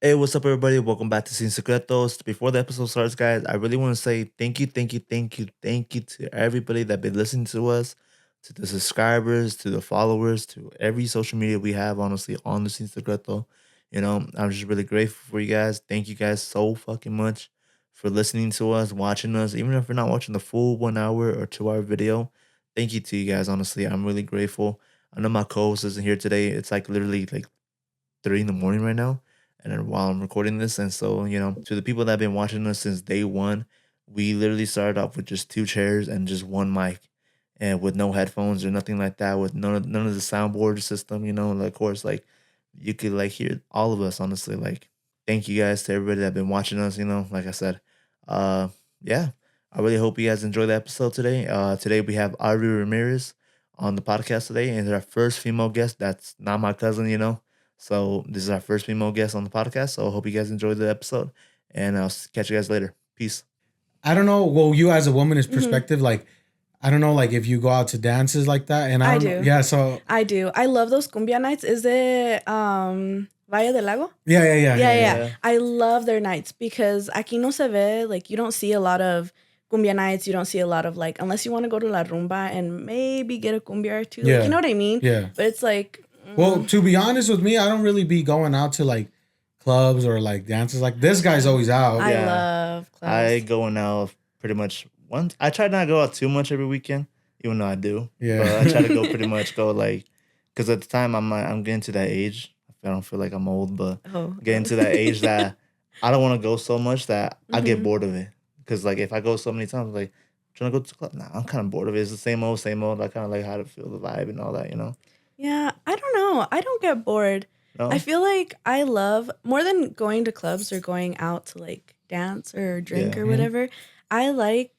Hey, what's up, everybody? Welcome back to Secretos. Before the episode starts, guys, I really want to say thank you to everybody that been listening to us, to the subscribers, to the followers, to every social media we have, honestly, on the Secreto. I'm just really grateful for you guys. Thank you guys so fucking much for listening to us, watching us, even if you're not watching the full 1 hour or 2 hour video. Thank you to you guys, honestly. I'm really grateful. I know my co-host isn't here today. It's like literally like 3 in the morning right now, and then while I'm recording this. And so, to the people that have been watching us since day one, we literally started off with just two chairs and just one mic, and with no headphones or nothing like that, with none of the soundboard system. Like, of course, like you could like hear all of us. Honestly, like thank you guys to everybody that have been watching us. Like I said, uh, yeah. I really hope you guys enjoy the episode today. Today we have Ari Ramirez on the podcast today, and our first female guest. That's not my cousin. So this is our first female guest on the podcast. So I hope you guys enjoyed the episode, and I'll catch you guys later. Peace. I don't know. Well, you as a woman is perspective. Like, I don't know. Like, if you go out to dances like that, and I do. Yeah. So I do. I love those cumbia nights. Is it Valle del Lago? Yeah. I love their nights because aquí no se ve. Like, you don't see a lot of cumbia nights. You don't see a lot of like, unless you want to go to La Rumba and maybe get a cumbia or two. Yeah. Like, you know what I mean? Yeah. But it's like. Well, to be honest with me, I don't really be going out to like clubs or like dances. Like this guy's always out. I love clubs. I go out pretty much once. I try not to go out too much every weekend, even though I do. Yeah. But I try to go pretty much like, because at the time I'm getting to that age. I don't feel like I'm old, but getting to that age that I don't want to go so much that I get bored of it. Because like if I go so many times, like trying to go to the club, I'm kind of bored of it. It's the same old. I kind of like how to feel the vibe and all that. Yeah, I don't know. I don't get bored. No? I feel like I love, more than going to clubs or going out to like dance or drink or whatever, I like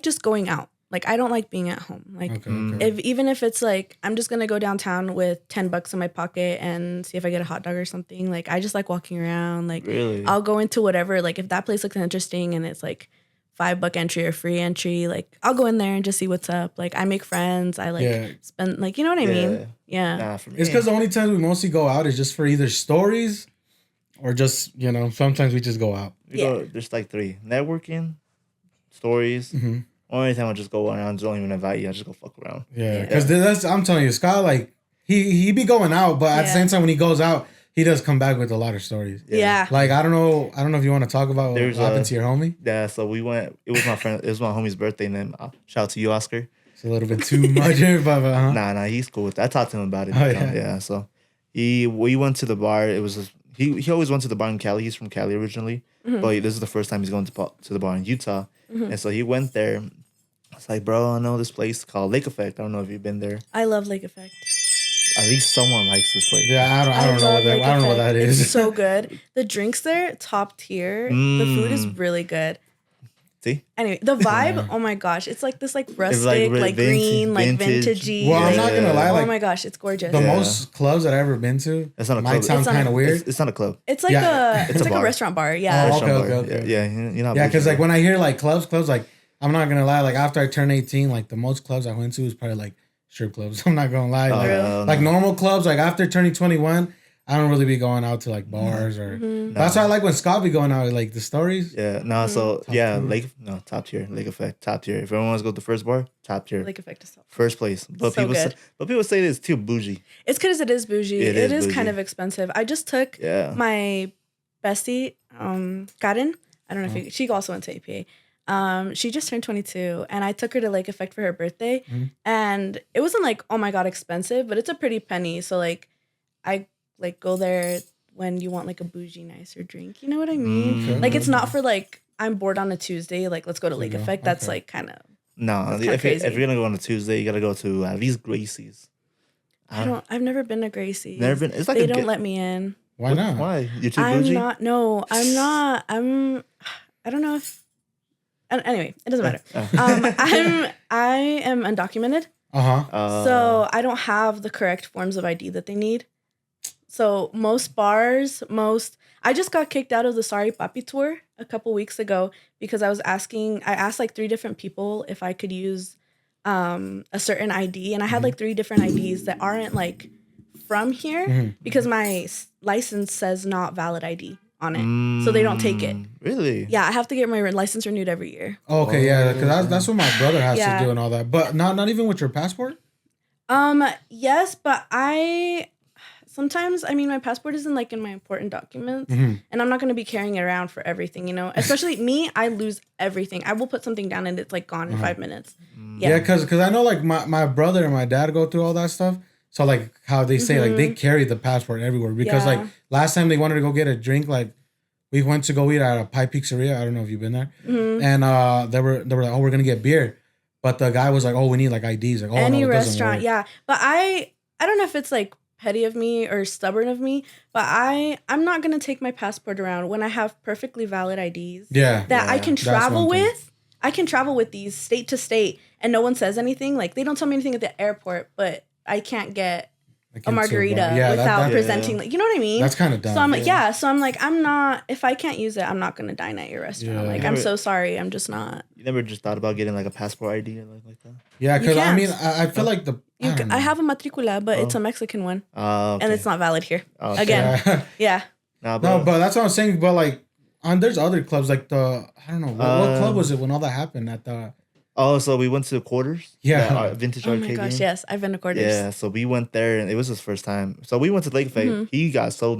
just going out. Like, I don't like being at home. Like, even if it's like, I'm just going to go downtown with $10 in my pocket and see if I get a hot dog or something. Like, I just like walking around. Like, really? I'll go into whatever. Like, if that place looks interesting and it's like $5 entry or free entry, like I'll go in there and just see what's up. Like I make friends. I like spend, like, you know what I mean? Yeah. Nah, for me, it's because the only times we mostly go out is just for either stories or just, sometimes we just go out. There's like three: networking, stories. Only time I just go around, don't even invite you. I just go fuck around. Yeah, because I'm telling you, Scott, like he be going out, but at the same time when he goes out, he does come back with a lot of stories. Yeah. Like, I don't know if you want to talk about what happened to your homie. Yeah, so we went. It was my friend. It was my homie's birthday. And then shout out to you, Oscar. It's a little bit too much, but Nah, he's cool with that. I talked to him about it. Oh, yeah. Yeah. So we went to the bar. It was he always went to the bar in Cali. He's from Cali originally, but this is the first time he's going to the bar in Utah. And so he went there. It's like, bro, I know this place called Lake Effect. I don't know if you've been there. I love Lake Effect. At least someone likes this place. Yeah, I don't know what that is. It's so good. The drinks there, top tier. The food is really good. See? Anyway, the vibe, oh my gosh. It's like this like rustic, like green, like vintagey. Well, I'm not going to lie. Like, oh my gosh, it's gorgeous. The most clubs that I've ever been to might sound kind of weird. It's not a club. It's like it's like a restaurant bar. Yeah. Oh, okay. Yeah, because like when I hear like clubs, like I'm not going to lie. Like after I turned 18, like the most clubs I went to was probably like strip clubs. I'm not gonna lie. Like normal clubs, like after turning 21, I don't really be going out to like bars or. That's why I like when Scott be going out, like the stories. Yeah, no, so top tier, Lake Effect, top tier. If everyone wants to go to the first bar, top tier. Lake Effect is so first place. But so people say it's too bougie. It's because it is bougie. It is kind of expensive. I just took my bestie, Karen. I don't know if she also went to APA. She just turned 22 and I took her to Lake Effect for her birthday and it wasn't like, oh my God, expensive, but it's a pretty penny. So like I like go there when you want like a bougie, nicer drink. You know what I mean? Like it's not for like, I'm bored on a Tuesday. Like let's go to Lake Effect. That's like kind of. No, if you're going to go on a Tuesday, you got to go to at least Gracie's. I've never been to Gracie's. Never been. It's like they don't let me in. Why not? Why? You're too bougie? I don't know if. Anyway, it doesn't matter. I am undocumented. So I don't have the correct forms of ID that they need. So most bars, I just got kicked out of the Sorry Papi tour a couple weeks ago because I asked like 3 different people if I could use a certain ID, and I had like 3 different IDs that aren't like from here because my license says not valid ID on it, so they don't take it. Really? Yeah, I have to get my license renewed every year. Okay, yeah, because that's what my brother has to do and all that. But not even with your passport. Yes, but sometimes, I mean, my passport isn't like in my important documents, and I'm not going to be carrying it around for everything, you know? Especially me, I lose everything. I will put something down and it's like gone in 5 minutes. Yeah, because I know like my brother and my dad go through all that stuff. So like how they say like they carry the passport everywhere because like last time they wanted to go get a drink, like we went to go eat at a Pie Pizzeria. I don't know if you've been there. And they were like, oh, we're going to get beer. But the guy was like, oh, we need like IDs. Like, oh, any no, restaurant, yeah. But I don't know if it's like petty of me or stubborn of me, but I'm not gonna take my passport around when I have perfectly valid IDs. That I can travel with. I can travel with these state to state, and no one says anything. Like they don't tell me anything at the airport, but I can't get a margarita without presenting. Like, you know what I mean? That's kind of dumb. So I'm like, so I'm like, I'm not. If I can't use it, I'm not gonna dine at your restaurant. Like, I'm so sorry. I'm just not. You never just thought about getting like a passport ID or like that? Yeah, because I mean, I feel like I have a matricula, but it's a Mexican one, okay. and it's not valid here. Again, yeah. No, but that's what I'm saying. But like, there's other clubs like I don't know what club was it when all that happened at the. Oh, so we went to the Quarters? Yeah. Vintage arcade. Oh my gosh, game. Yes. I've been to Quarters. Yeah, so we went there and it was his first time. So we went to Lake Fay. He got so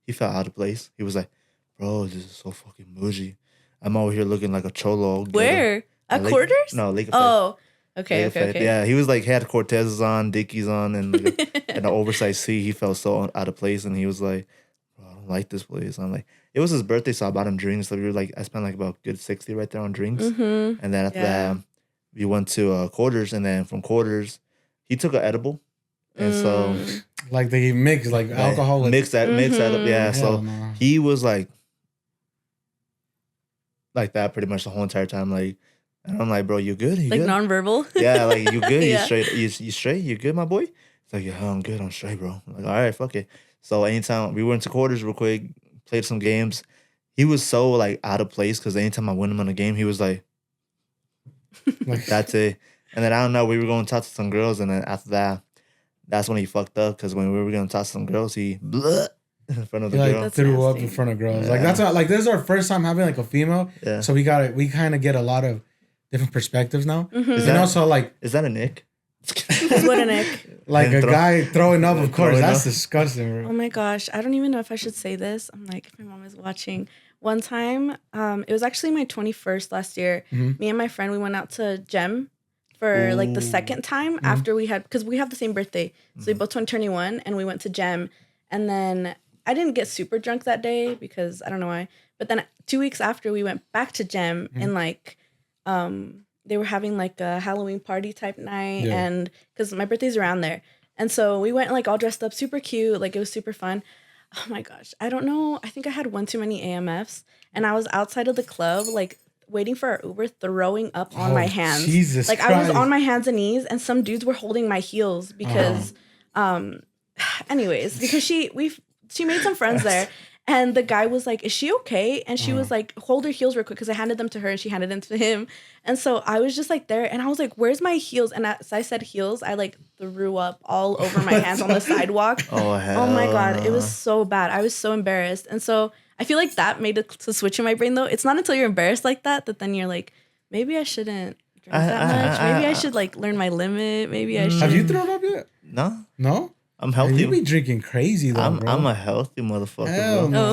he felt out of place. He was like, bro, this is so fucking bougie. I'm over here looking like a cholo. Where? At Quarters? No, Lake Fay. Oh, okay. Yeah, he was like, had Cortezes on, Dickies on, and like and an oversized seat. He felt so out of place and he was like, bro, I don't like this place. I'm like, it was his birthday, so I bought him drinks. So we were like, I spent like about good 60 right there on drinks. And then after that, we went to Quarters, and then from Quarters, he took an edible, and so like they mix like alcohol with mix that up. Yeah, so he was like that pretty much the whole entire time. Like, and I'm like, bro, you good? You like good? nonverbal. Yeah, like you good? You straight? You straight? You good, my boy? It's like, yeah, I'm good. I'm straight, bro. I'm like, all right, fuck it. So anytime we went to Quarters real quick, played some games. He was so like out of place because anytime I win him on a game, he was like that's it. And then I don't know, we were going to talk to some girls, and then after that, that's when he fucked up because when we were going to talk to some girls, he in front of the girl. Like threw up in front of girls. Like that's not, like this is our first time having like a female. Yeah. So we kind of get a lot of different perspectives now. Is that a Nick? What a Nick. Like a guy throwing up, of course. That's disgusting, bro. Oh my gosh. I don't even know if I should say this. I'm like, if my mom is watching. One time, it was actually my 21st last year. Me and my friend, we went out to Gem for like the second time after we had, because we have the same birthday. So we both turned 21 and we went to Gem. And then I didn't get super drunk that day because I don't know why. But then 2 weeks after, we went back to Gem and like, they were having like a Halloween party type night, and because my birthday's around there. And so we went like all dressed up, super cute. Like it was super fun. Oh my gosh. I don't know. I think I had one too many AMFs, and I was outside of the club, like waiting for our Uber, throwing up on my hands. Jesus Like Christ. I was on my hands and knees, and some dudes were holding my heels because, anyways, because she made some friends there. And the guy was like, is she okay? And she was like, hold her heels real quick, because I handed them to her and she handed them to him. And so I was just like there, and I was like, where's my heels? And as I said heels, I like threw up all over my hands on the sidewalk. Oh, hell. Oh my God. It was so bad. I was so embarrassed. And so I feel like that made it to switch in my brain though. It's not until you're embarrassed like that then you're like, maybe I shouldn't drink that much. Maybe I should like learn my limit. Maybe I should. Have you thrown up yet? No. I'm healthy. You be drinking crazy though, I'm, bro. I'm a healthy motherfucker, Hell bro. No,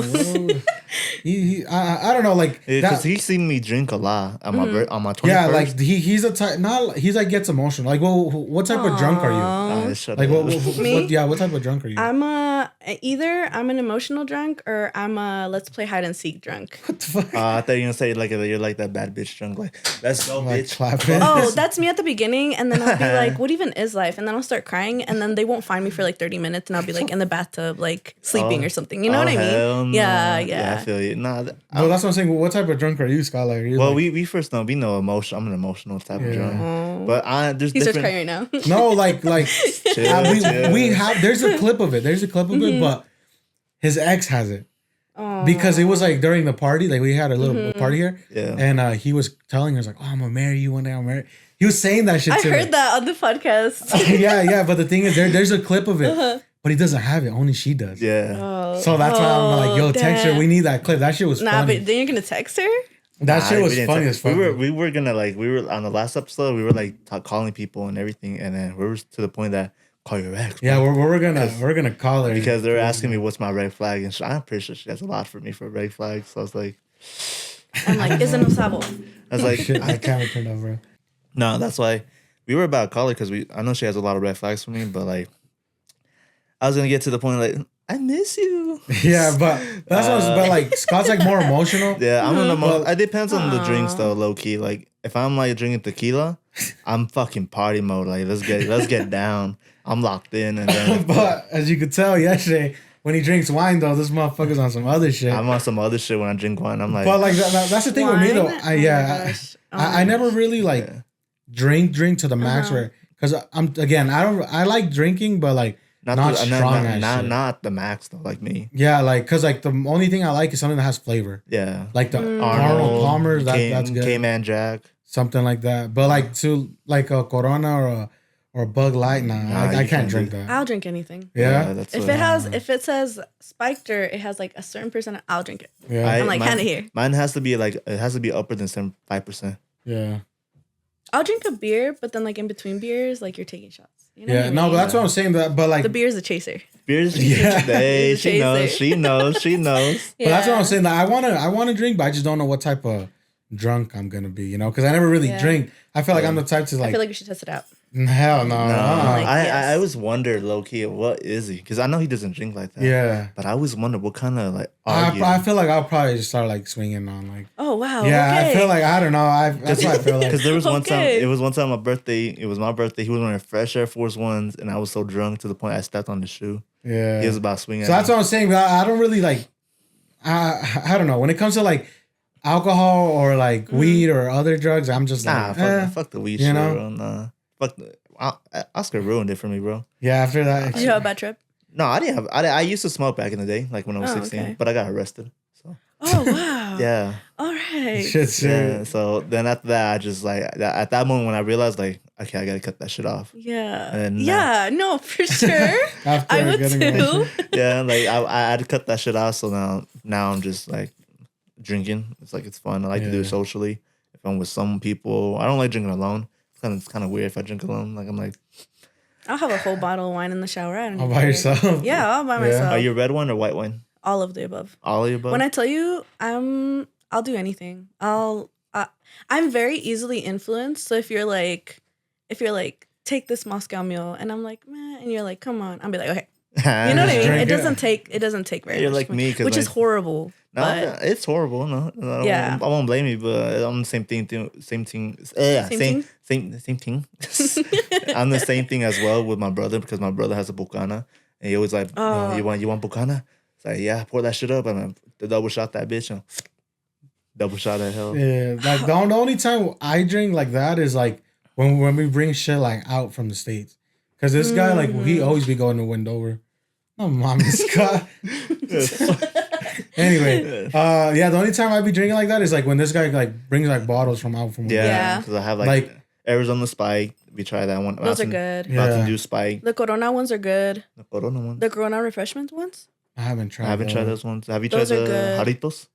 I don't know, like because he's seen me drink a lot on my 21st. Yeah, like he's a type. Not he's like gets emotional. Like, well, what type of drunk are you? Like, what type of drunk are you? I'm either I'm an emotional drunk or I'm a let's play hide and seek drunk. What the fuck? I thought you were gonna say like you're like that bad bitch drunk. Like, let's go, like, bitch. Oh, that's me at the beginning, and then I'll be like, what even is life? And then I'll start crying, and then they won't find me for like 30 minutes, and I'll be like in the bathtub, like sleeping or something. You know what I mean? No. Yeah. I feel you. Nah, well, that's what I'm saying. What type of drunk are you, Skylar? Well, like, we first know we know emotion. I'm an emotional type of drunk, but there's He's different. just crying right now. No, like chill. We have. There's a clip of it. But his ex has it. Because it was like during the party, like we had a little party here, and he was telling her like, "Oh, I'm gonna marry you one day. I'm marry." He was saying that shit too. I heard that on the podcast. yeah. But the thing is, there's a clip of it, but he doesn't have it. Only she does. Yeah. Oh, so that's why I'm like, yo, text her. We need that clip. That shit was funny. But then you're gonna text her? That shit was funny as fuck. We were gonna we were on the last episode. We were like calling people and everything, and then we were to the point that call your ex. Yeah, we're gonna call her because they're asking me what's my red flag, and I'm pretty sure she has a lot for me for red flags. So I was like, isn't no sabo. I was like, shit, I can't turn over. No, that's why we were about to call her because I know she has a lot of red flags for me, but like I was gonna get to the point like I miss you. Yeah, but that's what. But like Scott's like more emotional. Yeah, I'm it depends on the drinks though, low key. Like if I'm like drinking tequila, I'm fucking party mode. Like let's get down. I'm locked in, and then. But as you could tell yesterday, when he drinks wine though, this motherfucker's on some other shit. I'm on some other shit when I drink wine. I'm like. But like that's the thing with me though. I never really like drink to the max where because I like drinking, but like. Not the max though, like me. Yeah, like because like the only thing I like is something that has flavor. Yeah, like the Arnold Palmer. That's good. Cayman Jack, something like that. But like to like a Corona or a Bug Light, I can't drink that. I'll drink anything. Yeah, if it says spiked or it has like a certain percent, I'll drink it. Yeah, I'm like hand it here. Mine has to be upper than 5%. Yeah, I'll drink a beer, but then like in between beers, like you're taking shots. You know no, but that's what I'm saying. But like the beer's a chaser. Hey, she knows. But that's what I'm saying. Like, I wanna drink, but I just don't know what type of drunk I'm gonna be. You know, because I never really drink. I feel like I'm the type to like. I feel like we should test it out. Hell no. I always wonder, low key, what is he? Because I know he doesn't drink like that. Yeah. But I always wonder what kind of like. I feel like I'll probably just start like swinging on like. Oh wow. Yeah, okay. I feel like I don't know. That's what I feel like. Because there was one time. It was one time my birthday. It was my birthday. He was wearing fresh Air Force Ones, and I was so drunk to the point I stepped on the shoe. Yeah. He was about swinging. So that's what I'm saying. But I don't really like. I don't know when it comes to like. Alcohol or like weed or other drugs, I'm just like fuck the weed shit, bro. Nah. Fuck the Oscar ruined it for me, bro. Yeah, after that. Did you have a bad trip? No, I didn't have. I used to smoke back in the day, like when I was 16, but I got arrested. So. Oh wow. Yeah. All right. Shit's serious. So then after that, I just like at that moment when I realized like, okay, I gotta cut that shit off. Yeah. And then, no, for sure. I would too. Yeah, like I had to cut that shit off. So now I'm just like drinking. It's like it's fun. I like to do it socially. If I'm with some people, I don't like drinking alone. It's kind of weird if I drink alone. Like I'm like, I'll have a whole bottle of wine in the shower. All by yourself? Yeah, all by myself. Are you red wine or white wine? All of the above. All of the above. When I tell you, I'll do anything. I'm very easily influenced. So if you're like, take this Moscow Mule, and I'm like, man, and you're like, come on, I'll be like, okay. You know what I mean? It doesn't take very You're much. Like me, which is horrible. No, it's horrible. No, I won't blame you, but I'm the same thing. Same thing. I'm the same thing as well with my brother because my brother has a Bucana, and he always like, you want Bucana? It's like, yeah, pour that shit up and double shot that bitch and double shot that hell. Yeah, like the only time I drink like that is like when we bring shit like out from the States, because this guy like he always be going to Wendover. Oh, mom, Scott. Anyway, the only time I be drinking like that is like when this guy like brings like bottles from out from because I have like Arizona Spike. We try that one. Those are good. Mountain Dew Spike. The Corona ones are good. The Corona refreshment ones. I haven't tried. I haven't tried those ones. Have you tried the jarritos?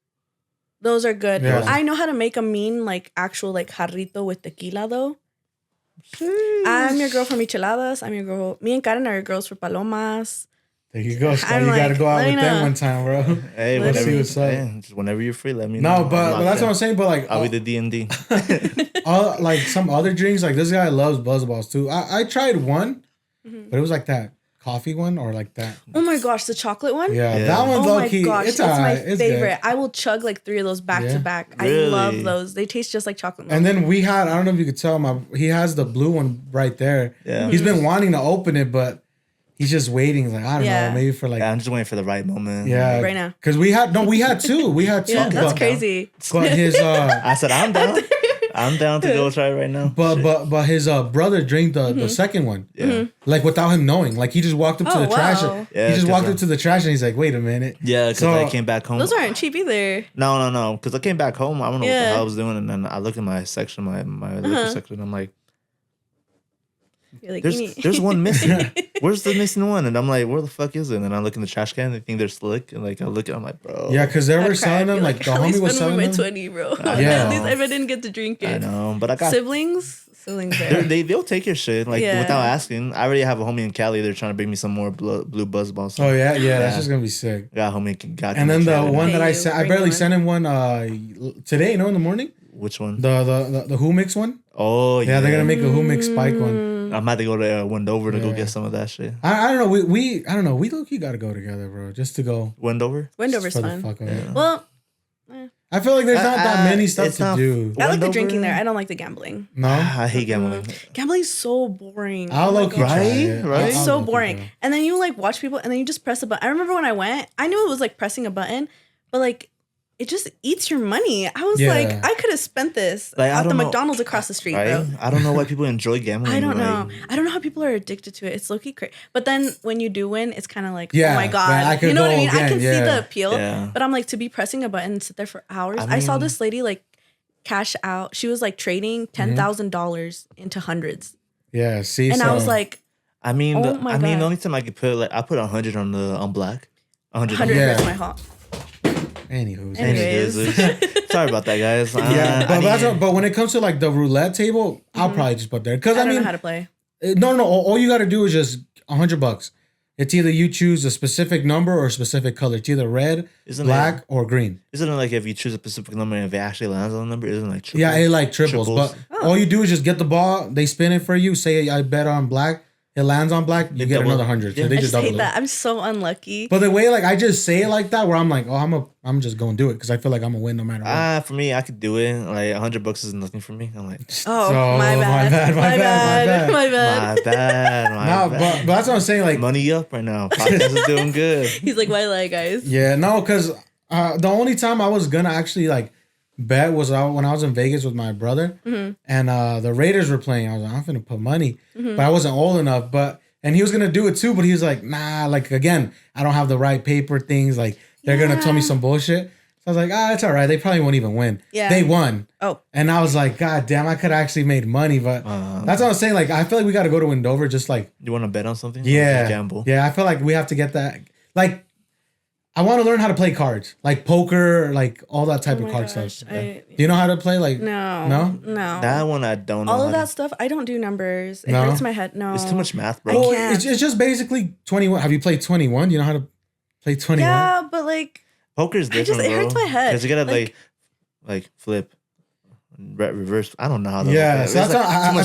Those are good. Yeah. I know how to make a mean like actual like jarrito with tequila though. Jeez. I'm your girl for micheladas. I'm your girl. Me and Karen are your girls for palomas. There you go, Scott. You gotta go out with them one time, bro. Hey, whenever you're free, let me know. No, but that's what I'm saying. But like, I'll be the D&D. Like some other drinks, like this guy loves Buzzballs too. I tried one, but it was like that coffee one or like that. Oh my gosh, the chocolate one? Yeah. That one's low key. Gosh, it's my favorite. Good. I will chug like 3 of those back to back. Really? I love those. They taste just like chocolate milk. And then we had, I don't know if you could tell, he has the blue one right there. Yeah. He's been wanting to open it, but he's just waiting. Like, I don't know, maybe for like. Yeah, I'm just waiting for the right moment. Yeah. Right now. Because we had two. Yeah, that's crazy. But his, I said, I'm down. I'm down to go try it right now. But his brother drank the second one. Yeah. Like without him knowing. Like he just walked up to the trash. Yeah, he just walked up to the trash and he's like, wait a minute. Yeah, because I came back home. Those aren't cheap either. No. Because I came back home. I don't know what the hell I was doing. And then I looked at my section, my liquor section. And I'm like, You're like, there's one missing. Where's the missing one? And I'm like, where the fuck is it? And I look in the trash can. They think they're slick. And like I look at, I'm like, bro. Yeah, because they were selling them. Like the homie was selling them. 20, bro. Yeah. At least I didn't get to drink it. I know, but I got siblings. They'll take your shit like without asking. I already have a homie in Cali. They're trying to bring me some more blue buzz balls. So. Oh yeah, that's just gonna be sick. Got a homie. And then the one that I sent, I barely sent him one today. In the morning. Which one? The Who Mix one. Oh yeah, they're gonna make a Who Mix Spike one. I'm about to go to Wendover to go get some of that shit. I don't know. We I don't know. We low-key gotta go together, bro. Just to go. Wendover. Wendover's fun. Yeah. Well. I feel like there's not that many stuff to do. I like the drinking there. I don't like the gambling. No, I hate gambling. Gambling's so boring. I'll right? It's so boring. And then you like watch people, and then you just press a button. I remember when I went, I knew it was like pressing a button, but like it just eats your money. I was like, I could have spent this at the McDonald's across the street, bro. I don't know why people enjoy gambling. I don't know. I don't know how people are addicted to it. It's low-key crazy. But then when you do win, it's kind of like, oh my God. You know what I mean? I can see the appeal. Yeah. But I'm like, to be pressing a button and sit there for hours. I saw this lady like cash out. She was like trading $10,000 into hundreds. Yeah, see. And I was like, the only time I could put I put 100 on black. 100 hurts my heart. Anyways. Sorry about that, guys. But when it comes to like the roulette table, I'll probably just put there because I mean, know how to play. No. All you got to do is just $100. It's either you choose a specific number or a specific color. It's either red, black, or green. Isn't it like if you choose a specific number and if it actually lands on the number, isn't it like triples? Yeah, it like triples. But all you do is just get the ball. They spin it for you. Say I bet on black. It lands on black, you get another 100. So they just double hate that. I'm so unlucky. But the way like I just say it like that, where I'm like, I'm just gonna do it because I feel like I'm gonna win no matter what. For me, I could do it. Like $100 is nothing for me. I'm like, my bad. But that's what I'm saying. Like money up right now. Podcast is doing good. He's like, why lie, guys? Yeah, no, because the only time I was gonna actually like bet was when I was in Vegas with my brother, and the Raiders were playing. I was like, I'm finna put money, but I wasn't old enough. And he was gonna do it too, but he was like, nah. Like again, I don't have the right paper things. Like they're gonna tell me some bullshit. So I was like, it's all right. They probably won't even win. Yeah, they won. Oh, and I was like, God damn, I could have actually made money. But that's what I'm saying. Like I feel like we got to go to Wendover. Just like you want to bet on something? Yeah, gamble. Yeah, I feel like we have to get that. Like. I want to learn how to play cards, like poker, like all that type of card stuff. Do you know how to play? Like no. That one I don't know. All of that stuff, I don't do numbers. It hurts my head. No, it's too much math, bro. It's just basically 21. Have you played 21? Do you know how to play 21? Yeah, but like poker is different. It hurts my head because you gotta like flip, reverse. I don't know how. So that's I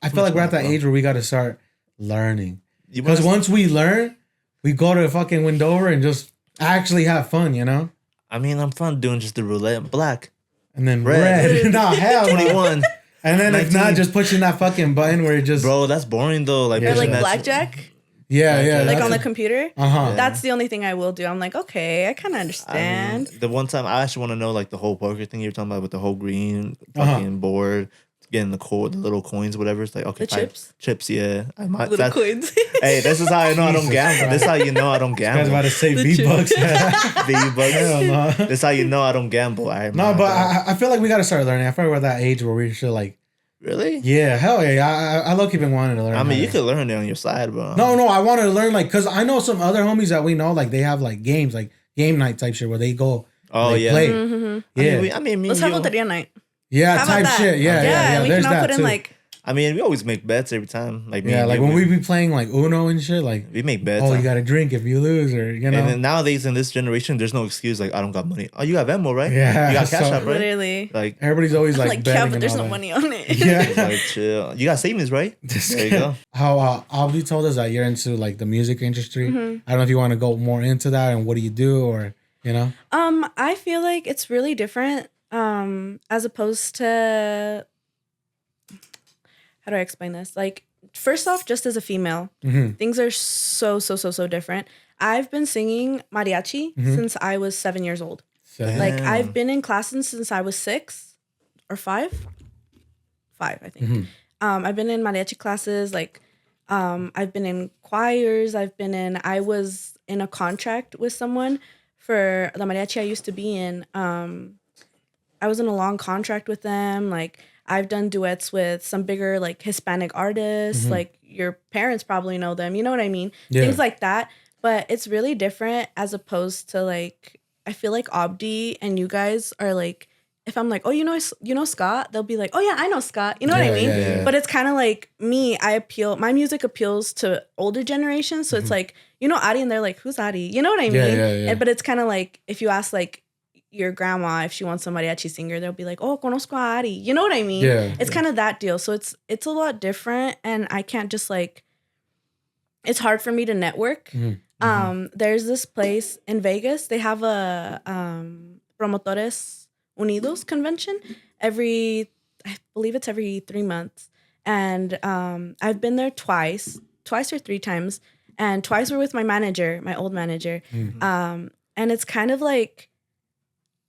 feel like we're at that age where we got to start learning. Because once we learn, we go to fucking Wendover and just actually have fun, you know? I mean, I'm fun doing just the roulette black. And then red. No, hell 21. And then 19. If not, just pushing that fucking button where it just... Bro, that's boring though. Like, like blackjack? Yeah. Like on the computer? Uh-huh. That's the only thing I will do. I'm like, okay, I kind of understand. I mean, the one time, I actually want to know like the whole poker thing you're talking about with the whole green fucking board. Getting the little coins, whatever. It's like, okay, the chips, yeah. Little coins. Hey, this is how I know I don't gamble. This is how you know I don't gamble. I was about to say V-Bucks. V-Bucks. This is how you know I don't gamble. I feel like we got to start learning. I feel like we're at that age where we should like... Really? Yeah, hell yeah. I low-key been wanting to learn. I mean, you could learn it on your side, bro. No, I wanted to learn like... Because I know some other homies that we know, like they have like games, like game night type shit where they go play. Mm-hmm. Yeah. I mean let's have loteria night. Yeah, type shit. Yeah. We There's can all that put in too. like... I mean, we always make bets every time. Like like when we be playing like Uno and shit, like we make bets. You got to drink if you lose, or you know. And then nowadays in this generation, there's no excuse like I don't got money. Oh, you got Venmo, right? Yeah, you got Cash App, right? Literally. Like everybody's always like betting but there's no money on it. Yeah, like chill. You got savings, right? There you go. How Albie told us that you're into like the music industry. I don't know if you want to go more into that and what do you do, or you know. I feel like it's really different. As opposed to. How do I explain this? Like, first off, just as a female, things are so different. I've been singing mariachi since I was 7 years old. Damn. Like, I've been in classes since I was 6 or 5. 5, I think. I've been in mariachi classes. Like, I've been in choirs. I was in a contract with someone for the mariachi I used to be in. I was in a long contract with them. Like, I've done duets with some bigger like Hispanic artists, like your parents probably know them. You know what I mean? Yeah. Things like that. But it's really different as opposed to like, I feel like Abdi and you guys are like, if I'm like, oh, you know Scott, they'll be like, oh yeah, I know Scott. You know what I mean? Yeah. But it's kind of like me, my music appeals to older generations. So it's like, you know Adi, and they're like, who's Adi? You know what I mean? Yeah. But it's kind of like, if you ask like your grandma if she wants a mariachi singer, they'll be like, oh, conozco a Adi. You know what I mean? Yeah. It's kind of that deal. So it's a lot different, and I can't just like, it's hard for me to network. There's this place in Vegas. They have a Promotores Unidos convention I believe it's every 3 months. And I've been there twice or 3 times. And twice were with my manager, my old manager. And it's kind of like,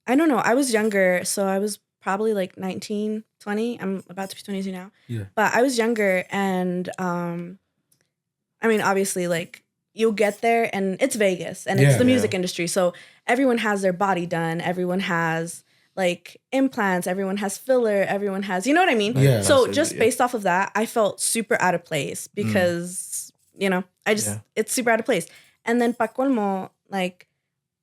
I don't know. I was younger, so I was probably like 19, 20. I'm about to be 22 now. Yeah. But I was younger, and I mean, obviously, like, you'll get there, and it's Vegas, and it's the music industry. So everyone has their body done. Everyone has like implants, everyone has filler, everyone has, you know what I mean? Yeah. So just based off of that, I felt super out of place because, you know, it's super out of place. And then pa colmo, like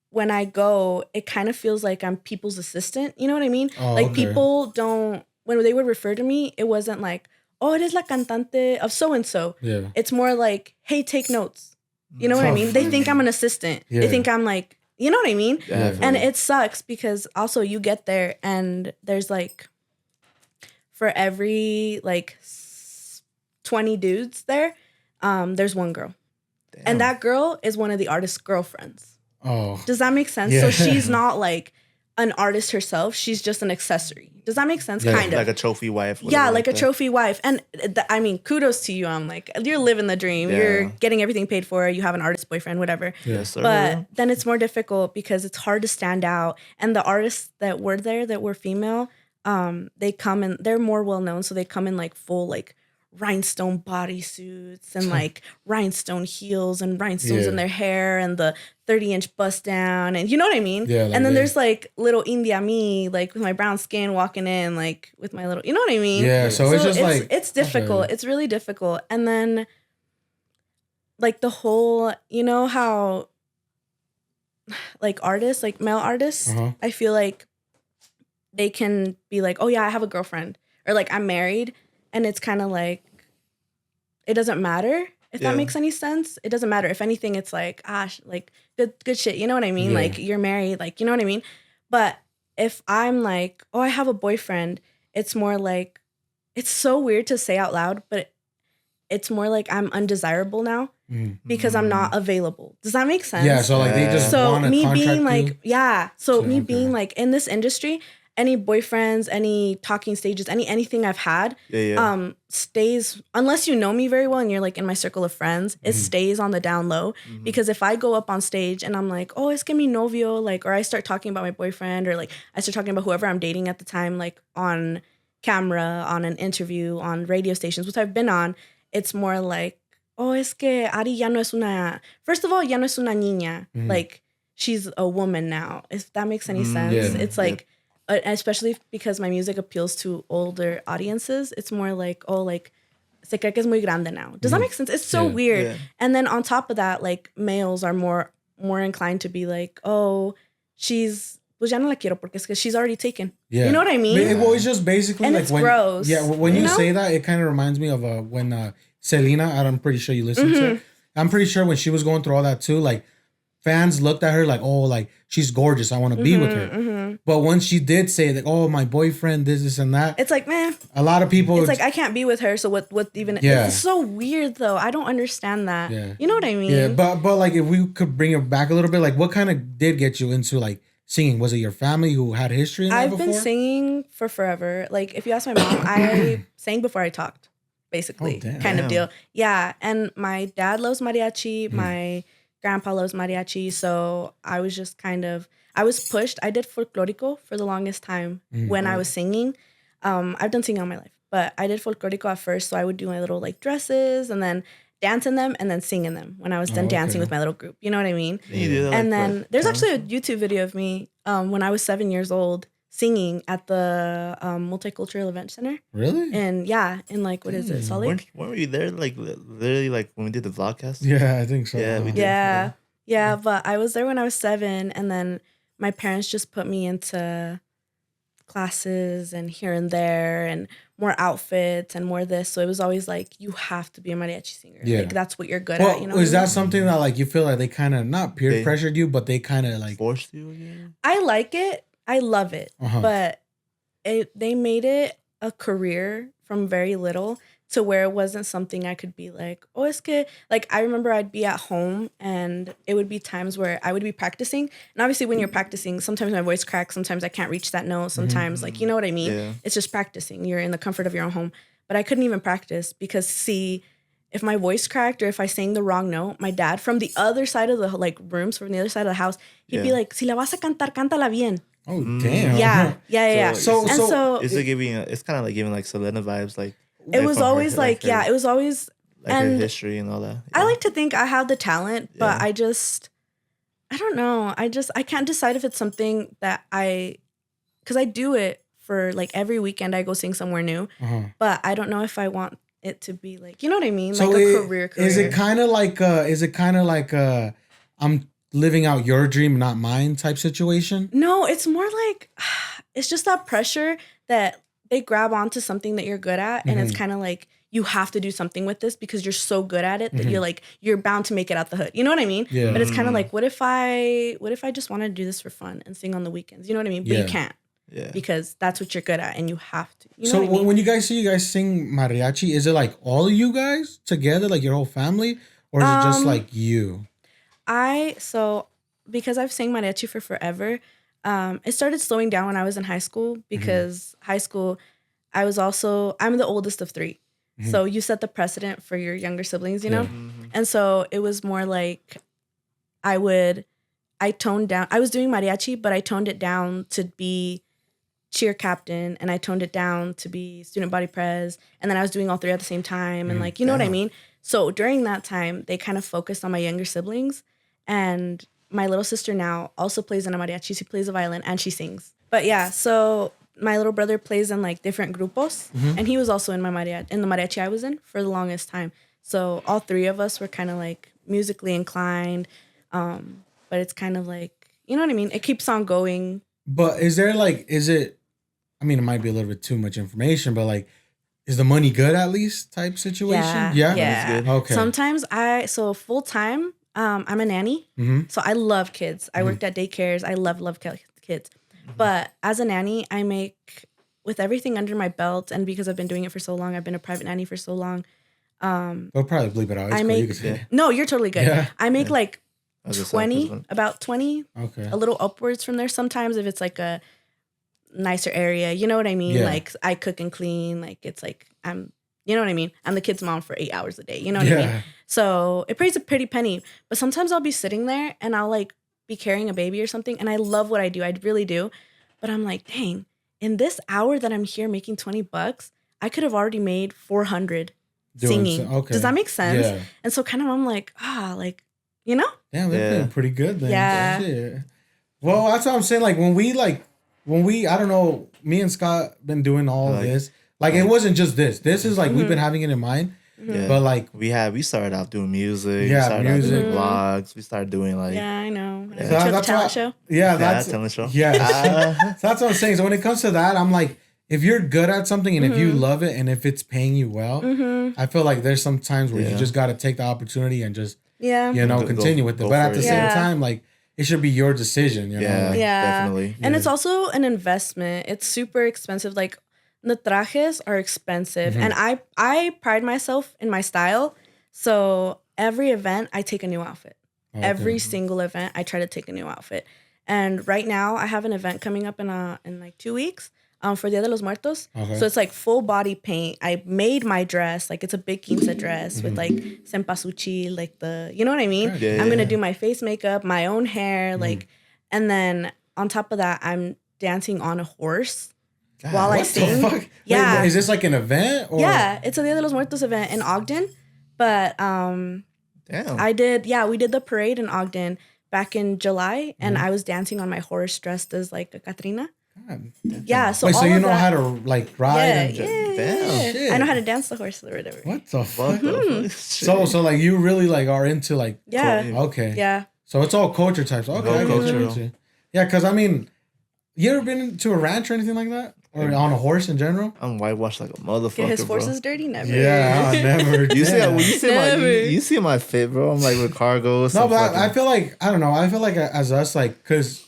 when I go, it kind of feels like I'm people's assistant. You know what I mean? Oh, like people don't, when they would refer to me, it wasn't like, oh, eres la cantante of so-and-so. Yeah. It's more like, hey, take notes. You know what I mean? They think I'm an assistant. Yeah. They think I'm like, you know what I mean? Yeah, and it sucks because also you get there and there's like, for every like 20 dudes there, there's one girl. Damn. And that girl is one of the artist's girlfriends. Oh. Does that make sense? Yeah. So she's not like an artist herself. She's just an accessory. Does that make sense? Yeah, kind of. Like a trophy wife. Yeah, like a trophy wife. And I mean, kudos to you. I'm like, you're living the dream. Yeah. You're getting everything paid for. You have an artist boyfriend, whatever. Yes, sir. But then it's more difficult because it's hard to stand out. And the artists that were there that were female, they come in, they're more well known. So they come in like full like rhinestone bodysuits and like rhinestone heels and rhinestones in their hair and the 30-inch bust down, and you know what I mean? Yeah. Like, and then there's like little India me, like with my brown skin walking in, like with my little, you know what I mean? Yeah. So it's just like, it's difficult. Okay. It's really difficult. And then like the whole, you know how like artists, like male artists, I feel like they can be like, oh yeah, I have a girlfriend, or like I'm married. And it's kind of like, it doesn't matter if that makes any sense. It doesn't matter. If anything, it's like, like good shit. You know what I mean? Yeah. Like you're married, like, you know what I mean? But if I'm like, oh, I have a boyfriend, it's more like, it's so weird to say out loud, but it's more like I'm undesirable now because I'm not available. Does that make sense? Yeah. So like they just want to contract being like, you? So me being like in this industry, any boyfriends, any talking stages, anything I've had, stays, unless you know me very well and you're like in my circle of friends, it stays on the down low. Because if I go up on stage and I'm like, oh, es que mi novio, like, or I start talking about my boyfriend, or like I start talking about whoever I'm dating at the time, like on camera, on an interview, on radio stations, which I've been on, it's more like, oh, es que Ari ya no es una, first of all, ya no es una niña. Like, she's a woman now, if that makes any sense. Yeah. It's like, especially because my music appeals to older audiences, it's more like, oh, like, se cree que es muy grande now. Does that make sense? It's so weird. Yeah. And then on top of that, like, males are more inclined to be like, oh, she's, pues ya no la quiero porque es que she's already taken. Yeah. You know what I mean? Well, it's just basically and like it's when, gross. Yeah, when you say that, it kind of reminds me of when Selena, I'm pretty sure you listened to it. I'm pretty sure when she was going through all that too, like, fans looked at her like, oh, like, she's gorgeous. I want to be with her. But when she did say that, oh, my boyfriend, this and that. It's like, man. A lot of people. It's like, I can't be with her. So what even. Yeah. It's so weird, though. I don't understand that. Yeah. You know what I mean? Yeah. But like, if we could bring it back a little bit, like, what kind of did get you into, like, singing? Was it your family who had history in that before? I've been singing for forever. Like, if you ask my mom, I sang before I talked, basically. Kind of deal. Yeah. And my dad loves mariachi. My grandpa loves mariachi, so I was just kind of, I was pushed. I did folklorico for the longest time when I was singing. I've done singing all my life, but I did folklorico at first, so I would do my little like dresses and then dance in them and then sing in them when I was done dancing with my little group. You know what I mean? And then there's actually a YouTube video of me when I was 7 years old singing at the Multicultural Event Center. Really? And in like, what is it, Salt Lake? Weren't we there like literally like when we did the vlogcast? Yeah, I think so. Yeah, we did. Yeah, but I was there when I was 7, and then my parents just put me into classes and here and there and more outfits and more this. So it was always like, you have to be a mariachi singer. Yeah. Like that's what you're good at. You know? Is that something that like you feel like they kind of not peer pressured you, but they kind of like forced you again? I like it. I love it. But they made it a career from very little to where it wasn't something I could be like, oh, es que, like, I remember I'd be at home and it would be times where I would be practicing. And obviously when you're practicing, sometimes my voice cracks, sometimes I can't reach that note, sometimes like, you know what I mean? Yeah. It's just practicing. You're in the comfort of your own home. But I couldn't even practice because if my voice cracked or if I sang the wrong note, my dad from the other side of the like rooms, from the other side of the house, he'd be like, si la vas a cantar, cántala bien. Oh, damn. Yeah. So is it giving, it's kind of like giving like Selena vibes, like, it was always like, it was always like her history and all that. Yeah. I like to think I have the talent, but I don't know. I can't decide if it's something that because I do it for like every weekend I go sing somewhere new, but I don't know if I want it to be like, you know what I mean? So like a career. Is it kind of like, I'm living out your dream, not mine type situation? No, it's more like, it's just that pressure that they grab onto something that you're good at, and it's kind of like you have to do something with this because you're so good at it that you're bound to make it out the hood. You know what I mean? Yeah. But it's kind of like, what if I just want to do this for fun and sing on the weekends? You know what I mean? But you can't. Yeah. Because that's what you're good at and you have to. You know what I mean? When you guys sing mariachi, is it like all of you guys together, like your whole family, or is it just like you? Because I've sang mariachi for forever, it started slowing down when I was in high school because high school, I'm the oldest of 3. So you set the precedent for your younger siblings, you know? And so it was more like I toned down. I was doing mariachi, but I toned it down to be cheer captain, and I toned it down to be student body pres. And then I was doing all 3 at the same time. And like, you know what I mean? So during that time, they kind of focused on my younger siblings, and my little sister now also plays in a mariachi. She plays a violin and she sings. But yeah, so my little brother plays in like different grupos, and he was also in the mariachi I was in for the longest time. So all 3 of us were kind of like musically inclined, but it's kind of like, you know what I mean? It keeps on going. But I mean, it might be a little bit too much information, but like, is the money good at least type situation? Yeah. Good. Okay. Sometimes full time, I'm a nanny. So I love kids. I worked at daycares. I love kids. But as a nanny, I make, with everything under my belt, and because I've been doing it for so long, I've been a private nanny for so long. They'll probably bleep it out. No, you're totally good. Yeah. I make like 20, about 20. Okay. A little upwards from there sometimes if it's like a nicer area. You know what I mean? Yeah. Like I cook and clean. Like it's like you know what I mean? I'm the kid's mom for 8 hours a day. You know what I mean? So it pays a pretty penny. But sometimes I'll be sitting there and I'll like be carrying a baby or something. And I love what I do. I really do. But I'm like, dang, in this hour that I'm here making $20, I could have already made 400 singing. Okay. Does that make sense? Yeah. And so kind of I'm like, like, you know? Damn, they're doing pretty good then. Yeah. Shit. Well, that's what I'm saying. Like when we, I don't know, me and Scott been doing all of this. Like it wasn't just this. This is like we've been having it in mind. Yeah. But like we started out doing music. Yeah, we started out doing vlogs. We started doing like I know. Yeah. So that's talent show. Yeah, that's talent show. Yeah. So that's what I'm saying. So when it comes to that, I'm like, if you're good at something and if you love it and if it's paying you well, I feel like there's some times where you just got to take the opportunity and just continue with it. But at the same time, like it should be your decision. You know? Definitely. And it's also an investment. It's super expensive. Like the trajes are expensive, and I pride myself in my style. So every event, I take a new outfit. Okay. Every single event, I try to take a new outfit. And right now, I have an event coming up in like 2 weeks. For Dia de los Muertos. Okay. So it's like full body paint. I made my dress. Like it's a big quince dress with like cempasúchil, like you know what I mean? Yeah, I'm going to do my face makeup, my own hair, like, and then on top of that, I'm dancing on a horse while I sing. Fuck? Yeah. Wait, is this like an event? Or? Yeah, it's a Dia de los Muertos event in Ogden. But damn. we did the parade in Ogden back in July, and I was dancing on my horse dressed as like a Catrina. Yeah, so wait, all so you of know that, how to like ride? yeah. Shit. I know how to dance the horse or whatever. What the fuck? So like you really like are into like okay. Yeah. So it's all culture types. Okay, culture. Yeah, because I mean, you ever been to a ranch or anything like that, or on a horse in general? I'm whitewashed like a motherfucker. Get his horses bro. dirty? Never. Yeah, never. You see my fit, bro. I'm like with cargos. No, but I feel like I don't know. I feel like as us, like, because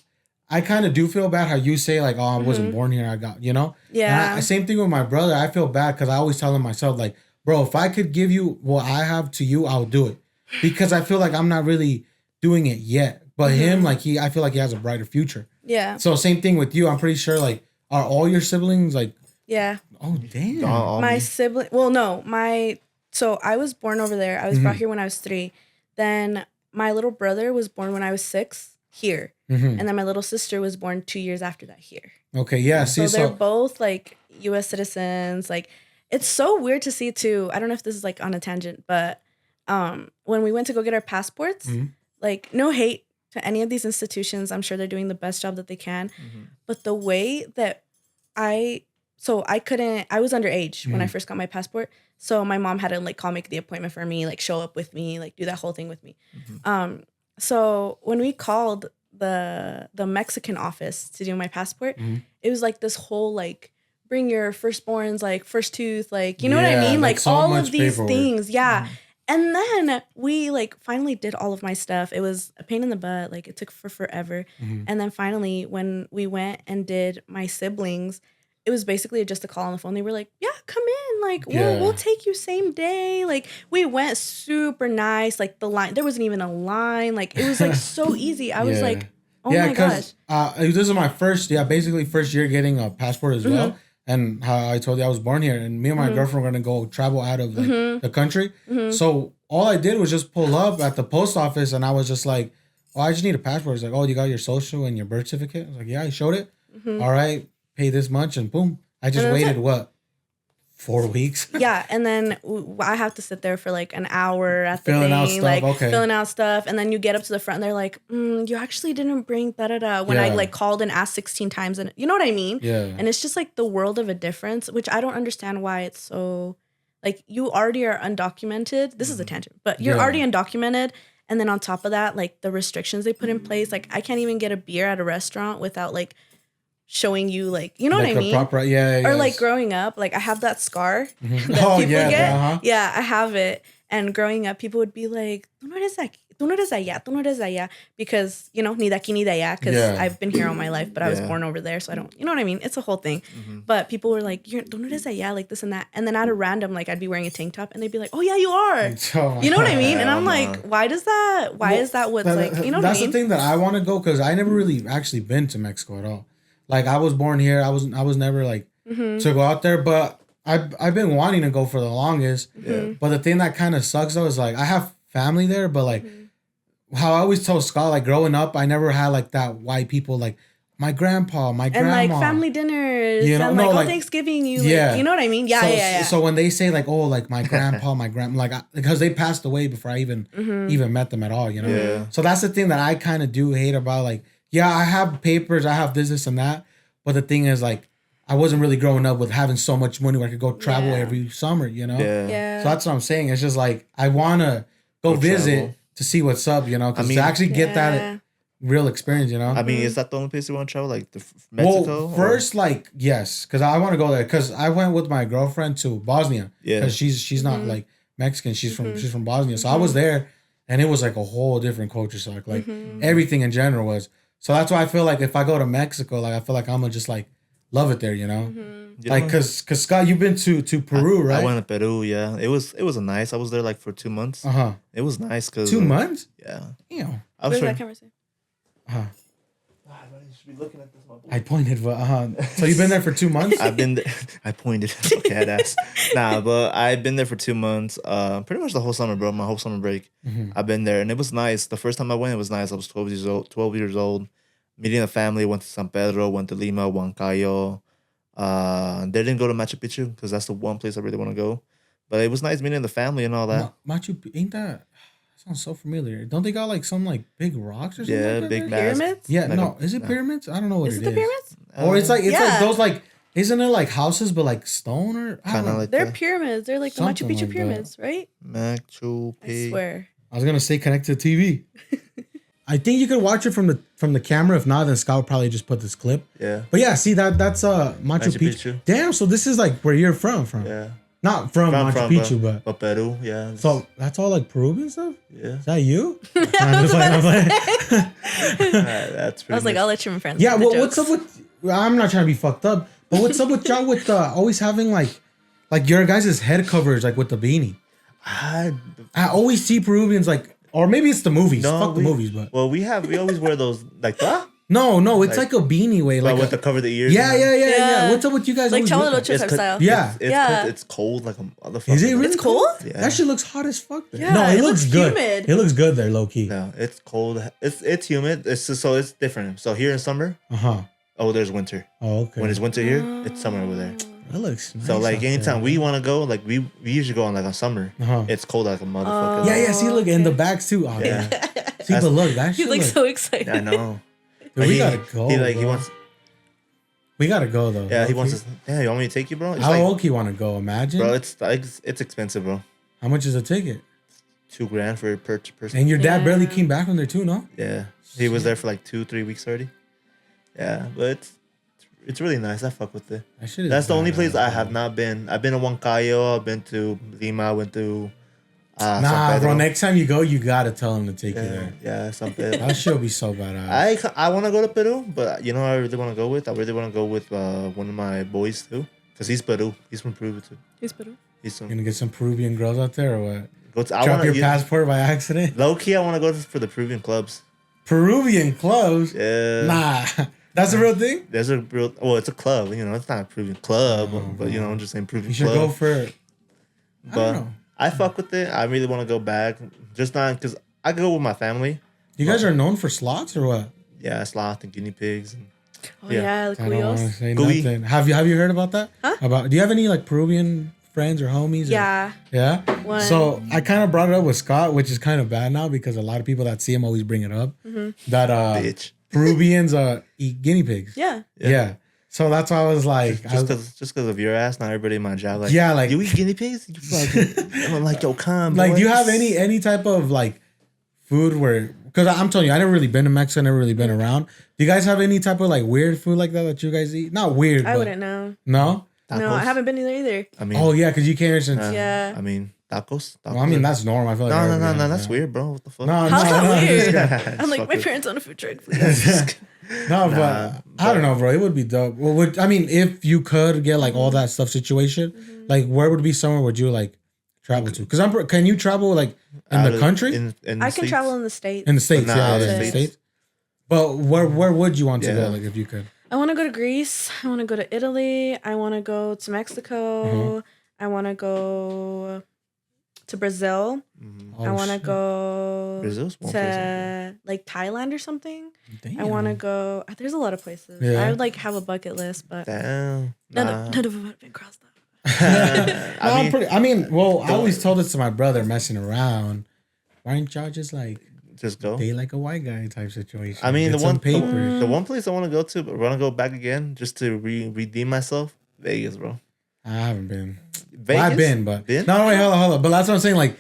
I kind of do feel bad how you say like, oh, I wasn't born here. I got, you know. Yeah. And same thing with my brother. I feel bad because I always tell him myself like, bro, if I could give you what I have to you, I'll do it, because I feel like I'm not really doing it yet. But him, like I feel like he has a brighter future. Yeah. So same thing with you. I'm pretty sure like, are all your siblings like? Yeah. Oh damn. My sibling. Well, no, So I was born over there. I was brought here when I was 3. Then my little brother was born when I was 6 here, and then my little sister was born 2 years after that here. Okay. Yeah. So they're both like U.S. citizens. Like, it's so weird to see too. I don't know if this is like on a tangent, but when we went to go get our passports, like, no hate to any of these institutions. I'm sure they're doing the best job that they can. But the way that I was underage when I first got my passport. So my mom had to like make the appointment for me, like show up with me, like do that whole thing with me. So when we called the Mexican office to do my passport, it was like this whole like, bring your firstborn's like first tooth, like, you know what I mean? Like so all of these things. Yeah. And then we like finally did all of my stuff. It was a pain in the butt. Like it took forever. And then finally when we went and did my siblings, it was basically just a call on the phone. They were like, yeah, come in. Like, we'll take you same day. Like, we went super nice. Like, the line, there wasn't even a line. Like, it was like so easy. I was like, oh my gosh. This is my first year getting a passport as well. And how I told you I was born here, and me and my girlfriend were gonna go travel out of like the country. So all I did was just pull up at the post office, and I was just like, "Oh, I just need a passport." It's like, "Oh, you got your social and your birth certificate?" I was like, "Yeah, I showed it." All right, pay this much, and boom. I just waited 4 weeks. Yeah, and then I have to sit there for like an hour at the filling out stuff, filling out stuff, and then you get up to the front, and they're like, "You actually didn't bring da da da." When I like called and asked 16 times, and you know what I mean? Yeah. And it's just like the world of a difference, which I don't understand why it's so. Like, you already are undocumented. This is a tangent, but you're already undocumented, and then on top of that, like the restrictions they put in place, like I can't even get a beer at a restaurant without like showing you, like, you know like what I mean? Proper, or like growing up, like I have that scar that people get. Yeah, I have it. And growing up, people would be like, tú no eres allá, because, you know, ni de aquí ni de allá, because I've been here all my life, but I was born over there, so I don't, you know what I mean? It's a whole thing. But people were like, tú no eres allá, like this and that. And then at a random, like I'd be wearing a tank top, and they'd be like, oh yeah, you are. You know what I mean? And I'm like, why is that what's like, you know what I mean? That's the thing that I want to go, because I never really actually been to Mexico at all. Like, I was born here. I was never like to go out there, but I've been wanting to go for the longest. But the thing that kind of sucks though is like I have family there, but like how I always told Scott, like growing up, I never had like that white people, like my grandpa, my grandma, and like family dinners, you know, and like Thanksgiving, you know what I mean? So when they say like, oh, like my grandpa, my grandma, like because they passed away before I even met them at all, you know. Yeah. So that's the thing that I kind of do hate about, like, yeah, I have papers, I have this and that, but the thing is like, I wasn't really growing up with having so much money where I could go travel every summer, you know? Yeah. So that's what I'm saying. It's just like, I want to go visit travel to see what's up, you know? Because to actually get that real experience, you know? I mean, is that the only place you want to travel? Like Mexico? Well, first, like, yes. Because I want to go there. Because I went with my girlfriend to Bosnia. Yeah. Because she's not like Mexican. She's from Bosnia. So I was there, and it was like a whole different culture shock. Like everything in general was. So that's why I feel like if I go to Mexico, like I feel like I'm going to just like love it there, you know? Like, cause Scott, you've been to Peru, right? I went to Peru, yeah. It was nice. I was there like for 2 months. It was nice because 2 months? Yeah. Damn. Where's that camera? You should be looking at this. I pointed, but So you've been there for 2 months? I've been there. I pointed. Okay, I'd Nah, but I've been there for 2 months. Pretty much the whole summer, bro. My whole summer break. I've been there, and it was nice. The first time I went, it was nice. I was 12 years old. Meeting a family. Went to San Pedro. Went to Lima, Huancayo. They didn't go to Machu Picchu because that's the one place I really want to go. But it was nice meeting the family and all that. Machu ain't that? Sounds so familiar. Don't they got like some like big rocks or something? Yeah, like big pyramids. Yeah, like no. Is it pyramids? I don't know what is it it. The pyramids? Or it's like yeah. those like. Isn't it like houses but like stone or kind of like they're pyramids? They're like the Machu Picchu like pyramids, right? Machu Picchu. I swear. I was gonna say connected to TV. I think you could watch it from the camera. If not, then Scott would probably just put this clip. Yeah. But yeah, see that's Machu Picchu. Damn, so this is like where you're from. Yeah. Not from Machu Picchu, but Peru, yeah. So that's all like Peruvian stuff? Yeah. Is that you? That's pretty I was like, I'll let your friends. Yeah, well, what's up with I'm not trying to be fucked up, but what's up with y'all with always having like your guys' head covers like with the beanie? I always see Peruvians like, or maybe it's the movies. Fuck the movies, but we always wear those like that. No, it's like a beanie way, like with the cover the ears. Yeah. What's up with you guys? Like Chavo del Ocho type style. Yeah, it's cold like a motherfucker. Is it really it's cold? Yeah. That shit looks hot as fuck. There. Yeah, no, it looks good. Humid. It looks good there, low key. No, it's cold. It's humid. It's just, so it's different. So here in summer, there's winter. Oh, okay. When it's winter here, it's summer over there. That looks nice. So like anytime we want to go, like we usually go on like on summer. It's cold like a motherfucker. Yeah. See, look in the backs too. Oh, yeah. See, but look, that shit. You look so excited. I know. Dude, we gotta go. He wants. We gotta go though. Yeah, he wants to. Yeah, you want me to take you, bro? How low-key want to go? Imagine, bro. It's expensive, bro. How much is a ticket? $2,000 for per person. And your dad barely came back from there too, no? Yeah, he was there for like 2-3 weeks already. Yeah, but it's really nice. I fuck with it. That's the only place I have not been. I've been to Huancayo. I've been to Lima. I went to. Nah, bro. Next time you go, you gotta tell him to take you there. Yeah, San Pedro. That shit'll be so badass. I want to go to Peru, but you know, I really want to go with. I really want to go with one of my boys too, cause he's Peru. He's from Peru too. He's Peru. He's from. Gonna get some Peruvian girls out there or what? Drop your passport by accident. Low key, I want to go for the Peruvian clubs. Peruvian clubs? Yeah. Nah. That's a real thing? There's a real. Well, it's a club. You know, it's not a Peruvian club, but you know, I'm just saying Peruvian. You should club. go for it. I don't know. I fuck with it. I really want to go back. Just not because I go with my family. You guys are known for sloths or what? Yeah, sloth and guinea pigs. And, like I don't want to say Gooey. nothing. Have you heard about that? Huh? Do you have any like Peruvian friends or homies? Yeah. Yeah? One. So I kind of brought it up with Scott, which is kind of bad now because a lot of people that see him always bring it up. Mm-hmm. That bitch. Peruvians eat guinea pigs. Yeah. So that's why I was like, just because of your ass, not everybody in my job. Like, like you eat guinea pigs. You fucking, I'm like, yo, come. Like, do you have any type of like food where? Because I'm telling you, I never really been to Mexico, never really been around. Do you guys have any type of like weird food like that you guys eat? Not weird. I wouldn't know. No. Tacos? No, I haven't been either. I mean, yeah, because you came here since. Yeah. I mean, tacos. Well, I mean, that's normal. I feel like no, that's weird, bro. What the fuck? No, how's that weird? Yeah, I'm like, my parents own a food truck. Please. But I don't know, bro. It would be dope. Well, I mean, if you could get like all that stuff situation, like where would be somewhere would you like travel to? Because can you travel like in the country? In the I can travel in the States. In the States, Nah, in the States. But where would you want to go? Like if you could. I want to go to Greece. I want to go to Italy. I want to go to Mexico. I want to go to Brazil. I want to go to like Thailand or something. Damn. I want to go. There's a lot of places. I would like have a bucket list, but none of them have been crossed off. I always told this to my brother messing around. Why didn't y'all just go? Date like a white guy type situation. I mean, the one place I want to go to, but I want to go back again just to redeem myself. Vegas, bro. I haven't been. Vegas? I've been, but no, wait, hold on. But that's what I'm saying. Like,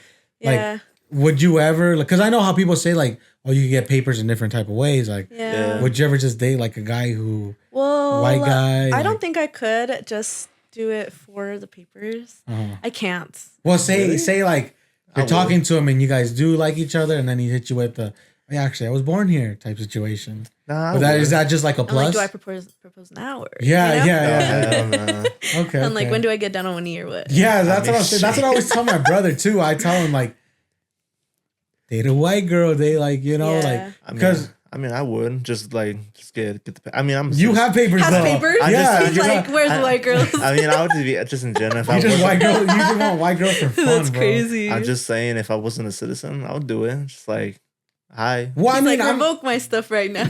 would you ever? Because I know how people say like, oh, you can get papers in different type of ways. Like, would you ever just date like a guy who, white guy? I don't think I could just do it for the papers. I can't. Well, say like you're talking to him and you guys do like each other, and then he hit you with the, actually, I was born here type situation. Is that just like a plus? I'm like, do I propose now? Or, yeah. Okay. And like, when do I get down on one knee or what? Yeah, that's what I'm saying. That's what I always tell my brother too. I tell him like, date a white girl. They like, like, because. I mean, I would just get the. I mean, you have papers. Has papers? He's like, where's the white girls? I mean, I would be just in general. If I just white girl. You just want white girls for fun. That's crazy. I'm just saying, if I wasn't a citizen, I would do it. Just like, hi. Well, I mean, revoke my stuff right now.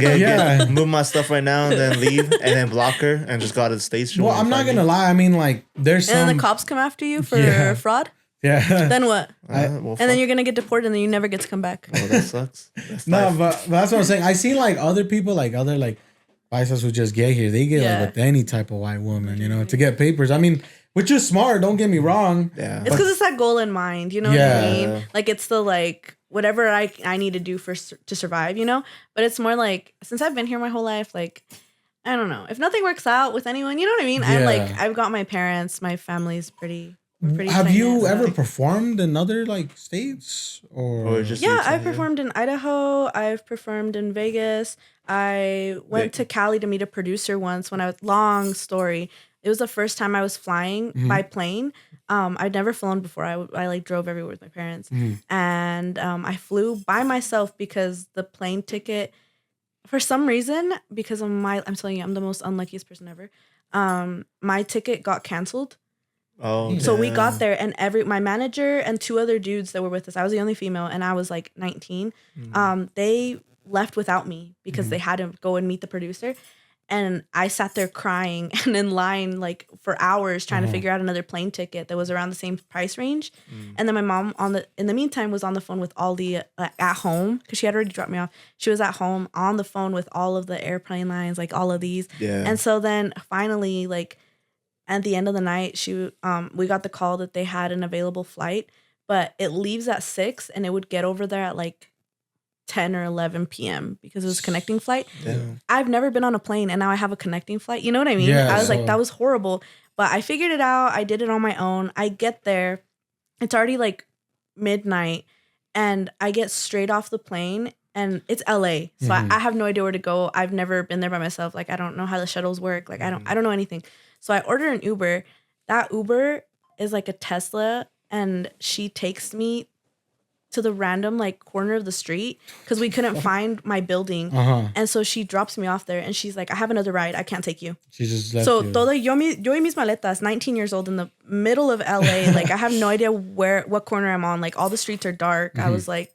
Move my stuff right now and then leave and then block her and just go to the States. Well, I'm not gonna lie. I mean, like, there's some. And then the cops come after you for fraud. Yeah. Then what? And then you're gonna get deported, and then you never get to come back. Oh, that sucks. No, but that's what I'm saying. I see like other people, like other like paisas who just get here. They get like with any type of white woman, you know, to get papers. I mean, which is smart. Don't get me wrong. Yeah. It's because it's that goal in mind. You know what I mean? Like it's the like whatever I need to do to survive. You know. But it's more like since I've been here my whole life, like. I don't know. If nothing works out with anyone, you know what I mean? Yeah. I've got my parents, my family's pretty Have you ever performed in other like states or just I've performed in Idaho. I've performed in Vegas. I went to Cali to meet a producer once when I was long story. It was the first time I was flying by plane. I'd never flown before. I like drove everywhere with my parents. And I flew by myself because the plane ticket for some reason, because of I'm telling you, I'm the most unluckiest person ever. My ticket got canceled. Oh, so we got there, and my manager and two other dudes that were with us. I was the only female, and I was like 19. They left without me because they had to go and meet the producer. And I sat there crying and in line like for hours trying to figure out another plane ticket that was around the same price range. And then my mom in the meantime was on the phone with all the at home because she had already dropped me off. She was at home on the phone with all of the airplane lines, like all of these. Yeah. And so then finally, like at the end of the night, we got the call that they had an available flight, but it leaves at 6 and it would get over there at like 10 or 11 p.m. because it was a connecting flight. Yeah. I've never been on a plane and now I have a connecting flight. You know what I mean? Yeah, I was like, that was horrible. But I figured it out. I did it on my own. I get there. It's already like midnight and I get straight off the plane and it's LA. So I have no idea where to go. I've never been there by myself. Like I don't know how the shuttles work. Like I don't know anything. So I order an Uber. That Uber is like a Tesla and she takes me to the random like corner of the street because we couldn't find my building. And so she drops me off there and she's like, I have another ride. I can't take you. She just left you. Todo yo y mis maletas, 19 years old in the middle of LA. Like I have no idea what corner I'm on. Like all the streets are dark. I was like,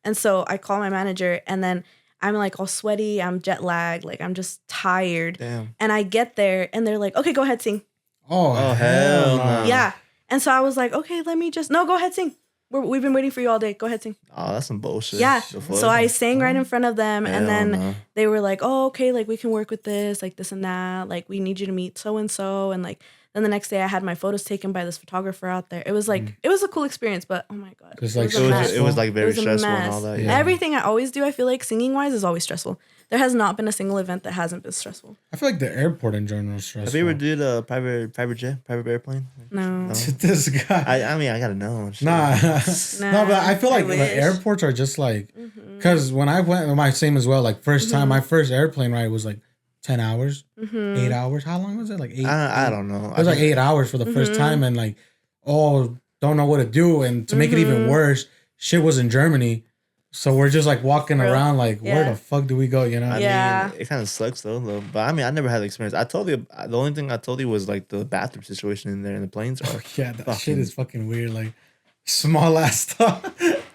and so I call my manager and then I'm like all sweaty. I'm jet lagged. Like I'm just tired. Damn. And I get there and they're like, okay, go ahead, sing. Oh hell no. Yeah. And so I was like, okay, go ahead, sing. We've been waiting for you all day. Go ahead, sing. Oh, that's some bullshit. Yeah. So I sang right in front of them. And then they were like, oh, okay, like we can work with this, like this and that. Like we need you to meet so-and-so. And like, then the next day I had my photos taken by this photographer out there. It was like, it was a cool experience, but oh my God. It was like very stressful and all that. Yeah. Everything I always do, I feel like singing wise is always stressful. There has not been a single event that hasn't been stressful. I feel like the airport in general is stressful. Have you ever did a private jet, private airplane? No. This guy. I mean, I gotta know. Nah. No, but I feel like the airports are just like, because when I went, my same as well. Like first time, my first airplane ride was like 10 hours, 8 hours. How long was it? Like 8? I don't know. It was like 8 hours for the first time, and like, don't know what to do. And to make it even worse, shit was in Germany. So we're just like walking around like, where the fuck do we go? You know? I mean, it kind of sucks though. But I mean, I never had the experience. I told you, the only thing I told you was like the bathroom situation in there in the planes. Yeah, that shit is fucking weird. Like small ass stuff.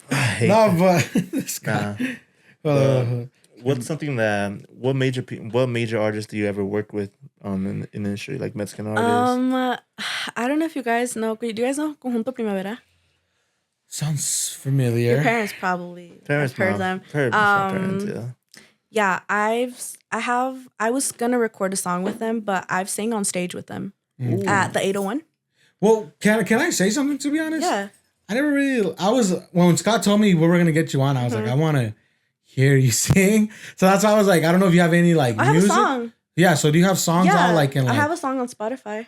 But this guy. What's something that what major artists do you ever work with in the industry, like Mexican artists? I don't know if you guys know. Do you guys know Conjunto Primavera? Sounds familiar. Your parents probably have heard them. Heard my parents, yeah. I was gonna record a song with them, but I've sang on stage with them at the 801. Well, can I say something, to be honest? Yeah. When Scott told me we were gonna get you on, I was like, I wanna hear you sing. So that's why I was like, I don't know if you have any like music. I have a song. Yeah, so do you have songs out like in like, I have a song on Spotify.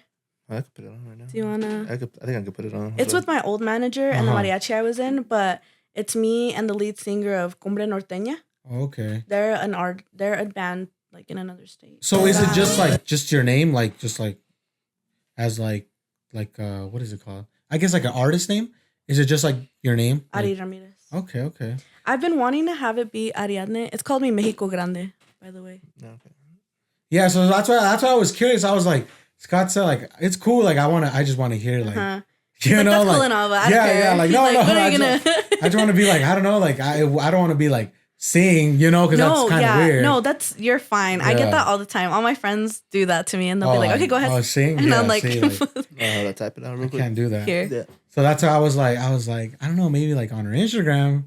I could put it on right now. Do you wanna? I think I could put it on. It's with my old manager and the mariachi I was in, but it's me and the lead singer of Cumbre Norteña. Okay. They're a band like in another state. So is it just your name, like just like as like what is it called? I guess like an artist name. Is it just like your name? Ari Ramirez. Okay. I've been wanting to have it be Ariadne. It's called Me Mexico Grande, by the way. Okay. Yeah, so that's why I was curious. I was like, Scott said like it's cool. Like I just want to hear like you know that's like cool and all, but I don't care. Like He's no. like, I just want to be like I don't know like I don't want to be like sing, because that's kind of weird. No, you're fine. Yeah. I get that all the time. All my friends do that to me, and they'll be like, "Okay, go ahead." Sing. And I'm like, I'll type it out real quick. I can't do that. Here. Yeah. So that's how I was like, I don't know, maybe like on her Instagram.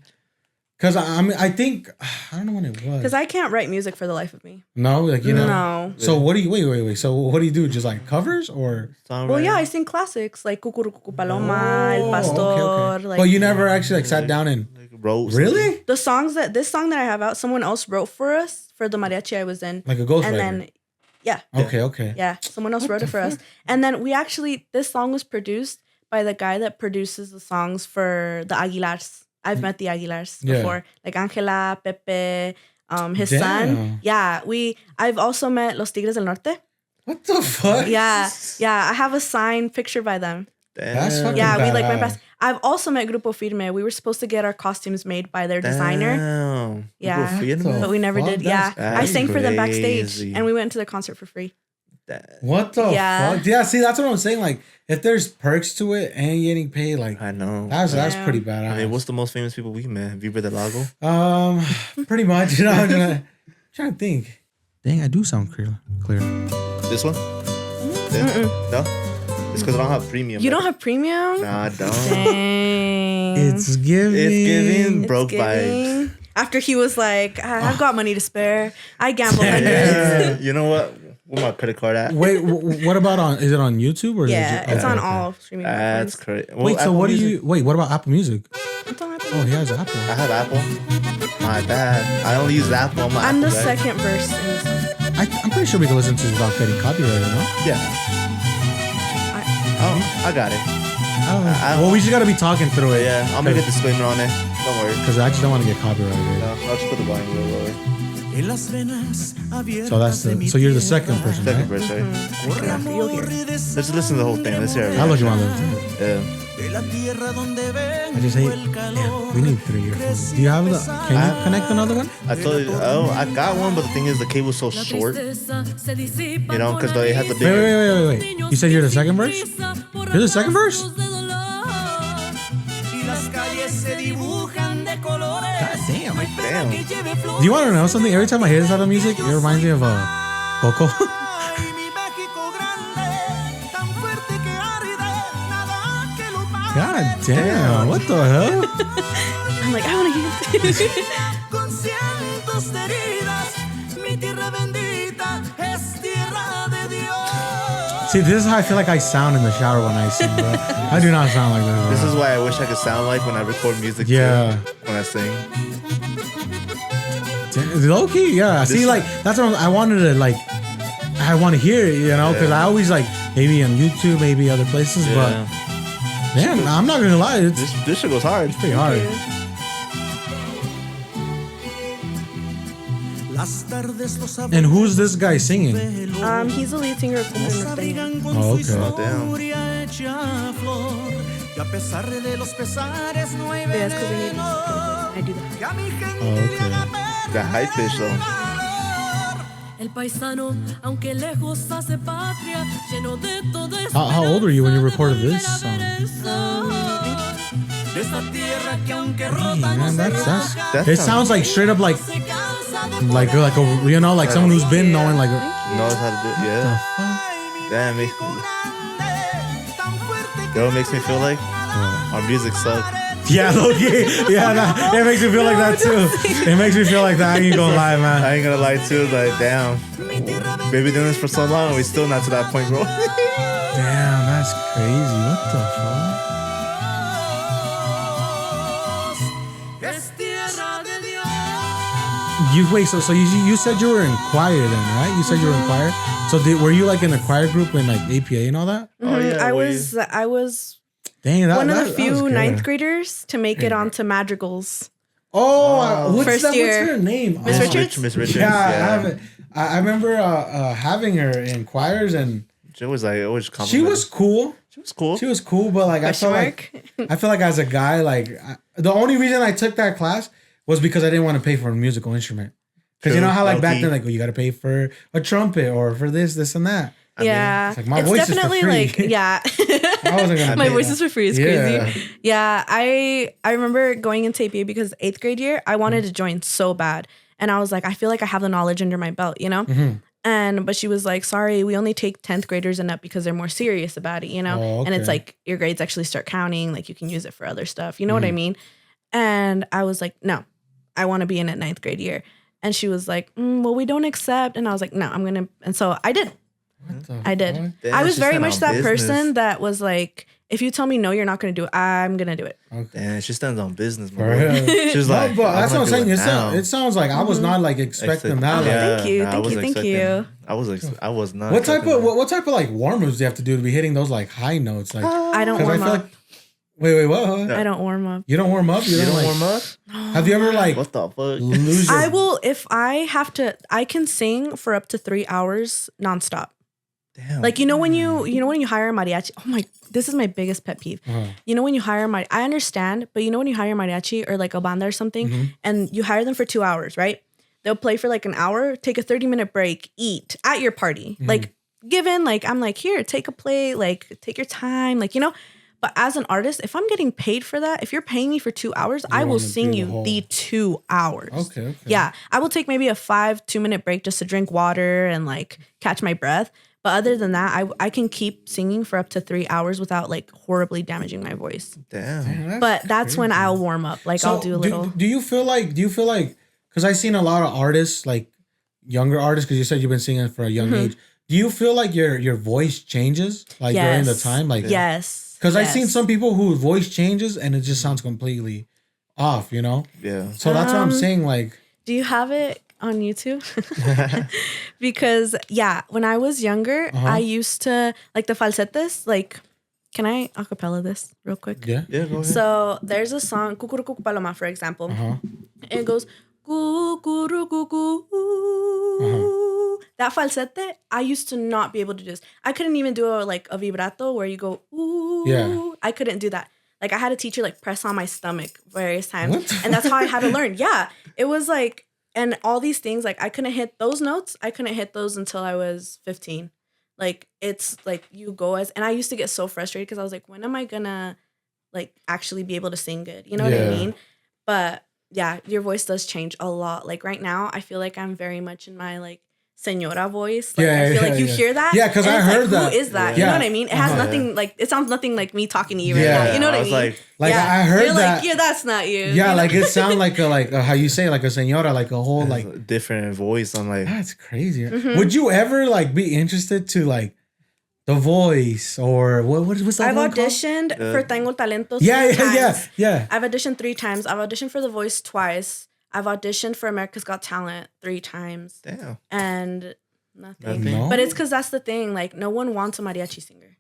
Because I think, I don't know when it was. Because I can't write music for the life of me. No? Like, No. So what do you, wait. So what do you do? Just like covers or? Well, yeah, I sing classics like Cucurucucu Paloma, El Pastor. Okay. Like, but you never actually like sat down and wrote. Really? This song that I have out, someone else wrote for us for the mariachi I was in. Like a ghostwriter? And then, yeah. Okay. Yeah, someone else wrote it for us. And then this song was produced by the guy that produces the songs for the Aguilars. I've met the Aguilars before, like Angela, Pepe, his son. Yeah, I've also met Los Tigres del Norte. What the fuck? Yeah. I have a signed picture by them. That's fucking badass. We like went past. badass. I've also met Grupo Firme. We were supposed to get our costumes made by their designer. Yeah, but we never did. Yeah, I sang for them backstage, and we went to their concert for free. What the fuck? Yeah, see, that's what I'm saying. Like, if there's perks to it and you're getting paid, like, I know that's pretty badass. I mean, what's the most famous people we met? Viva del Lago? Pretty much. I'm trying to think. Dang, I do sound clear. This one? No, it's because I don't have premium. You don't have premium? Nah, I don't. Dang. It's giving broke vibes. After he was like, I've got money to spare. I gamble hundreds. You know what? Where my credit card at? Wait, what about is it on YouTube or? It's on all streaming platforms. That's crazy. Well, wait, so Apple what Music? what about Apple Music? It's on Apple. Oh, he has Apple. I have Apple. My bad. I only use Apple on my I'm Apple the guy. second verse in the song. I'm pretty sure we can listen to it without getting copyrighted, no? Yeah. I got it. Well, we just gotta be talking through it. Yeah, I'll make a disclaimer on it. Don't worry. Because I just don't want to get copyrighted. No, I'll just put the volume a little lower. So you're the second person, Second right? verse, right? Okay. You'll hear it. Let's listen to the whole thing. Let's hear it. I'll look you on the Yeah. I just hate. Yeah, we need 3 earphones. Do you have the? Can you connect another one? I told you. Oh, I got one, but the thing is, the cable's so short. You know, because it has the big. Wait. You said you're the second verse? You're the second verse? God damn. Do you want to know something? Every time I hear this type of music, it reminds me of Coco. God damn, what the hell? I'm like, I want to hear it. See, this is how I feel like I sound in the shower when I sing, bro. I do not sound like this. Bro. This is why I wish I could sound like when I record music. Yeah. Too, when I sing. Low key, yeah. See, like that's what I wanted to like. I want to hear it, because I always like maybe on YouTube, maybe other places, but man, I'm not gonna lie, this shit goes hard. It's pretty hard. And who's this guy singing? He's the lead singer of Cumbia Norteña. Oh, okay. Oh, damn. Yeah, it's because I do that. Oh, okay. The high pitch though. How old were you when you recorded this song? Man, that's it sounds like straight up like a someone who's been knowing like knows how to do it. Yeah. Damn me. You know what makes me feel like? Our music sucks. Yeah, okay. Yeah, it makes me feel like that too. It makes me feel like that. I ain't gonna lie, man. I ain't gonna lie too. Like, damn, we've been doing this for so long, and we still not to that point, bro. Damn, that's crazy. What the fuck? So you said you were in choir then, right? You said you were in choir. So were you like in a choir group in like APA and all that? Mm-hmm. Oh yeah, I was. Dang, one of the few ninth graders to make it onto madrigals. What's First year. What's her name? Miss Richards? Miss Richards. Yeah. I remember having her in choirs, and she was like always. She was cool. She was cool, but like I feel like as a guy, like the only reason I took that class was because I didn't want to pay for a musical instrument. Because you know how like back then, like you got to pay for a trumpet or for this and that. Yeah, it's like my it's voice definitely is for like free. yeah. I wasn't gonna My do voice that. is for free. It's crazy. Yeah, I remember going into APA because 8th grade year I wanted to join so bad, and I was like, I feel like I have the knowledge under my belt, you know. But she was like, sorry, we only take 10th graders and up because they're more serious about it, you know. Oh, okay. And it's like your grades actually start counting, like you can use it for other stuff, you know what I mean? And I was like, no, I want to be in at 9th grade year. And she was like, well, we don't accept. And I was like, no, I'm gonna. And so I did. I did. Damn, I was she very stand much on that business. person that was like, if you tell me no, you're not going to do it, I'm going to do it. Okay. Damn, she stands on business, For bro. real. She's No, like, but that's what I'm saying. It It sounds like I was not like expecting that. Like, Thank you. I Thank was you. Thank expecting- you. I was not. what type expecting of that. what type of like warm ups do you have to do to be hitting those like high notes? Like, I don't 'cause warm feel up. like, wait, what? I don't warm up. You don't warm up? You don't like, warm up? Have you ever like What the fuck? lose your I will, if I have to, I can sing for up to 3 hours nonstop. Damn. Like, you know when you hire a mariachi, oh my, this is my biggest pet peeve. You know when you hire I understand, but you know when you hire a mariachi or like a banda or something and you hire them for 2 hours, right? They'll play for like an hour, take a 30-minute break, eat at your party. Like given, like I'm like, here, take a plate, like take your time, like, you know. But as an artist, if I'm getting paid for that, if you're paying me for 2 hours, I will wanna sing do you the whole- the 2 hours. Okay. Yeah. I will take maybe a 2-minute break just to drink water and like catch my breath. But other than that, I can keep singing for up to 3 hours without like horribly damaging my voice. Damn. But that's when I'll warm up. Like I'll do a little. Do you feel like because I've seen a lot of artists, like younger artists, because you said you've been singing for a young age. Do you feel like your voice changes like during the time? Like yes. Because I've seen some people whose voice changes and it just sounds completely off, you know? Yeah. So that's what I'm saying. Like, do you have it on YouTube? Because yeah, when I was younger, I used to like the falsetes. Like, can I acapella this real quick? yeah. Yeah, go ahead. So there's a song, Cucurucucu Paloma, for example. It goes, Cucurucucu. That falsete, I used to not be able to do this. I couldn't even do a vibrato where you go, ooh. Yeah. I couldn't do that. Like I had a teacher like press on my stomach various times. And that's how I had to learn. Yeah. It was like, and all these things, like I couldn't hit those notes. I couldn't hit those until I was 15. Like it's like you go and I used to get so frustrated because I was like, when am I gonna like actually be able to sing good? You know what I mean? But yeah, your voice does change a lot. Like right now, I feel like I'm very much in my like señora voice. Like I feel like you hear that. Yeah, because and I it's heard like, that. Who is that? You know what I mean? It has nothing like it sounds nothing like me talking to you right now. You know what I mean? Like I heard You're that. like, yeah, that's not you. Yeah, you know? like it sounds like a how you say like a señora, like a whole like a different voice. I'm like, that's crazy. Would you ever like be interested to like The Voice or what's that? I've one auditioned for Tengo Talento. Yeah. I've auditioned 3 times. I've auditioned for The Voice twice. I've auditioned for America's Got Talent 3 times. Damn. And nothing. No? But it's because that's the thing. Like, no one wants a mariachi singer.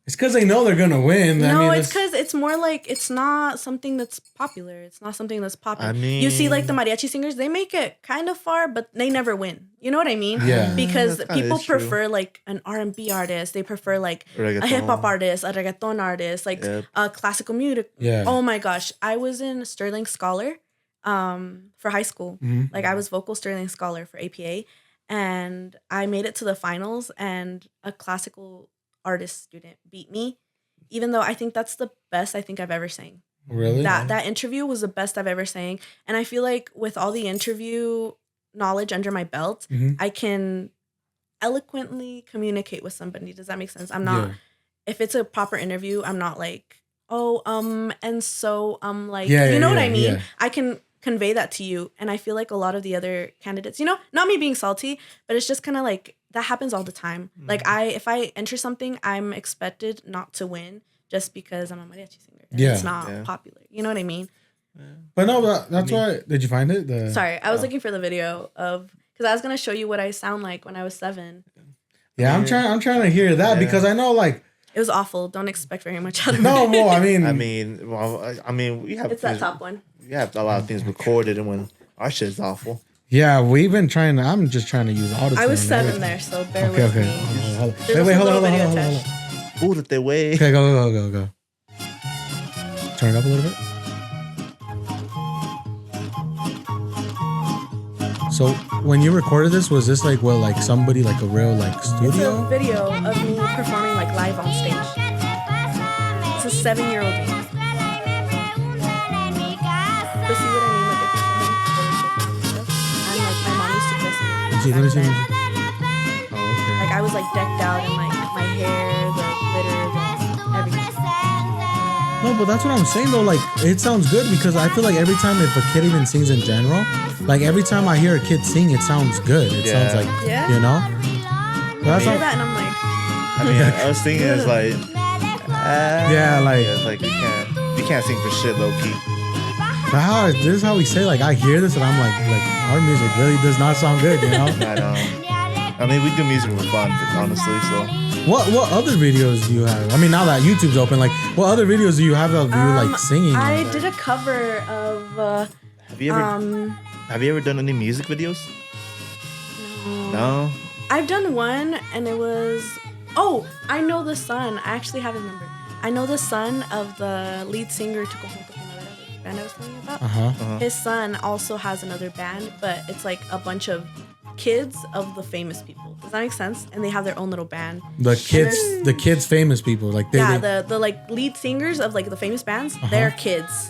It's because they know they're gonna win. No, it's because it's more like it's not something that's popular. It's not something that's popular. I mean, you see, like the mariachi singers, they make it kind of far, but they never win. You know what I mean? Yeah. Because That kinda people is true. prefer like an R&B artist. They prefer like a Reggaeton. hip hop artist, a reggaeton artist, like a classical music. Yeah. Oh my gosh, I was in Sterling Scholar, for high school. Like I was vocal Sterling Scholar for APA, and I made it to the finals. And a classical artist student beat me. Even though I think that's the best I think I've ever sang. Really? That interview was the best I've ever sang. And I feel like with all the interview knowledge under my belt, I can eloquently communicate with somebody. Does that make sense? I'm not, if it's a proper interview, I'm not like, and so like, you know what I mean? Yeah. I can convey that to you. And I feel like a lot of the other candidates, you know, not me being salty, but it's just kind of like, that happens all the time. Like if I enter something, I'm expected not to win just because I'm a mariachi singer. And it's not popular. You know what I mean? But no, that's why. Did you find it? Sorry, I was looking for the video of because I was gonna show you what I sound like when I was 7. Yeah, I'm trying to hear that because I know like it was awful. Don't expect very much out of no, me. well, I mean, we have it's that top one. We have a lot of things recorded, and when our shit's awful. Yeah, we've been trying to. I'm just trying to use auto. I was 7 there, so bear with me. Wait, hold on. Ooh, that they way. Okay, go. Turn it up a little bit. So when you recorded this, was this like like somebody like a real like studio? It's a video of me performing like live on stage. It's a 7-year-old me. But see what I mean? Like and like my mom used to kiss me. Let me see. Oh, okay. Like I was like decked out in like my hair, the glitter, everything. No, but that's what I'm saying though. Like it sounds good because I feel like every time if a kid even sings in general, like every time I hear a kid sing, it sounds good. It sounds like you know. I hear that and I'm like. I mean, I was thinking it's like. It's like you can't sing for shit, low key. But this is how we say, like, I hear this and I'm like our music really does not sound good, you know? I know. I mean, we do music for fun, honestly, so. What other videos do you have? I mean, now that YouTube's open, like, what other videos do you have of you, like, singing? I did a cover of, Have you ever done any music videos? No? I've done one, and it was, I know the son. I actually have his number. I know the son of the lead singer to Conjunto Primavera, the band I was telling you about. His son also has another band, but it's like a bunch of kids of the famous people. Does that make sense? And they have their own little band. The kids famous people, like the like lead singers of like the famous bands. Their kids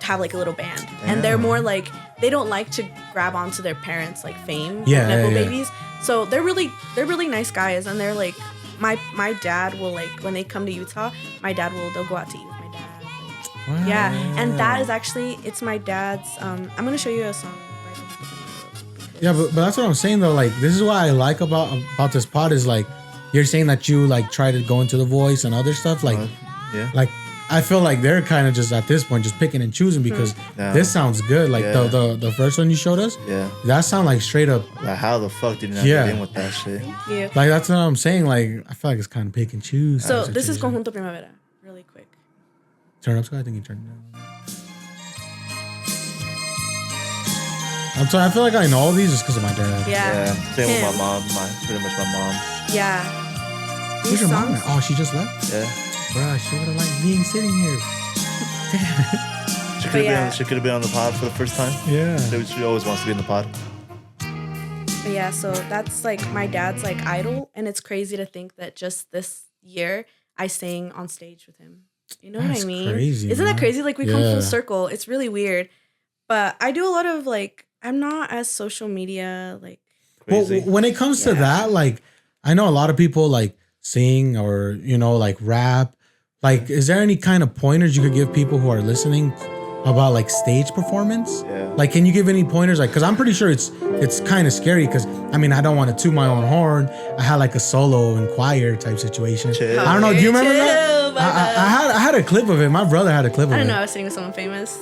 have like a little band, and they're more like they don't like to grab onto their parents' like fame, babies. So they're really nice guys, and they're like my dad will like when they come to Utah, they'll go out to eat with my dad. Like, yeah, and that is actually it's my dad's. I'm gonna show you a song. Yeah, but that's what I'm saying though. Like this is what I like about this pod is like you're saying that you like try to go into The Voice and other stuff. Like, like I feel like they're kind of just at this point just picking and choosing because this sounds good. Like the first one you showed us, that sound like straight up. Like how the fuck did you not get in with that shit? Thank you. Like that's what I'm saying. Like I feel like it's kind of pick and choose. So this is Conjunto Primavera. Really quick. Turn it up, Scott. I think you turned it down. I'm sorry, I feel like I know all these just because of my dad. Yeah. Same with my mom. Pretty much my mom. Yeah. Where's your mom at? Oh, she just left? Yeah. Bruh, she would have liked being sitting here. She could have been on the pod for the first time. Yeah. She always wants to be in the pod. But yeah, so that's like my dad's like idol. And it's crazy to think that just this year I sang on stage with him. You know what I mean? Crazy, Isn't that crazy? Like we come full circle. It's really weird. But I do a lot of like, I'm not as social media like crazy. Well, when it comes to that, like I know a lot of people like sing or, you know, like rap. Like, is there any kind of pointers you could give people who are listening about like stage performance? Yeah. Like, can you give any pointers? Like, cause I'm pretty sure it's kind of scary. Cause I mean, I don't want to toot my own horn. I had like a solo and choir type situation. Chill. I don't know. Do you remember that? I had a clip of it. My brother had a clip of it. I don't know. I was sitting with someone famous.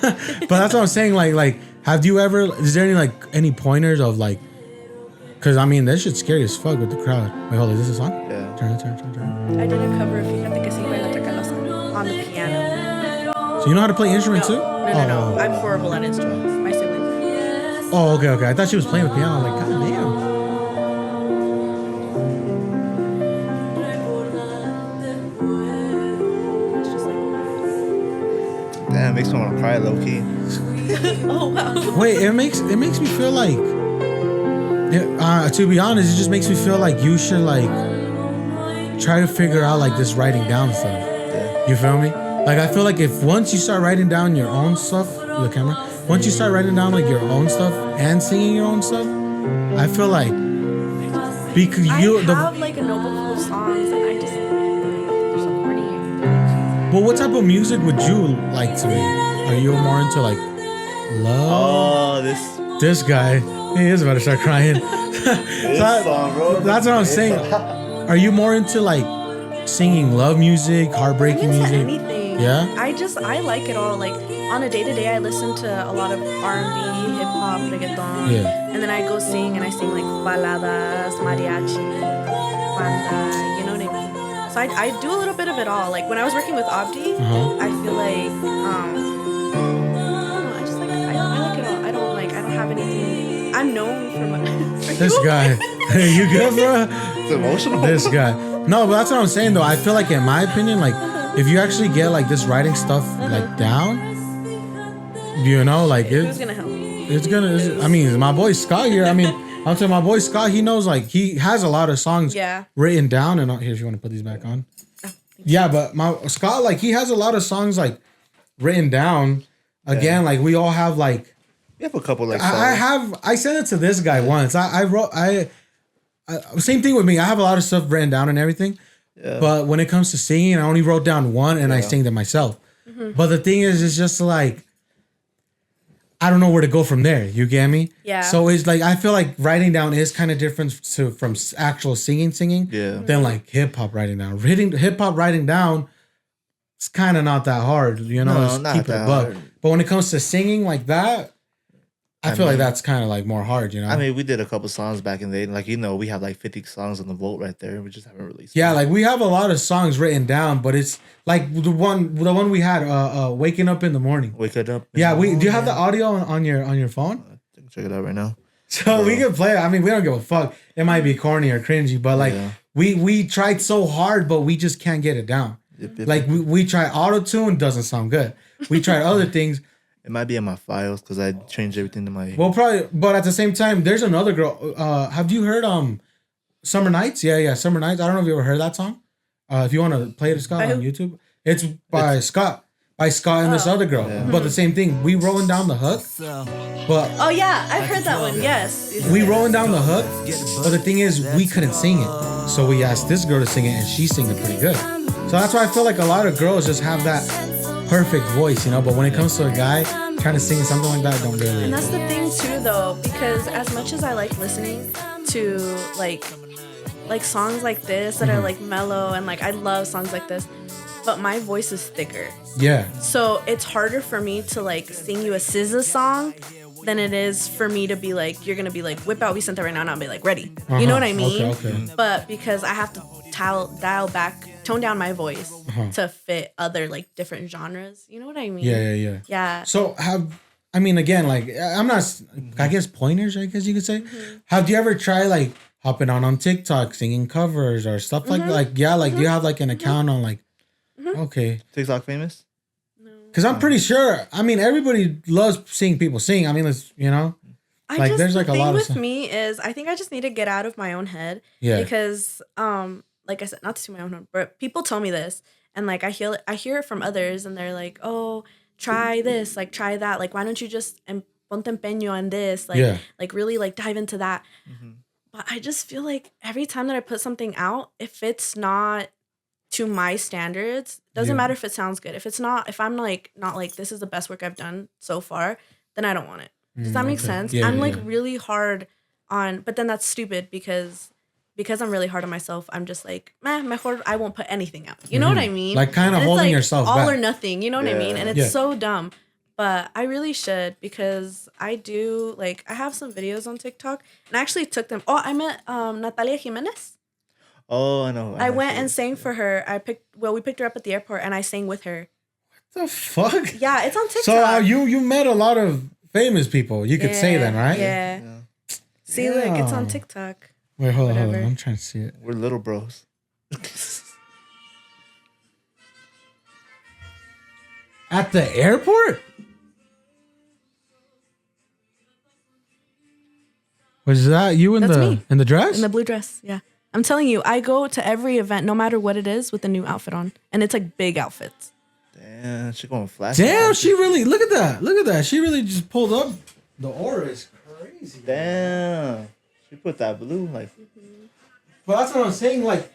But that's what I'm saying. Like, have you ever? Is there any pointers of like? Cause I mean, that shit's scary as fuck with the crowd. Wait, hold on. Is this a song? Yeah. Turn. I did a cover of Fíjate que sí baila otra calosa on the piano. So you know how to play instruments too? No. I'm horrible at instruments. My siblings. Oh, okay. I thought she was playing the piano. I was like, God damn. Damn, it makes me want to cry low key. Oh wow. Wait, it makes me feel like. To be honest, it just makes me feel like you should like try to figure out like this writing down stuff. Yeah. You feel me? Like I feel like if once you start writing down your own stuff, the camera. Once you start writing down like your own stuff and singing your own stuff, I feel like because I have like a notebook full of songs and I just they're so corny. But what type of music would you like to make? Are you more into like love? Oh, this guy. He is about to start crying. That's what I'm saying. Are you more into like singing love music, heartbreaking music? Anything. Yeah. I like it all. Like on a day-to-day, I listen to a lot of R&B, hip hop, reggaeton. Yeah. And then I go sing and I sing like baladas, mariachi, banda. You know what I mean? So I do a little bit of it all. Like when I was working with Abdi, I feel like I like it all. I don't have anything. I'm known for my. This guy. Hey, you good, bro? It's emotional. This guy. No, but that's what I'm saying though. I feel like, in my opinion, like if you actually get like this writing stuff like down, you know, like who's gonna help me? I mean, my boy Scott here. I mean, I'll tell my boy Scott. He knows, like, he has a lot of songs written down. And here, if you want to put these back on. Yeah, but my Scott, like, he has a lot of songs like written down. Again, like, we all have like. You have a couple like. I sent it to this guy once. I wrote. Same thing with me. I have a lot of stuff written down and everything. Yeah. But when it comes to singing, I only wrote down one and I sang them myself. Mm-hmm. But the thing is, it's just like, I don't know where to go from there. You get me? Yeah. So it's like, I feel like writing down is kind of different from actual singing than like hip hop writing down. Hip hop writing down, it's kind of not that hard. You know, no, not that hard. But when it comes to singing like that, I feel like that's kind of like more hard, you know? I mean, we did a couple songs back in the day. Like, you know, we have like 50 songs on the vault right there. We just haven't released them. Like we have a lot of songs written down, but it's like the one we had, Waking Up in the Morning. Waking Up. Do you have the audio on your phone? Check it out right now. So we can play it. I mean, we don't give a fuck. It might be corny or cringy, but like we tried so hard, but we just can't get it down. Like we tried auto-tune, doesn't sound good. We tried other things. It might be in my files because I changed everything to my. Well, probably, but at the same time, there's another girl. Have you heard Summer Nights? Yeah, Summer Nights. I don't know if you ever heard that song. If you want to play it, Scott, on YouTube, it's by Scott and this other girl. Yeah. But the same thing, we rolling down the hook. But I've heard that one. Yes, we rolling down the hook. But the thing is, we couldn't sing it, so we asked this girl to sing it, and she sang it pretty good. So that's why I feel like a lot of girls just have that perfect voice, you know, but when it comes to a guy trying to sing something like that, don't really. And that's the thing too, though, because as much as I like listening to like songs like this that are like mellow, and like I love songs like this, but my voice is thicker. Yeah. So it's harder for me to like sing you a SZA sone than it is for me to be like, you're gonna be like, whip out Vicente right now, and I'll be like, ready. You know what I mean? Okay. But because I have to dial back, tone down my voice to fit other like different genres. You know what I mean? Yeah. So again, like I'm not, I guess pointers, I guess you could say. Mm-hmm. Have you ever tried like hopping on TikTok, singing covers or stuff like do you have like an account on like, okay. TikTok famous? Because I'm pretty sure, I mean, everybody loves seeing people sing. I mean, you know, there's like a lot of stuff. The thing with me is, I think I just need to get out of my own head. Yeah. Because, like I said, not to toot my own horn, but people tell me this, and like I hear it from others, and they're like, "Oh, try this, like try that, like why don't you just ponte empeño on this, like really like dive into that." Mm-hmm. But I just feel like every time that I put something out, if it's not to my standards, doesn't matter if it sounds good. If I'm like not like this is the best work I've done so far, then I don't want it. Does that make sense? I'm like really hard on, but then that's stupid because I'm really hard on myself. I'm just like, mejor I won't put anything out. You know what I mean? Like kind of holding yourself all back. Or nothing. You know what I mean? And it's so dumb. But I really should, because I do, like, I have some videos on TikTok, and I actually took them. Oh, I met Natalia Jimenez. Oh, I know. I went and sang for her. We picked her up at the airport, and I sang with her. What the fuck? Yeah, it's on TikTok. So you met a lot of famous people, you could say then, right? Yeah. See, look, it's on TikTok. Wait, hold on. I'm trying to see it. We're little bros. At the airport? Was that you in the dress? In the blue dress, yeah. I'm telling you, I go to every event, no matter what it is, with a new outfit on. And it's like big outfits. Damn, she going flash. Damn, she really, look at that. She really just pulled up. The aura is crazy. Damn. She put that blue, like. But that's what I'm saying, like,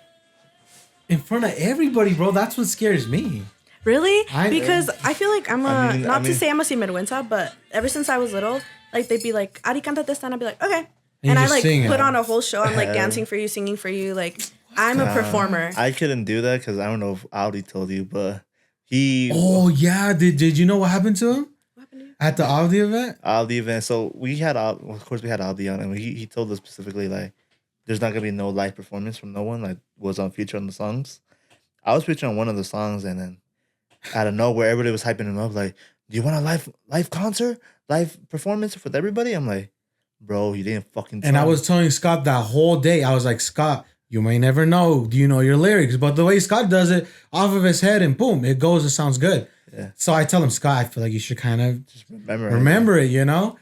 in front of everybody, bro, that's what scares me. Really? Because I feel like not to say I'm a sinvergüenza, but ever since I was little, like, they'd be like, Ari, cántate esta, and I'd be like, okay. And I, like, put on a whole show. I'm, like, dancing for you, singing for you. Like, I'm a performer. I couldn't do that because I don't know if Audi told you, but he... Oh, yeah. Did you know what happened to him? What happened to him? At the Audi event? Audi event. So we had, of course, we had Audi on, and he told us specifically, like, there's not going to be no live performance from no one, like, was on feature on the songs. I was featured on one of the songs, and then out of nowhere, everybody was hyping him up, like, do you want a live concert? Live performance with everybody? I'm like, bro, you didn't fucking tell And I was telling Scott that whole day, I was like, Scott, you may never know. Do you know your lyrics? But the way Scott does it, off of his head, and boom, it goes, it sounds good. Yeah. So I tell him, Scott, I feel like you should kind of just remember it, you know?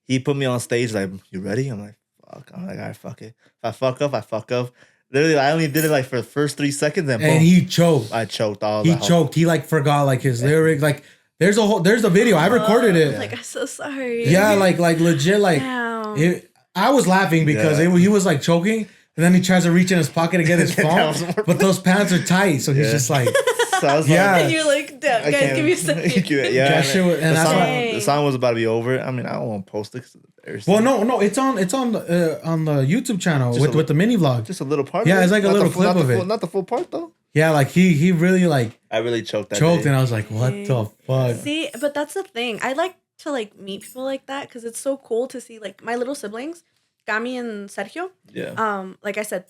he put me on stage like, you ready? I'm like, fuck. I'm like, all right, fuck it. If I fuck up, I fuck up. Literally, I only did it like for the first 3 seconds, and boom, he choked. I choked all. He choked. He like forgot like his lyrics. Like there's a video. I recorded it. Like, I'm so sorry. Yeah, like legit. Like I was laughing because he was like choking, and then he tries to reach in his pocket to get his phone, but those pants are tight, so he's just like. So I was like, and you're like, damn, guys, give me a second. Yeah, the song was about to be over. I mean, I don't want to post it. Well, no, it's on the YouTube channel with the mini vlog. Just a little part. Yeah, it's like a little clip of it. Not the full part though. Yeah, like he really like. I really choked. And I was like, what the fuck? See, but that's the thing. I like to like meet people like that because it's so cool to see like my little siblings, Cami and Sergio. Yeah. Like I said,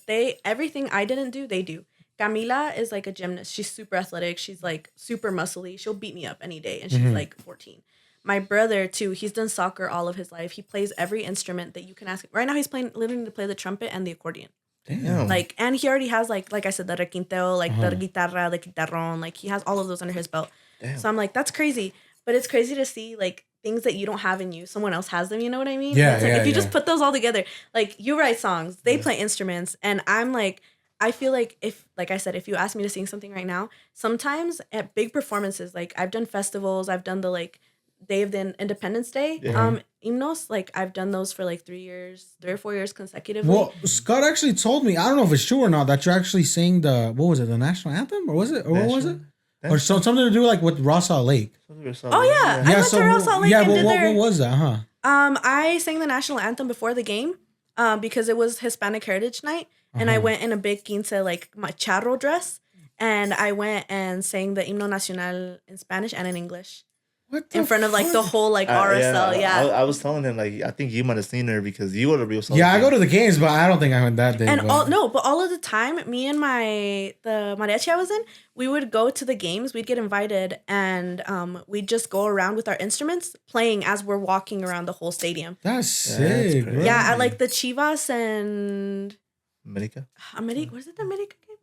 everything I didn't do, they do. Camila is like a gymnast. She's super athletic. She's like super muscly. She'll beat me up any day. And she's like 14. My brother too, he's done soccer all of his life. He plays every instrument that you can ask him. Right now he's learning to play the trumpet and the accordion. Damn. Like, and he already has like I said, the requinteo, like the guitarra, the guitarrón. Like he has all of those under his belt. Damn. So I'm like, that's crazy. But it's crazy to see like things that you don't have in you, someone else has them. You know what I mean? Yeah. It's like, if you just put those all together, like you write songs, they play instruments, and I'm like, I feel like if, like I said, if you ask me to sing something right now, sometimes at big performances, like I've done festivals, I've done the like Day of the Independence Day hymnos, like I've done those for like 3 or 4 years consecutively. Well, Scott actually told me, I don't know if it's true or not, that you're actually saying the national anthem, or was it, or what was it? Or something to do like with Ross Salt Lake. Oh yeah, I went to Ross Salt Lake. Yeah, what was that? Huh? I sang the national anthem before the game, because it was Hispanic Heritage Night. And I went in a big quince, like my charro dress. And I went and sang the Himno Nacional in Spanish and in English. In front of like the whole like RSL, I was telling him like I think you might have seen her because you were the real. Yeah, I go to the games, but I don't think I went that day. And all of the time, me and the mariachi I was in, we would go to the games. We'd get invited, and we'd just go around with our instruments playing as we're walking around the whole stadium. That's sick. Bro. Yeah, at like the Chivas and America. Was it the America game?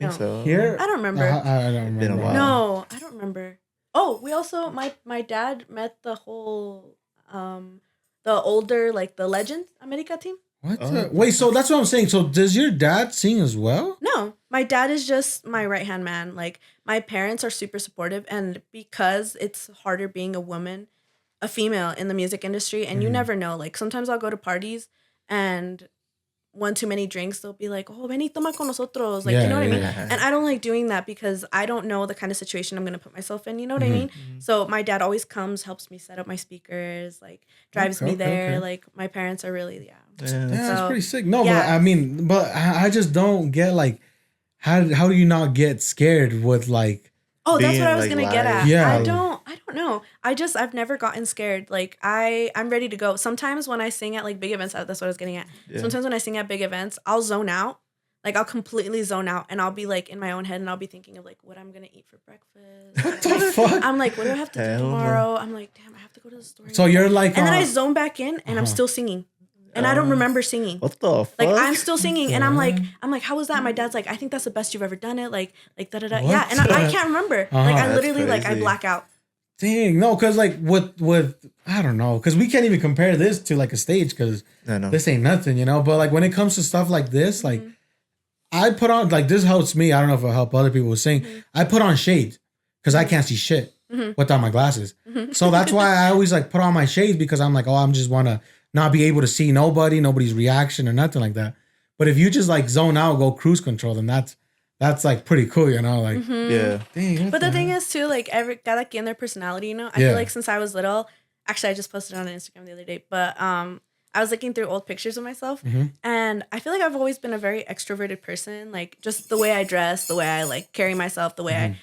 I think so. Here, I don't remember. I don't remember. Been a while. No, I don't remember. Oh, we also my dad met the whole the older like the Legends America team. What? Wait, so that's what I'm saying. So does your dad sing as well? No, my dad is just my right hand man. Like my parents are super supportive, and because it's harder being a female in the music industry, and you never know. Like sometimes I'll go to parties and one too many drinks, they'll be like, oh, ven y toma con nosotros. Like, you know what I mean? And I don't like doing that because I don't know the kind of situation I'm going to put myself in. You know what I mean? So my dad always comes, helps me set up my speakers, like drives me there. Okay. Like my parents are really, that's pretty sick. No, but I mean, but I just don't get like, how do you not get scared with like, oh, that's what I was like, gonna get at. Yeah. I don't know. I've never gotten scared. Like I'm ready to go. Sometimes when I sing at like big events, that's what I was getting at. Yeah. Sometimes when I sing at big events, I'll zone out. Like I'll completely zone out, and I'll be like in my own head, and I'll be thinking of like what I'm gonna eat for breakfast. What the fuck? I'm like, what do I have to do tomorrow? I'm like, damn, I have to go to the store. So you're like, and then I zone back in, and I'm still singing. And I don't remember singing. What the fuck? Like I'm still singing, and I'm like, how was that? My dad's like, I think that's the best you've ever done it. Like da da da. Yeah, and I can't remember. Like I literally like I black out. Dang, no, because like with I don't know, because we can't even compare this to like a stage, because this ain't nothing, you know. But like when it comes to stuff like this, like I put on, like this helps me. I don't know if it'll help other people sing. I put on shades because I can't see shit without my glasses. So that's why I always like put on my shades, because I'm like, oh, I'm just want to not be able to see nobody's reaction or nothing like that. But if you just like zone out, go cruise control, then that's like pretty cool, you know? Like, yeah. Dang, but the thing is too, like every got like in their personality, you know? I feel like since I was little, actually I just posted it on Instagram the other day, but I was looking through old pictures of myself, and I feel like I've always been a very extroverted person, like just the way I dress, the way I like carry myself, the way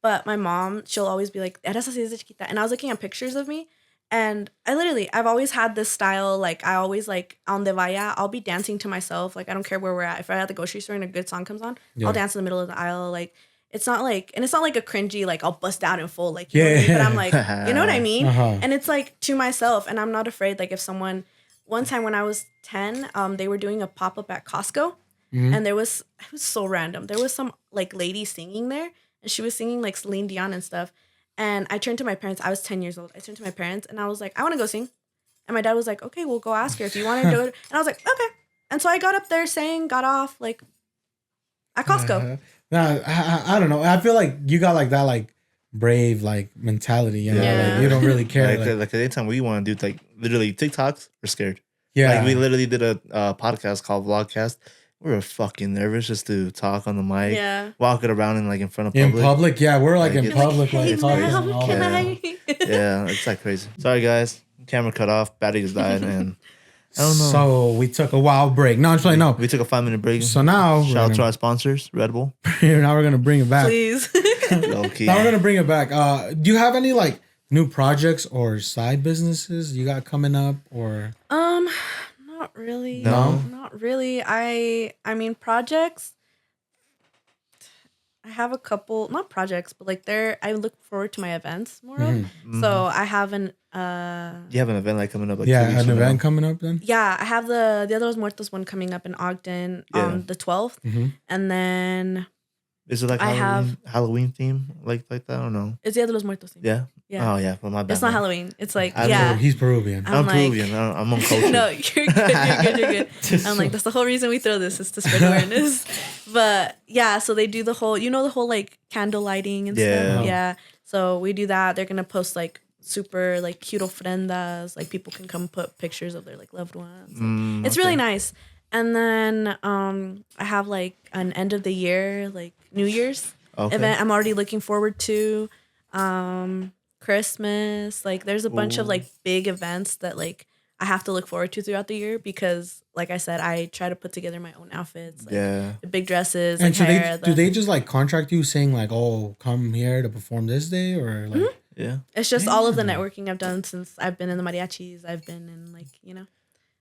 but my mom, she'll always be like, eres así desde chiquita. And I was looking at pictures of me, and I've always had this style. Like I always like, on donde vaya, I'll be dancing to myself. Like I don't care where we're at. If I'm at the grocery store and a good song comes on, I'll dance in the middle of the aisle. Like it's not like a cringy, like I'll bust out in full, like, you know what I mean? But I'm like, you know what I mean? And it's like to myself, and I'm not afraid. Like if someone, one time when I was 10, they were doing a pop-up at Costco, and it was so random. There was some like lady singing there, and she was singing like Celine Dion and stuff. And I turned to my parents. I was 10 years old. I turned to my parents, and I was like, I want to go sing. And my dad was like, okay, we'll go ask her if you want to do it. And I was like, okay. And so I got up there, got off like at Costco. I don't know. I feel like you got like that like brave like mentality, you know, like you don't really care. Like anytime we want to do like literally TikToks, we're scared. Yeah, like we literally did a podcast called Vlogcast. We were fucking nervous just to talk on the mic. Yeah, walking around in front of public. In public, yeah, we're like in public, like, hey, ma'am, can I? Yeah, it's like crazy. Sorry guys, camera cut off, batteries died, and I don't know. So we took a wild break. No, I'm just like no. We took a 5-minute break. So now shout out to our sponsors, Red Bull. Now we're gonna bring it back. Please. Okay. Now we're gonna bring it back. Do you have any like new projects or side businesses you got coming up or? Not really. No? Not really. I mean projects. I have a couple, not projects, but like I look forward to my events more of. So I have an you have an event coming up? An event coming up then? Yeah, I have the Dia de los Muertos one coming up in Ogden on the 12th. And then is it like Halloween theme like that? I don't know. It's Dia de los Muertos theme. Yeah. Yeah. Oh yeah, well, my bad. It's not Halloween. It's like He's Peruvian. I'm Peruvian. I'm uncultured. No, you're good. You're good. I'm like, that's the whole reason we throw this is to spread awareness. But yeah, so they do the whole, the whole like candle lighting and stuff. Yeah. So we do that. They're gonna post like super like cute ofrendas. Like people can come put pictures of their like loved ones. It's really nice. And then I have like an end of the year like New Year's event. I'm already looking forward to. Christmas, like there's a bunch of like big events that like I have to look forward to throughout the year because like I said, I try to put together my own outfits, like the big dresses and so hair. Do they just like contract you saying like, oh, come here to perform this day or like it's just all of the networking I've done since I've been in the mariachis. I've been in like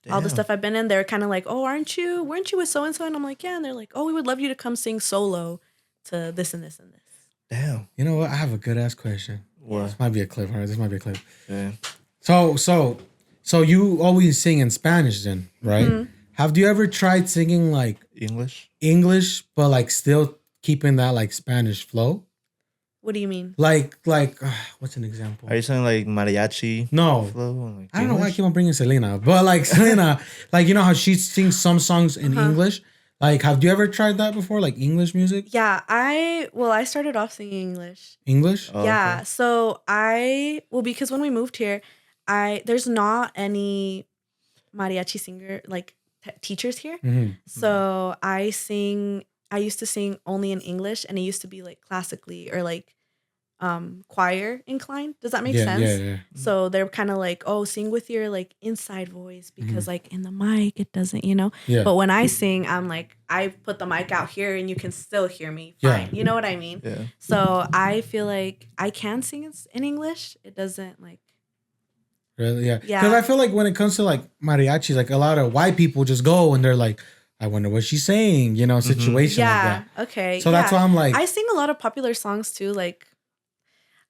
all the stuff I've been in. They're kind of like, oh, weren't you with so and so? And I'm like, yeah. And they're like, oh, we would love you to come sing solo to this and this and this. Damn. You know what? I have a good ass question. What? This might be a clip. All right, this might be a clip. Yeah. So you always sing in Spanish then, right? Have you ever tried singing like English, but like still keeping that like Spanish flow? What do you mean? Like, what's an example? Are you saying like mariachi? No. Flow, like I don't know why I keep on bringing Selena, but like Selena, like you know how she sings some songs in English. Like, have you ever tried that before? Like English music? Yeah, I started off singing English. English? Oh, yeah. Okay. So because when we moved here, there's not any mariachi singer, like teachers here. So I used to sing only in English and it used to be like classically or like choir inclined. Does that make sense? Yeah. So they're kind of like, oh, sing with your like inside voice because like in the mic it doesn't, Yeah. But when I sing, I'm like, I put the mic out here and you can still hear me fine. You know what I mean? Yeah. So I feel like I can sing in English. It doesn't like. Really? Yeah. Because I feel like when it comes to like mariachis, like a lot of white people just go and they're like, I wonder what she's saying, situation like that. Okay. So that's why I'm like. I sing a lot of popular songs too, like.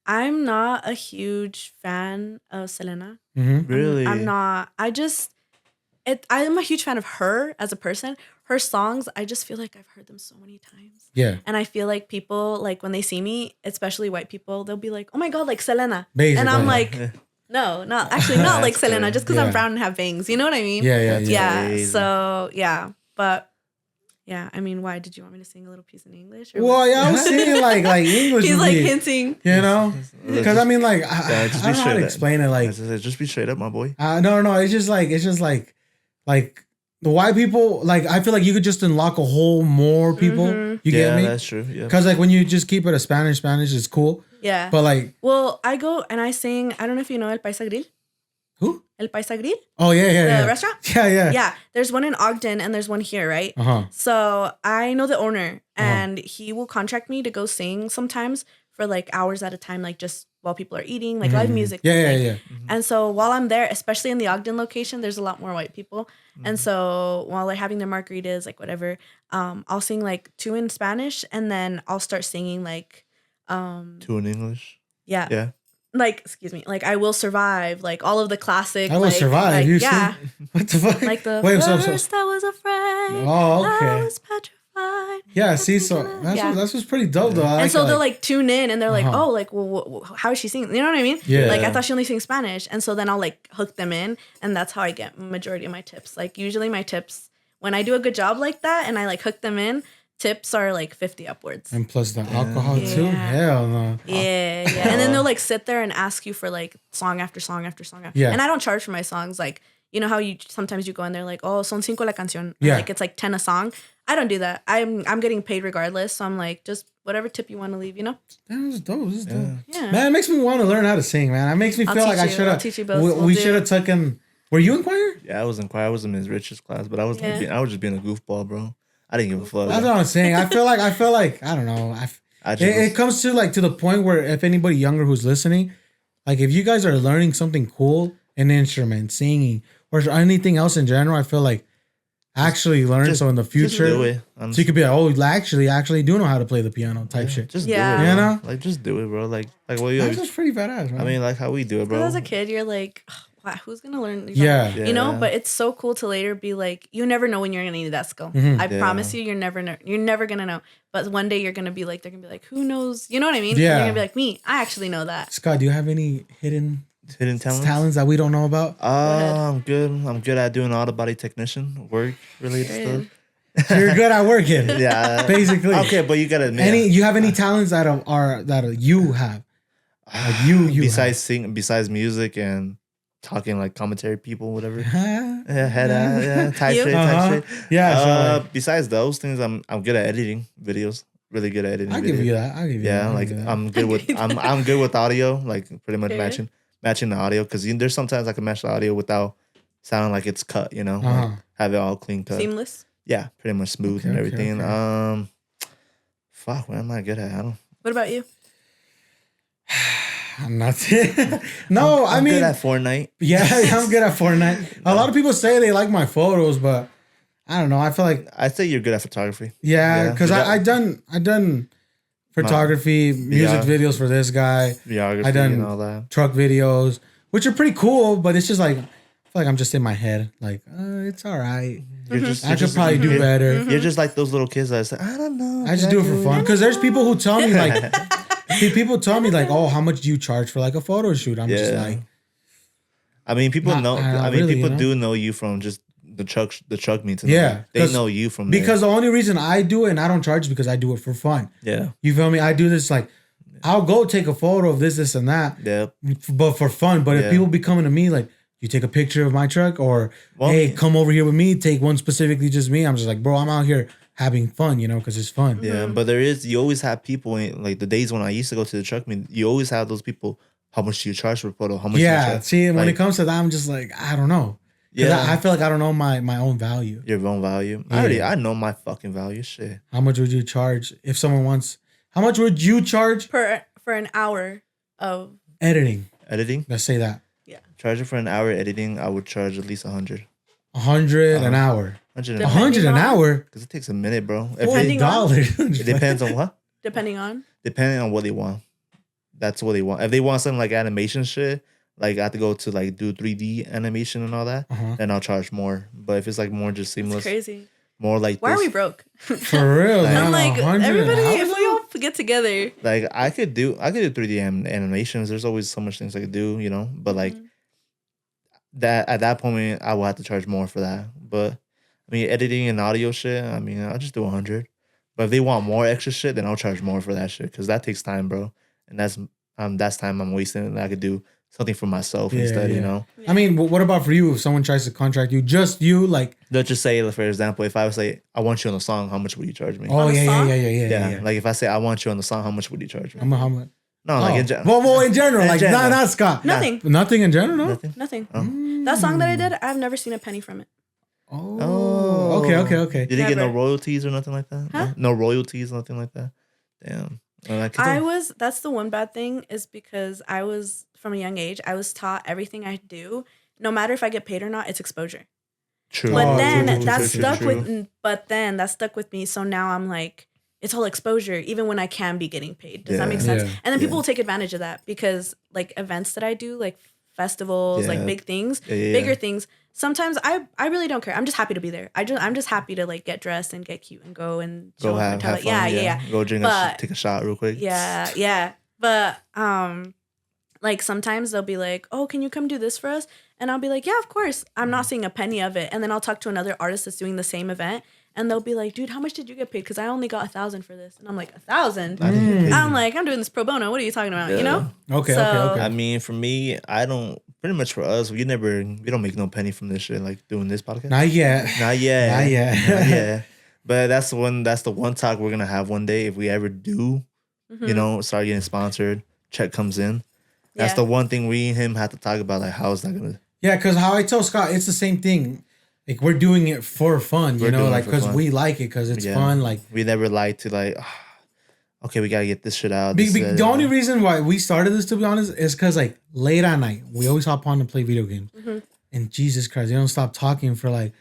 I'm not a huge fan of Selena. Really? I'm not. I'm a huge fan of her as a person. Her songs, I just feel like I've heard them so many times. Yeah. And I feel like people, like when they see me, especially white people, they'll be like, oh my God, like Selena. Basically. And I'm like, no, not like Selena, just because I'm brown and have bangs. You know what I mean? Yeah. So, yeah. But. Yeah, I mean, why did you want me to sing a little piece in English? Well, yeah, I was singing like English. He's like hinting, because I mean, like, I don't know how to explain it. Like, just be straight up, my boy. No, it's just like the white people. Like, I feel like you could just unlock a whole more people. You get me? That's true. Yeah, because like when you just keep it a Spanish is cool. Yeah, but like, well, I go and I sing. I don't know if you know El Paisa Grill. Who? El Paisa Grill? Oh, yeah. The restaurant? Yeah. Yeah. There's one in Ogden and there's one here, right? So I know the owner and he will contract me to go sing sometimes for like hours at a time, like just while people are eating, like live music. Yeah. And so while I'm there, especially in the Ogden location, there's a lot more white people. And so while they're having their margaritas, like whatever, I'll sing like 2 in Spanish and then I'll start singing like... 2 in English? Yeah. Yeah. Like, excuse me, like I Will Survive, like all of the classic. I Will Survive. Like, you yeah. What the fuck? Like the Wait, first I was afraid. Oh, okay. I was petrified. Yeah, see, so that's what's pretty dope though. And so they'll like tune in and they're like, oh, like, well, how is she singing? You know what I mean? Yeah. Like I thought she only sings Spanish, and so then I'll like hook them in, and that's how I get majority of my tips. Like usually my tips when I do a good job like that, and I like hook them in. Tips are like 50 upwards. And plus the alcohol too? Hell no. Yeah. And then they'll like sit there and ask you for like song after song after song. Yeah. And I don't charge for my songs. Like, you know how you sometimes you go in there like, oh, son 5 la canción. Yeah. Like it's like 10 a song. I don't do that. I'm getting paid regardless. So I'm like, just whatever tip you want to leave, you know? That was dope. This is dope. Yeah. Man, it makes me want to learn how to sing, man. It makes me feel like I should have. We should have taken. Were you in choir? Yeah, I was in choir. I was in Ms. Rich's class, but I was just being a goofball, bro. I didn't give a fuck. That's what I'm saying. I feel like I don't know. It comes to like to the point where if anybody younger who's listening, like if you guys are learning something cool, an instrument, singing, or anything else in general, I feel like actually learn so in the future. Just do it. So you could be like, oh, actually do know how to play the piano type shit. Just do it, bro. You know? Like just do it, bro. Like what you. That's just pretty badass, man. I mean, like how we do it, bro. As a kid, you're like, wow, who's gonna learn? You know. But it's so cool to later be like, you never know when you're gonna need that skill. Mm-hmm. I promise you, you're never gonna know. But one day you're gonna be like, they're gonna be like, who knows? You know what I mean? Yeah. And you're gonna be like, me, I actually know that. Scott, do you have any hidden talents that we don't know about? I'm good. I'm good at doing auto body technician work related stuff. You're good at working. Yeah, basically. Okay, but you gotta admit, you have any talents that you have? Like besides music and talking like commentary people, whatever. Type shit. Yeah. Besides those things, I'm good at editing videos. Really good at editing. I'll give you that. I'm good with I'm good with audio. Like pretty much matching the audio because there's sometimes I can match the audio without sounding like it's cut. You know, like, have it all clean cut, seamless. Yeah, pretty much smooth and everything. Fuck, what am I good at? I don't. What about you? I'm not. No, I mean, good at Fortnite. Yeah, I'm good at Fortnite. A lot of people say they like my photos, but I don't know. I feel like I'd say you're good at photography. Yeah, because I done photography, music videos for this guy. Videography I done and all that. Truck videos, which are pretty cool, but it's just like I feel like I'm just in my head. Like it's all right. I could probably do better. You're just like those little kids that say, I don't know. I just do it for fun because there's people who tell me like. People tell me like, "Oh, how much do you charge for like a photo shoot?" I'm just like, I mean, people know. I mean, people do know you from just the truck meets. Yeah, they know you from because the only reason I do it and I don't charge is because I do it for fun. Yeah, you feel me? I do this like, I'll go take a photo of this, and that. Yeah, but for fun. But if people be coming to me like, you take a picture of my truck, or hey, come over here with me, take one specifically just me. I'm just like, bro, I'm out here having fun, you know, because it's fun. Yeah, but you always have people in, like the days when I used to go to the truck meet, you always have those people. How much do you charge for a photo? How much? Yeah, see, when it comes to that, I'm just like, I don't know. Yeah, I feel like I don't know my own value. Your own value. Yeah. I know my fucking value. Shit. How much would you charge if someone wants? How much would you charge for an hour of editing? Let's say that. Yeah. Charging for an hour editing, I would charge at least 100. 100 an hour. 100 an hour? Because it takes a minute, bro. $40. It depends on what? Depending on what they want. That's what they want. If they want something like animation shit, like I have to go to like do 3D animation and all that, then I'll charge more. But if it's like more just seamless. That's crazy. More like why are we broke? For real. I'm like, everybody, if we all get together. Like I could do 3D animations. There's always so much things I could do, you know? But like that at that point I will have to charge more for that. But I mean, editing and audio shit, I mean, I'll just do 100. But if they want more extra shit, then I'll charge more for that shit. Because that takes time, bro. And that's time I'm wasting. And I could do something for myself instead, you know? Yeah. I mean, what about for you? If someone tries to contract you, just you, like... Let's just say, for example, if I would say, I want you on the song, how much would you charge me? Oh, yeah. Like if I say, I want you on the song, how much would you charge me? How much? No, like in general. Well, in general. Like, not Scott. Nothing. Nothing in general, no? Nothing. That song that I did, I've never seen a penny from it. Oh. Okay. Did he get no royalties or nothing like that? Huh? No royalties, nothing like that? Damn. That's the one bad thing is because I was, from a young age, I was taught everything I do, no matter if I get paid or not, it's exposure. True. But then that stuck with me. So now I'm like, it's all exposure, even when I can be getting paid. Does that make sense? And then people will take advantage of that because like events that I do, like festivals, like big things, bigger things, sometimes I really don't care. I'm just happy to be there. I'm just happy to like get dressed and get cute and go and go have fun. Yeah. Go drink take a shot real quick. Yeah. But like sometimes they'll be like, oh, can you come do this for us? And I'll be like, yeah, of course. I'm not seeing a penny of it. And then I'll talk to another artist that's doing the same event. And they'll be like, dude, how much did you get paid? Because I only got $1,000 for this. And I'm like, $1,000? I'm like, I'm doing this pro bono. What are you talking about? You know? Okay. I mean, for me, I don't, pretty much for us, we don't make no penny from this shit, like doing this podcast. Not yet. But that's the one talk we're going to have one day. If we ever do, start getting sponsored, check comes in. That's the one thing we and him have to talk about. Like, how is that going to... Yeah, because how I tell Scott, it's the same thing. Like, we're doing it for fun, like, because we like it, because it's fun. Like, we never like to, like, okay, we got to get this shit out. The only reason why we started this, to be honest, is because, like, late at night, we always hop on and play video games. And Jesus Christ, you don't stop talking for, like...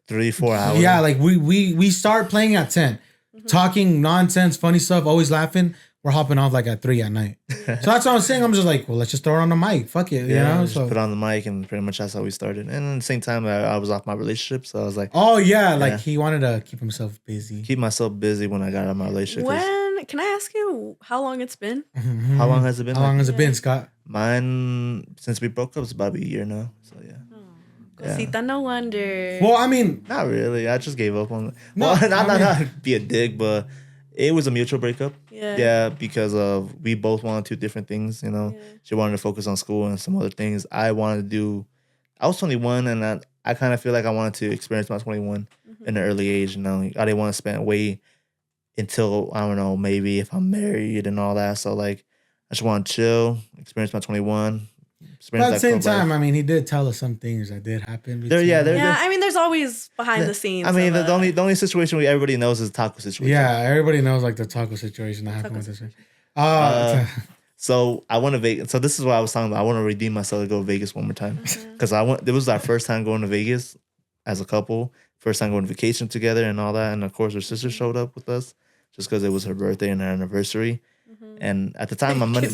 3-4 hours. Yeah, like, we start playing at 10. Talking nonsense, funny stuff, always laughing. We're hopping off like at 3 at night. So that's what I'm saying. I'm just like, well, let's just throw it on the mic. Fuck it. Just put it on the mic, and pretty much that's how we started. And at the same time, I was off my relationship. So I was like, oh, yeah. Like he wanted to keep himself busy. Keep myself busy when I got out of my relationship. Can I ask you how long it's been? How long has it been? How long has it been, Scott? Mine, since we broke up, it's about a year now. So yeah. Cosita, no wonder. Well, I mean, not really. I just gave up on it. Well, not be a dick, but it was a mutual breakup. Yeah, because we both wanted two different things. She wanted to focus on school and some other things. I wanted to do. I was 21, and I kind of feel like I wanted to experience my 21 in an early age. I didn't want to spend wait until, I don't know, maybe if I'm married and all that. So like, I just want to chill, experience my 21. But at the same time, I mean, he did tell us some things that did happen. I mean, there's always behind the scenes. I mean, the only situation everybody knows is the taco situation. Yeah, everybody knows like the taco situation that happened with this. So I went to Vegas. So this is what I was talking about. I want to redeem myself to go to Vegas one more time because it was our first time going to Vegas as a couple. First time going on vacation together and all that. And of course, her sister showed up with us just because it was her birthday and her anniversary. And at the time, my money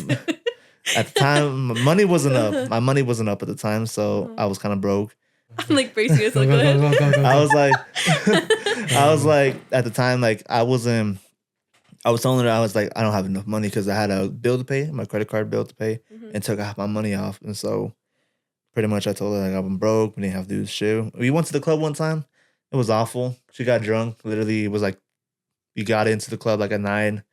wasn't up. My money wasn't up at the time, so I was kind of broke. I'm like bracing yourself. Go ahead. I was like, at the time, like I was telling her I was like, I don't have enough money because I had a bill to pay, my credit card bill to pay, and took half my money off. And so, pretty much, I told her like I'm broke. We didn't have to do this shit. We went to the club one time. It was awful. She got drunk. Literally, it was like we got into the club like at 9,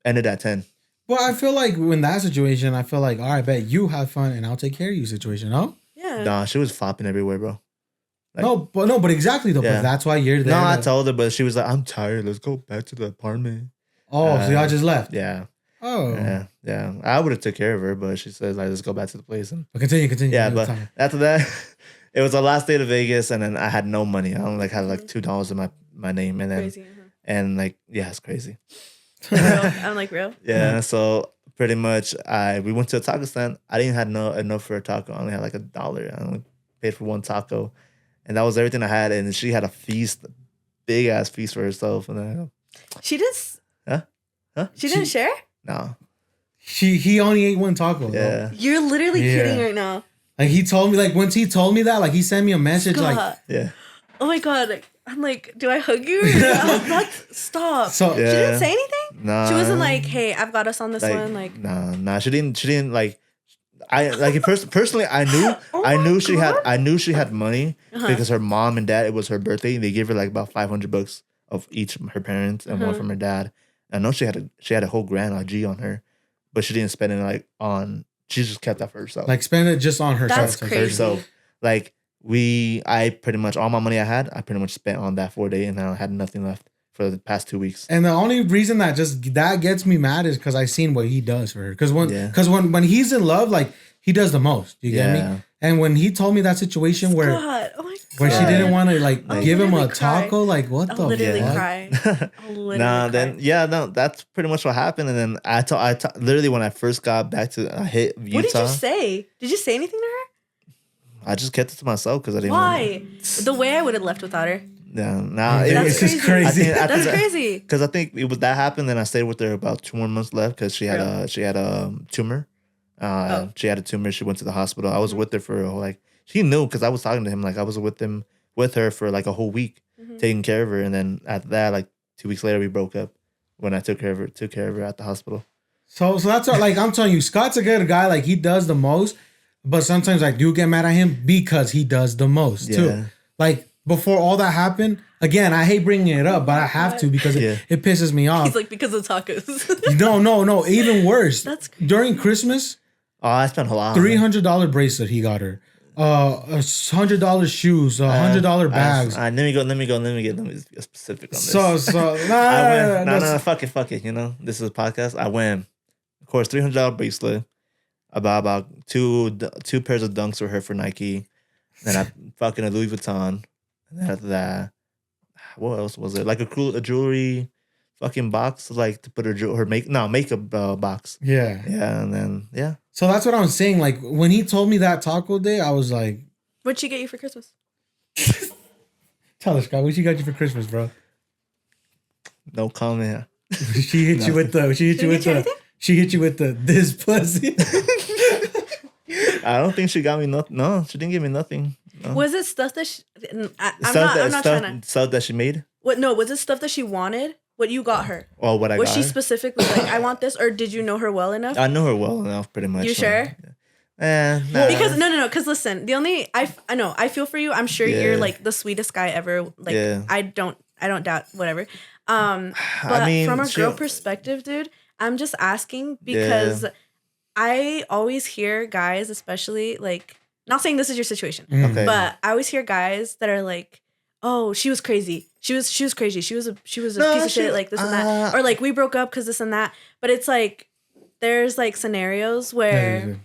ended at 10. Well, I feel like in that situation, I feel like, all right, bet you have fun and I'll take care of you situation, no? Yeah. Nah, she was flopping everywhere, bro. Like, but exactly though. Yeah. But that's why you're there. No, I told her, but she was like, I'm tired. Let's go back to the apartment. Oh, so y'all just left? Yeah. Oh. Yeah. I would have took care of her, but she said, like, let's go back to the place. And continue. Yeah, but after that, it was the last day to Vegas, and then I had no money. I only had like $2 in my name, and then crazy, and like it's crazy. I'm like real. Yeah, so pretty much we went to a taco stand. I didn't have enough for a taco. I only had like $1. I only paid for one taco, and that was everything I had. And she had a feast, big ass feast for herself. And then she just huh? She didn't share? No. He only ate one taco. Yeah. Though. You're literally kidding right now. Like he told me, like once he told me that, like he sent me a message, like oh my god. I'm like, do I hug you? Stop. So, she didn't say anything? Nah. She wasn't like, hey, I've got us on this one. Like, nah. She didn't like. Personally, I knew she had money because her mom and dad. It was her birthday. They gave her like about $500 of each of her parents and one from her dad. I know she had a whole grand like G on her, but she didn't spend it like on. She just kept that for herself. Like spend it just on herself. That's crazy. Herself. Like. I pretty much all my money I pretty much spent on that 4 day, and I had nothing left for the past 2 weeks. And the only reason that gets me mad is because I seen what he does for her. Because when he's in love, like he does the most. You get me? And when he told me that situation where she didn't want to like give him a taco, like what I'll the literally fuck? Cry. That's pretty much what happened. And then I literally when I first got back to hit Utah. What did you say? Did you say anything to her? I just kept it to myself because I didn't. Why? The way I would have left without her. Yeah, it's just crazy. That's crazy. Because I think it was that happened, and I stayed with her about 2 more months left because she had a tumor. She had a tumor. She went to the hospital. I was with her for like She knew because I was talking to him. Like I was with her for like a whole week, taking care of her, and then after that, like 2 weeks later, we broke up when I took care of her at the hospital. So that's what, like I'm telling you, Scott's a good guy. Like he does the most, but sometimes I do get mad at him because he does the most too. Like before all that happened, again, I hate bringing it up, but I have to because it pisses me off. He's like, because of tacos. No, even worse. That's crazy. During Christmas. Oh, I spent a lot. $300 bracelet he got her. $100 shoes, $100 bags. Let me get specific on this. Fuck it. You know, this is a podcast. I went, of course, $300 bracelet, about two pairs of dunks for her for Nike. Then I fucking a Louis Vuitton. And then after that, what else was it? Like a jewelry fucking box, like to put her makeup box. Yeah. And then So that's what I'm saying. Like when he told me that taco day, I was like, "What'd she get you for Christmas?" Tell us, Scott. What she got you for Christmas, bro? No comment. She hit you with the this pussy. I don't think she got me nothing. No, she didn't give me nothing. No. Was it stuff that stuff that she made? What? No, was it stuff that she wanted? What you got her? Oh, what I got Was she her? Specifically like, I want this, or did you know her well enough? I know her well enough, pretty much. You sure? Nah. Because no. Because listen, the only I know I feel for you. I'm sure you're like the sweetest guy ever. Like I don't doubt whatever. But I mean, from a girl perspective, dude, I'm just asking because I always hear guys, especially like, not saying this is your situation, but I always hear guys that are like, "Oh, she was crazy. She was crazy. She was a piece of shit, like this and that," or like, "We broke up because this and that." But it's like there's like scenarios where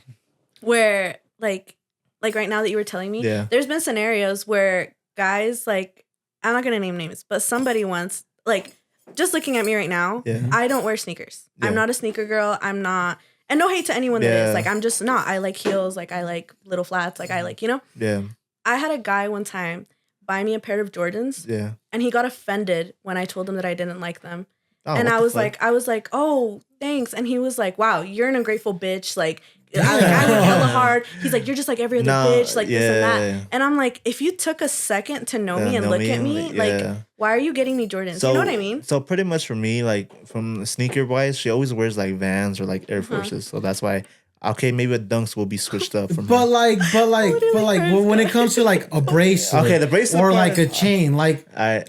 like right now that you were telling me, there's been scenarios where guys, like, I'm not gonna name names, but somebody once, like, just looking at me right now, I don't wear sneakers. I'm not a sneaker girl. I'm not. And no hate to anyone that is. Like, I'm just not. I like heels. Like, I like little flats. Like, I like, you know? Yeah. I had a guy one time buy me a pair of Jordans. Yeah. And he got offended when I told him that I didn't like them. Oh, and I was like, "Oh, thanks." And he was like, "Wow, you're an ungrateful bitch. Like, I work hella hard." He's like, "You're just like every other bitch, like this and that." And I'm like, if you took a second to know me and look at me, like, why are you getting me Jordans? You know what I mean? So pretty much for me, like from sneaker wise, she always wears like Vans or like Air Forces. So that's why. Okay, maybe the dunks will be switched up from but when it comes to like a bracelet, the bracelet or like a chain, like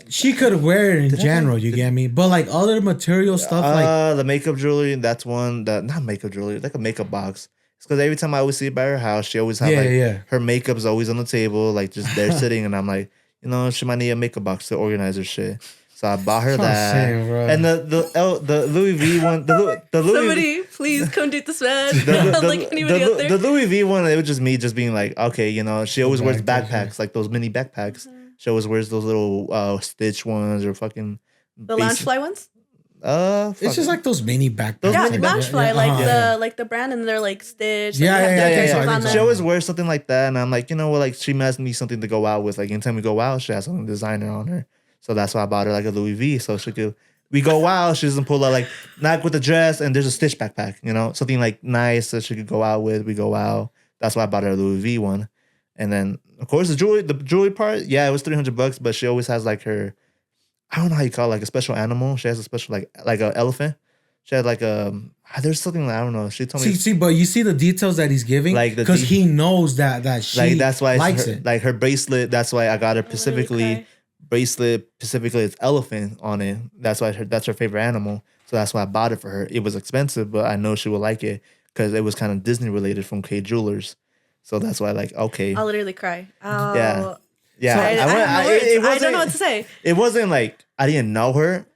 she could wear it in general, you get me? But like other material stuff, like the makeup jewelry, that's one that not makeup jewelry, like a makeup box. It's because every time I always see it by her house, she always have her makeup's always on the table, like just there sitting, and I'm like, you know, she might need a makeup box to organize her shit. So I bought her that, and the Louis V one, the Louis. Somebody please come date this man. Like anybody out there. The Louis V one, it was just me just being like, okay, you know, she always wears backpacks, like those mini backpacks. She always wears those little Stitch ones or fucking the Loungefly ones. It's just like those mini backpacks. Yeah, Loungefly, like the brand, and they're like Stitch. She always wears something like that, and I'm like, you know what, like she must need something to go out with. Like anytime we go out, she has something designer on her. So that's why I bought her like a Louis V. So we go out, she doesn't pull out like, not with the dress, and there's a Stitch backpack, you know, something like nice that she could go out with. We go out. That's why I bought her a Louis V one. And then of course the jewelry part, it was $300, but she always has like her, I don't know how you call it, like a special animal. She has a special like an elephant. She had like there's something I don't know. She told me. See, but you see the details that he's giving, like because he knows that she like that's why likes it. Like her bracelet. That's why I got her specifically. Bracelet specifically, it's elephant on it. That's why that's her favorite animal. So that's why I bought it for her. It was expensive, but I know she would like it because it was kind of Disney related from K Jewelers. So that's why, like, okay, I'll literally cry. Yeah. So I don't know what to say. It wasn't like I didn't know her.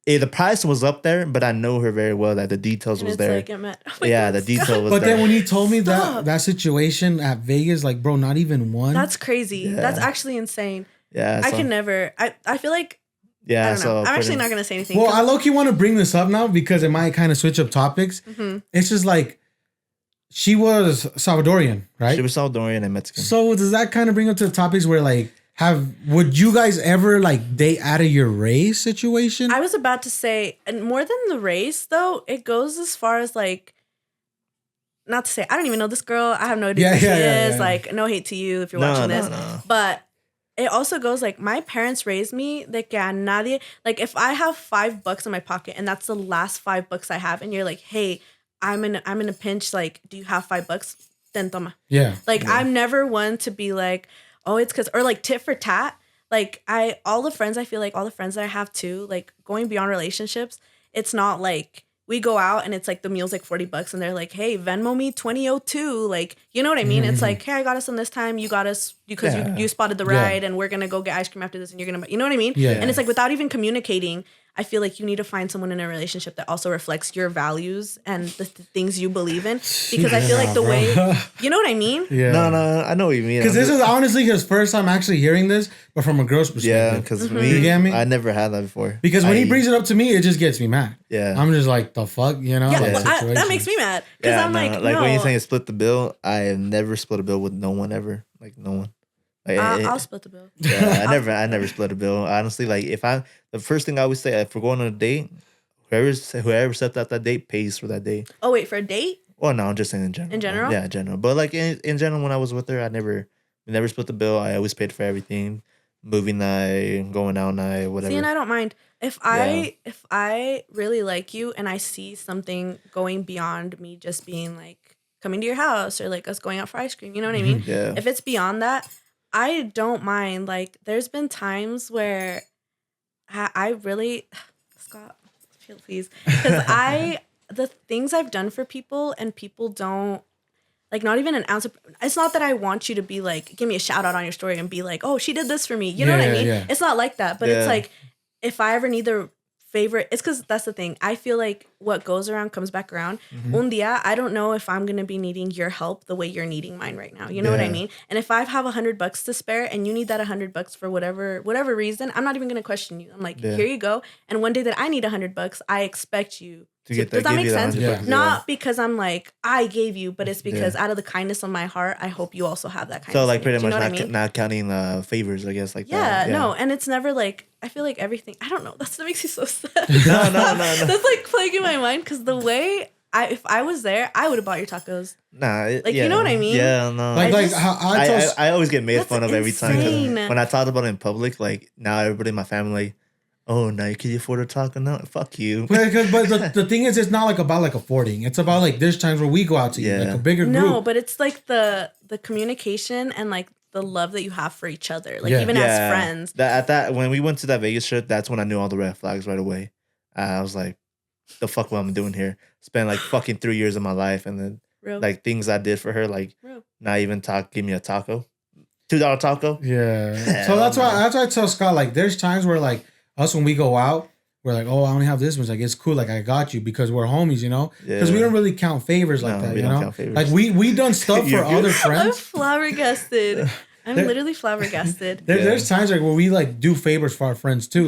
The price was up there, but I know her very well. That the details was there. Like, the detail was but there. Then when he told me that situation at Vegas, like, bro, not even one. That's crazy. Yeah. That's actually insane. Yeah, I can never. I feel like. Yeah, I don't know. I'm actually not gonna say anything. Well, I low-key want to bring this up now because it might kind of switch up topics. Mm-hmm. It's just like she was Salvadorian, right? She was Salvadorian and Mexican. So does that kind of bring up to the topics where like would you guys ever like date out of your race situation? I was about to say, and more than the race though, it goes as far as like not to say I don't even know this girl. I have no idea who she is. Yeah. Like, no hate to you if you're watching this. No. But it also goes like, my parents raised me de que a nadie, like if I have $5 in my pocket and that's the last $5 I have, and you're like, hey, I'm in a pinch, like, do you have $5? Then toma. Yeah. Like, yeah. I'm never one to be like, oh, it's because, or like tit for tat. Like, all the friends that I have too, like going beyond relationships, it's not like we go out and it's like the meal's like $40 and they're like, hey, Venmo me 2002. Like, you know what I mean? It's like, hey, I got us on this time. You got us because you spotted the ride and we're going to go get ice cream after this and you're going to, you know what I mean? Yeah. And it's like, without even communicating, I feel like you need to find someone in a relationship that also reflects your values and the things you believe in. Because I feel like the way, you know what I mean? Yeah. No, I know what you mean. Because this is honestly his first time actually hearing this, but from a girl's perspective. Yeah, because you get me? I never had that before. Because when he brings it up to me, it just gets me mad. Yeah. I'm just like, the fuck, you know? Yeah, well, that makes me mad. Because I'm like, like when you're saying split the bill, I have never split a bill with no one ever. Like, no one. Like, I'll split the bill. Yeah, I never split a bill. Honestly, like the first thing I always say, if we're going on a date, whoever set out that date pays for that date. Oh wait, for a date? Well, no, I'm just saying in general. In general? Yeah, in general. But like in general, when I was with her, we never split the bill. I always paid for everything. Movie night, going out night, whatever. See, and I don't mind. If I really like you and I see something going beyond me just being like coming to your house or like us going out for ice cream, you know what I mean? Yeah. If it's beyond that, I don't mind. Like, there's been times where I really, Scott, please, because the things I've done for people and people don't, like, not even an ounce of, it's not that I want you to be like, give me a shout out on your story and be like, oh, she did this for me. You know what I mean? Yeah. It's not like that. But it's like, if I ever need the favorite, it's because that's the thing. I feel like what goes around comes back around. Un dia, I don't know if I'm going to be needing your help the way you're needing mine right now. You know what I mean? And if I have $100 to spare and you need that $100 for whatever reason, I'm not even going to question you. I'm like, here you go. And one day that I need $100, I expect you to get that. Does that make sense? Yeah. Not because I'm like, I gave you, but it's because out of the kindness of my heart, I hope you also have that kindness. So like pretty much not counting favors, I guess. Like that. No. And it's never like, I feel like everything, I don't know. That makes me so sad. No. That's like plaguing my mind because the way if I was there, I would have bought your tacos. Nah. You know what I mean? Yeah, no. I always get made fun of every time. Because when I talked about it in public, like now everybody in my family, oh, now can you afford a taco? No, fuck you. But the thing is, it's not like about like affording. It's about like there's times where we go out to eat, like a bigger group. No, but it's like the communication and like the love that you have for each other, like even as friends. When we went to that Vegas trip, that's when I knew all the red flags right away. I was like, the fuck what I'm doing here? Spent like fucking 3 years of my life, and then like things I did for her, like not even give me a taco, $2 taco. Yeah. So that's why I tell Scott, like there's times where like us when we go out, we're like, oh, I only have this much. Like, it's cool. Like, I got you because we're homies, you know? Because we don't really count favors like that, you know? Like, we done stuff for other friends. I'm flabbergasted. I'm literally flabbergasted. There's times like where we like do favors for our friends too.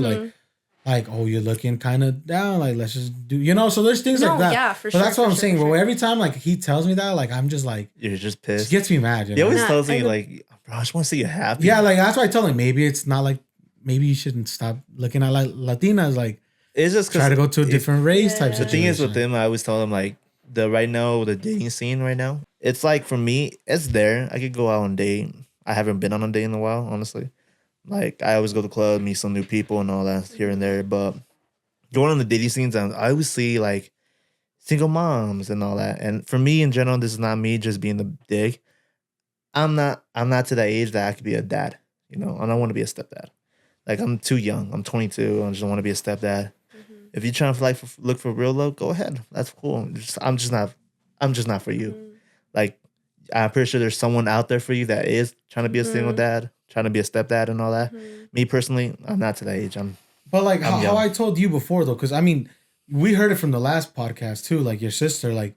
Like, oh, you're looking kind of down. Like, let's just do, you know? So there's things like that. Yeah, for sure. But that's what I'm saying. But every time like he tells me that, like, I'm just like, you're just pissed. It gets me mad. You know? He always tells me like, bro, I just want to see you happy. Yeah, like that's why I tell him maybe it's not like, maybe you shouldn't stop looking at like Latinas. Like, it's just try to go to a different race type situation. The thing is with them, I always tell them like the dating scene right now. It's like for me, it's there. I could go out on a date. I haven't been on a date in a while, honestly. Like I always go to the club, meet some new people and all that here and there. But going on the dating scenes, I always see like single moms and all that. And for me in general, this is not me just being the dick. I'm not to that age that I could be a dad. You know, I don't want to be a stepdad. Like I'm too young. I'm 22. I just don't want to be a stepdad. If you're trying to look for real love, go ahead. That's cool. I'm just not for you. Like I'm pretty sure there's someone out there for you that is trying to be a single dad, trying to be a stepdad and all that. Me personally, I'm not to that age. But like how I told you before though, because I mean, we heard it from the last podcast too. Like your sister, like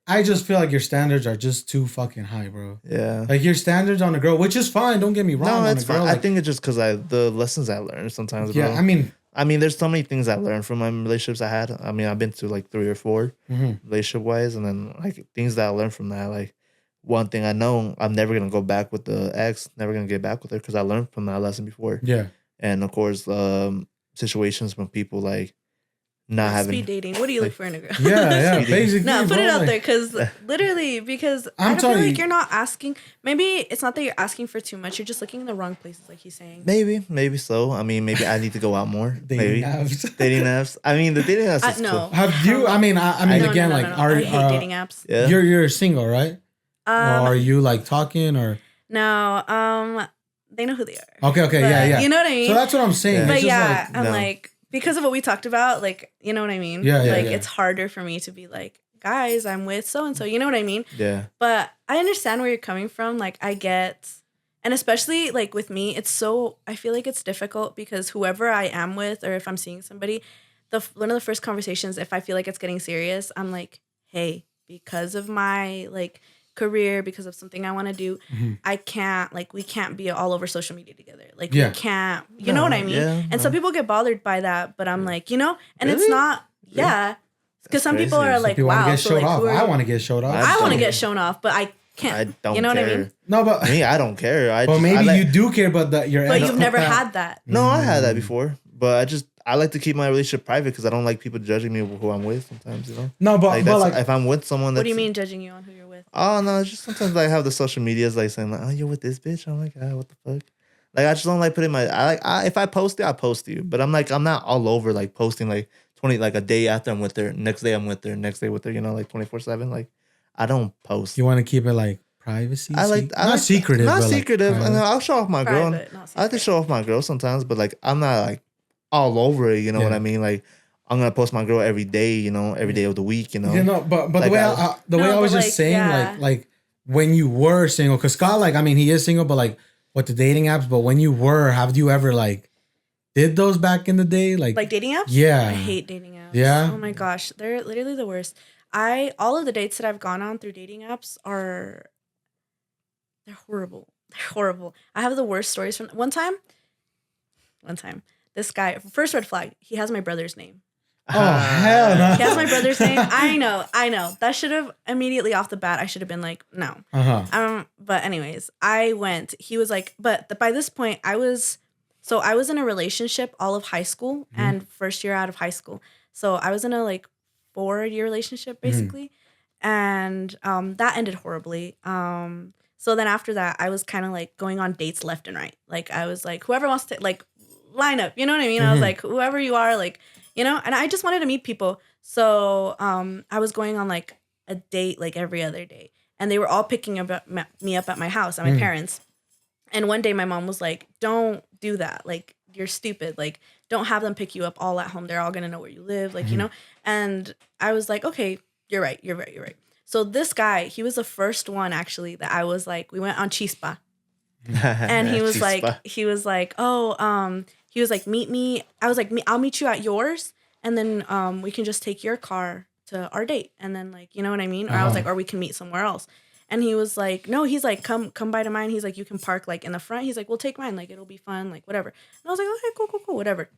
I just feel like your standards are just too fucking high, bro. Yeah. Like your standards on a girl, which is fine. Don't get me wrong. No, it's fine. Like, I think it's just because the lessons I learned sometimes. Yeah, bro. I mean, there's so many things I learned from my relationships I had. I mean, I've been to like 3 or 4 relationship wise, and then like things that I learned from that. Like one thing I know, I'm never gonna go back with the ex. Never gonna get back with her because I learned from that lesson before. Yeah. And of course, situations when people like not having speed dating. What do you look for in a girl? Yeah, basically. No, put it out there because literally, because I feel like you're not asking. Maybe it's not that you're asking for too much. You're just looking in the wrong places, like he's saying. Maybe so. I mean, maybe I need to go out more. Dating apps. Dating apps. I mean, the dating apps is no. cool. Have you? I mean, again, like, I hate dating apps. Yeah. You're single, right? Or are you like talking or? No, they know who they are. Okay, yeah. You know what I mean? So that's what I'm saying. But yeah, I'm like, because of what we talked about, like, you know what I mean? Yeah. It's harder for me to be like, guys, I'm with so-and-so, you know what I mean? Yeah. But I understand where you're coming from. Like, I get, and especially like with me, I feel like it's difficult because whoever I am with, or if I'm seeing somebody, one of the first conversations, if I feel like it's getting serious, I'm like, hey, because of my like career, because of something I want to do, I can't, like, we can't be all over social media together. Like, we can't, you know what I mean? Yeah, and some people get bothered by that, but I'm like, you know, and really? It's not, because some people are like, wow. So like, I want to get showed off. I want to get shown off, but I can't. I don't you know care. what I mean? No, but me, I don't care. But maybe you do care, but you've never had that. No, I had that before, but I like to keep my relationship private because I don't like people judging me who I'm with sometimes, you know? No, but like if I'm with someone what do you mean judging you on who you're with? Oh, no, it's just sometimes I have the social medias like saying, like, oh, you're with this bitch? I'm like, what the fuck? Like, I just don't like putting if I post it, I post you. But I'm not all over, like, posting, like, 20, like, a day after I'm with her, next day I'm with her, next day with her, you know, like, 24/7. Like, I don't post. You want to keep it, like, privacy? Not secretive. Not secretive. Like, and I'll show off my girl. I like to show off my girl sometimes, but, like, I'm not, like, all over it, you know what I mean? Like, I'm gonna post my girl every day, you know, every day of the week, you know. You know, but like the way I was just saying, like when you were single, because Scott, like, I mean, he is single, but like with the dating apps. But when you were, have you ever like did those back in the day, like dating apps? Yeah, I hate dating apps. Yeah. Oh my gosh, they're literally the worst. All of the dates that I've gone on through dating apps they're horrible. They're horrible. I have the worst stories from one time. This guy, first red flag, he has my brother's name. Oh, hell no. He has my brother's name. I know. That should have immediately off the bat, I should have been like, no. But anyways, I went. He was like, but by this point, I was in a relationship all of high school and first year out of high school. So I was in a like 4-year relationship basically. And that ended horribly. So then after that, I was kind of like going on dates left and right. Like I was like, whoever wants to like line up, you know what I mean? I was like, whoever you are, like, you know, and I just wanted to meet people. So I was going on like a date like every other day. And they were all picking me up at my house, at my parents'. And one day my mom was like, don't do that. Like, you're stupid. Like, don't have them pick you up all at home. They're all going to know where you live. Like, you know? And I was like, okay, you're right. So this guy, he was the first one actually that I was like, we went on chispa. And he was like, meet me. I was like, I'll meet you at yours. And then we can just take your car to our date. And then like, you know what I mean? Or I was like, or we can meet somewhere else. And he was like, no, he's like, come by to mine. He's like, you can park like in the front. He's like, we'll take mine. Like, it'll be fun. Like, whatever. And I was like, okay, cool, whatever.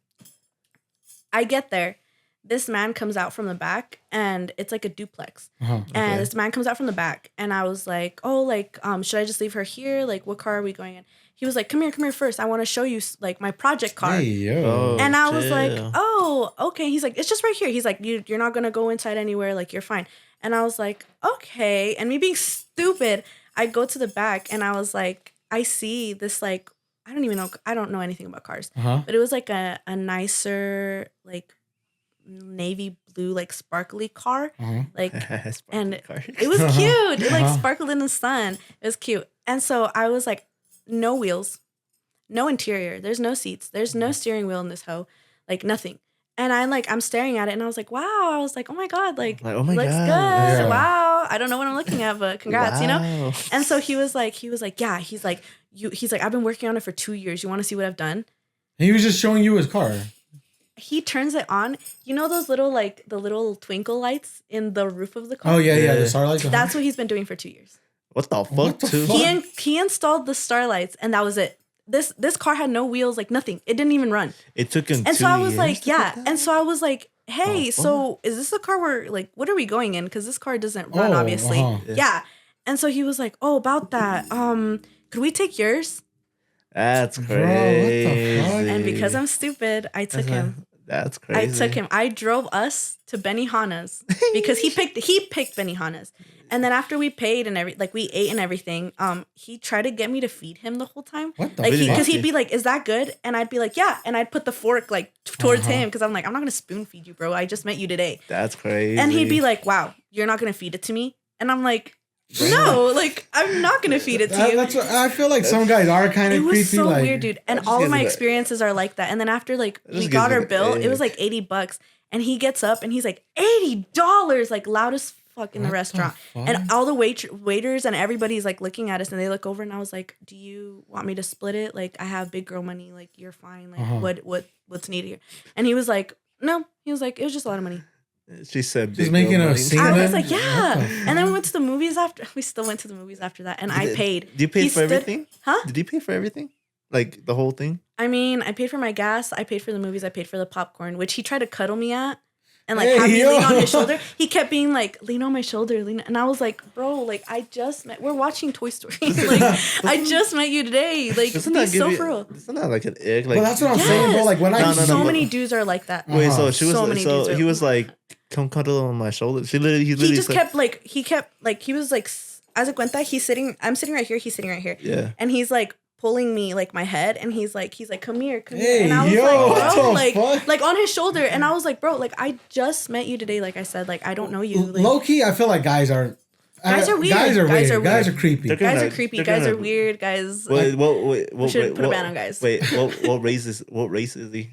I get there. This man comes out from the back and it's like a duplex. And this man comes out from the back and I was like, oh, like, should I just leave her here? Like, what car are we going in? He was like, come here first. I want to show you like my project car. Hey, yo. And I was like, oh, okay. He's like, it's just right here. He's like, you're not going to go inside anywhere. Like, you're fine. And I was like, okay. And me being stupid, I go to the back and I was like, I see this like, I don't know anything about cars. But it was like a nicer, like, navy blue like sparkly car like and car. It was cute. It like sparkled in the sun. It was cute. And so I was like, no wheels, no interior, there's no seats, there's no steering wheel in this hoe, like nothing. And I'm staring at it and I was like, wow. I was like, oh my god, like oh my looks god, good. yeah. Wow. I don't know what I'm looking at, but congrats. You know. And so he was like yeah, he's like I've been working on it for 2 years, you want to see what I've done? And he was just showing you his car. He turns it on. You know those little like the little twinkle lights in the roof of the car? Oh yeah, the starlights. That's what he's been doing for 2 years. What the fuck? He installed the starlights and that was it. This car had no wheels, like nothing. It didn't even run. It took him. And so I was like, yeah. And so I was like, hey, so is this the car where like what are we going in? Because this car doesn't run, obviously. Yeah. And so he was like, oh, about that. Could we take yours? That's crazy. Bro, what the fuck? And because I'm stupid, I took him. That's crazy. I took him. I drove us to Benihana's because he picked Benihana's. And then after we paid and we ate and everything, he tried to get me to feed him the whole time. What the like fuck? because he'd be like, "Is that good?" And I'd be like, "Yeah." And I'd put the fork like towards him because I'm like, "I'm not gonna spoon feed you, bro. I just met you today." That's crazy. And he'd be like, "Wow, you're not gonna feed it to me?" And I'm like, "No, like I'm not gonna feed it to you." That's what, I feel like some guys are kind of creepy. It was so like, weird, dude. And all of my experiences are like that. And then after like we got our bill, it was like $80. And he gets up and he's like, $80, like loud as fuck in the restaurant. And all the waiters and everybody's like looking at us and they look over and I was like, "Do you want me to split it? Like I have big girl money. Like you're fine. Like what's needed here?" And he was like, "No." He was like, "It was just a lot of money." She said, "She's making a scene." I was like, "Yeah." And then we went to the movies after. We still went to the movies after that, and I paid. Did you pay for everything? Huh? Did you pay for everything? Like the whole thing? I mean, I paid for my gas. I paid for the movies. I paid for the popcorn, which he tried to cuddle me at. And like have me lean on his shoulder. He kept being like, "Lean on my shoulder, lean." And I was like, "Bro, like I just met. We're watching Toy Story. Like I just met you today. Like be so for real." Isn't that like an ick? Like, well, that's what I'm saying, bro. Like when so many dudes are like that. Wait, so she was so he was like, "Come cuddle on my shoulder." He just kept he was like, as a cuenta, I'm sitting right here. He's sitting right here. Yeah. And he's like pulling me like my head and he's like come here hey, and I was like, bro, like on his shoulder and I was like, "Bro, like I just met you today." Like I said, like I don't know you. Like, low key, I feel like guys are weird. Guys are creepy. Guys are creepy. Guys are weird. Guys. Wait, we should put a ban on guys. Wait, what race is he?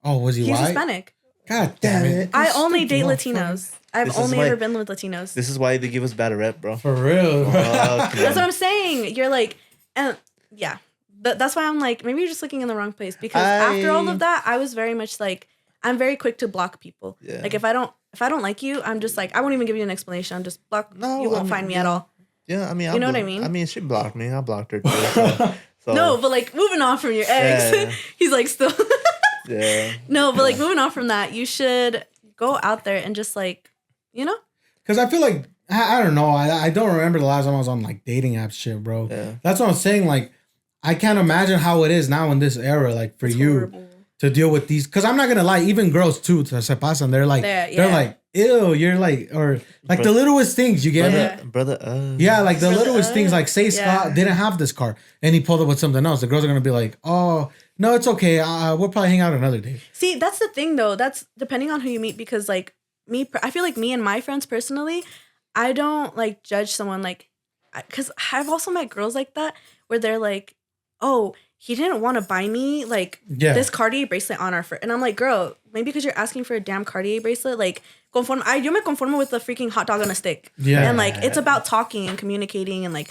Oh, was he He's white? Hispanic. God damn it! I only date Latinos. I've only ever been with Latinos. This is why they give us bad rep, bro. For real. That's what I'm saying. You're like, and yeah. That's why I'm like, maybe you're just looking in the wrong place. Because after all of that, I was very much like, I'm very quick to block people. Yeah. Like if I don't like you, I'm just like, I won't even give you an explanation. I'm just block. No, you won't find me at all. Yeah, I mean, you know what I mean? I mean, she blocked me. I blocked her too. So. No, but like moving on from your ex, yeah. He's like still. Yeah. No, but like moving on from that, you should go out there and just like, you know. Because I feel like I don't know. I don't remember the last time I was on like dating app shit, bro. Yeah. That's what I'm saying. Like, I can't imagine how it is now in this era, like for it's you horrible. To deal with these. Because I'm not gonna lie, even girls too, se pasan. They're like, they're like, ew, you're like, or like the littlest things. You get it, brother. Yeah, like the littlest things. Like say Scott didn't have this car and he pulled up with something else. The girls are gonna be like, "Oh, no, it's okay. We'll probably hang out another day." See, that's the thing though. That's depending on who you meet. Because like me, I feel like me and my friends personally, I don't like judge someone like, because I've also met girls like that where they're like, "Oh, he didn't want to buy me like this Cartier bracelet on our first." And I'm like, "Girl, maybe because you're asking for a damn Cartier bracelet, like yo me conformo with the freaking hot dog on a stick." Yeah. And like it's about talking and communicating and like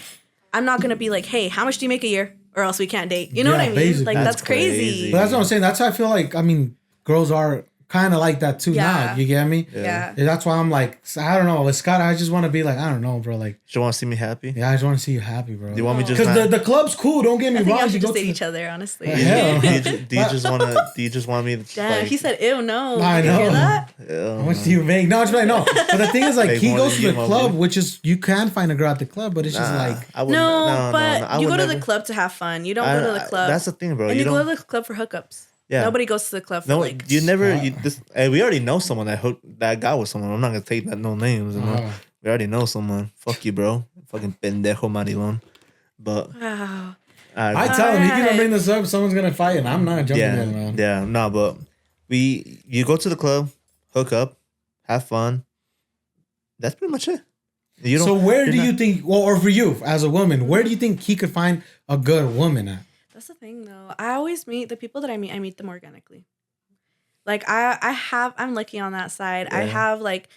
I'm not gonna be like, "Hey, how much do you make a year?" Or else we can't date. You know what I mean? Basically. Like that's crazy. But that's what I'm saying. That's how I feel like. I mean, girls are kind of like that too now. You get me? Yeah. That's why I'm like, I don't know. With Scott, I just want to be like, I don't know, bro. Like, you want to see me happy? Yeah, I just want to see you happy, bro. Do you want me just because the club's cool. Don't get me wrong. I think just date each other, honestly. Yeah. Do you just want to? Do you just want me to? Damn, he said, "Ew, no." I know. You hear that? How much do you make? No, it's like no. But the thing is, like, he goes to the club, which is you can find a girl at the club, but it's just like no. But you go to the club to have fun. You don't go to the club. That's the thing, bro. And you go to the club for hookups. Yeah. Nobody goes to the club for like. You never. We already know someone that got with someone. I'm not gonna take no names. We already know someone. Fuck you, bro. Fucking pendejo marilon. But wow. I tell him, he's gonna bring this up. Someone's gonna fight, and I'm not jumping in, man. Yeah, no, but you go to the club, hook up, have fun. That's pretty much it. So where do you think, or for you as a woman, where do you think he could find a good woman at? That's the thing, though. I always meet the people that I meet them organically. Like I'm lucky on that side. Yeah. I have like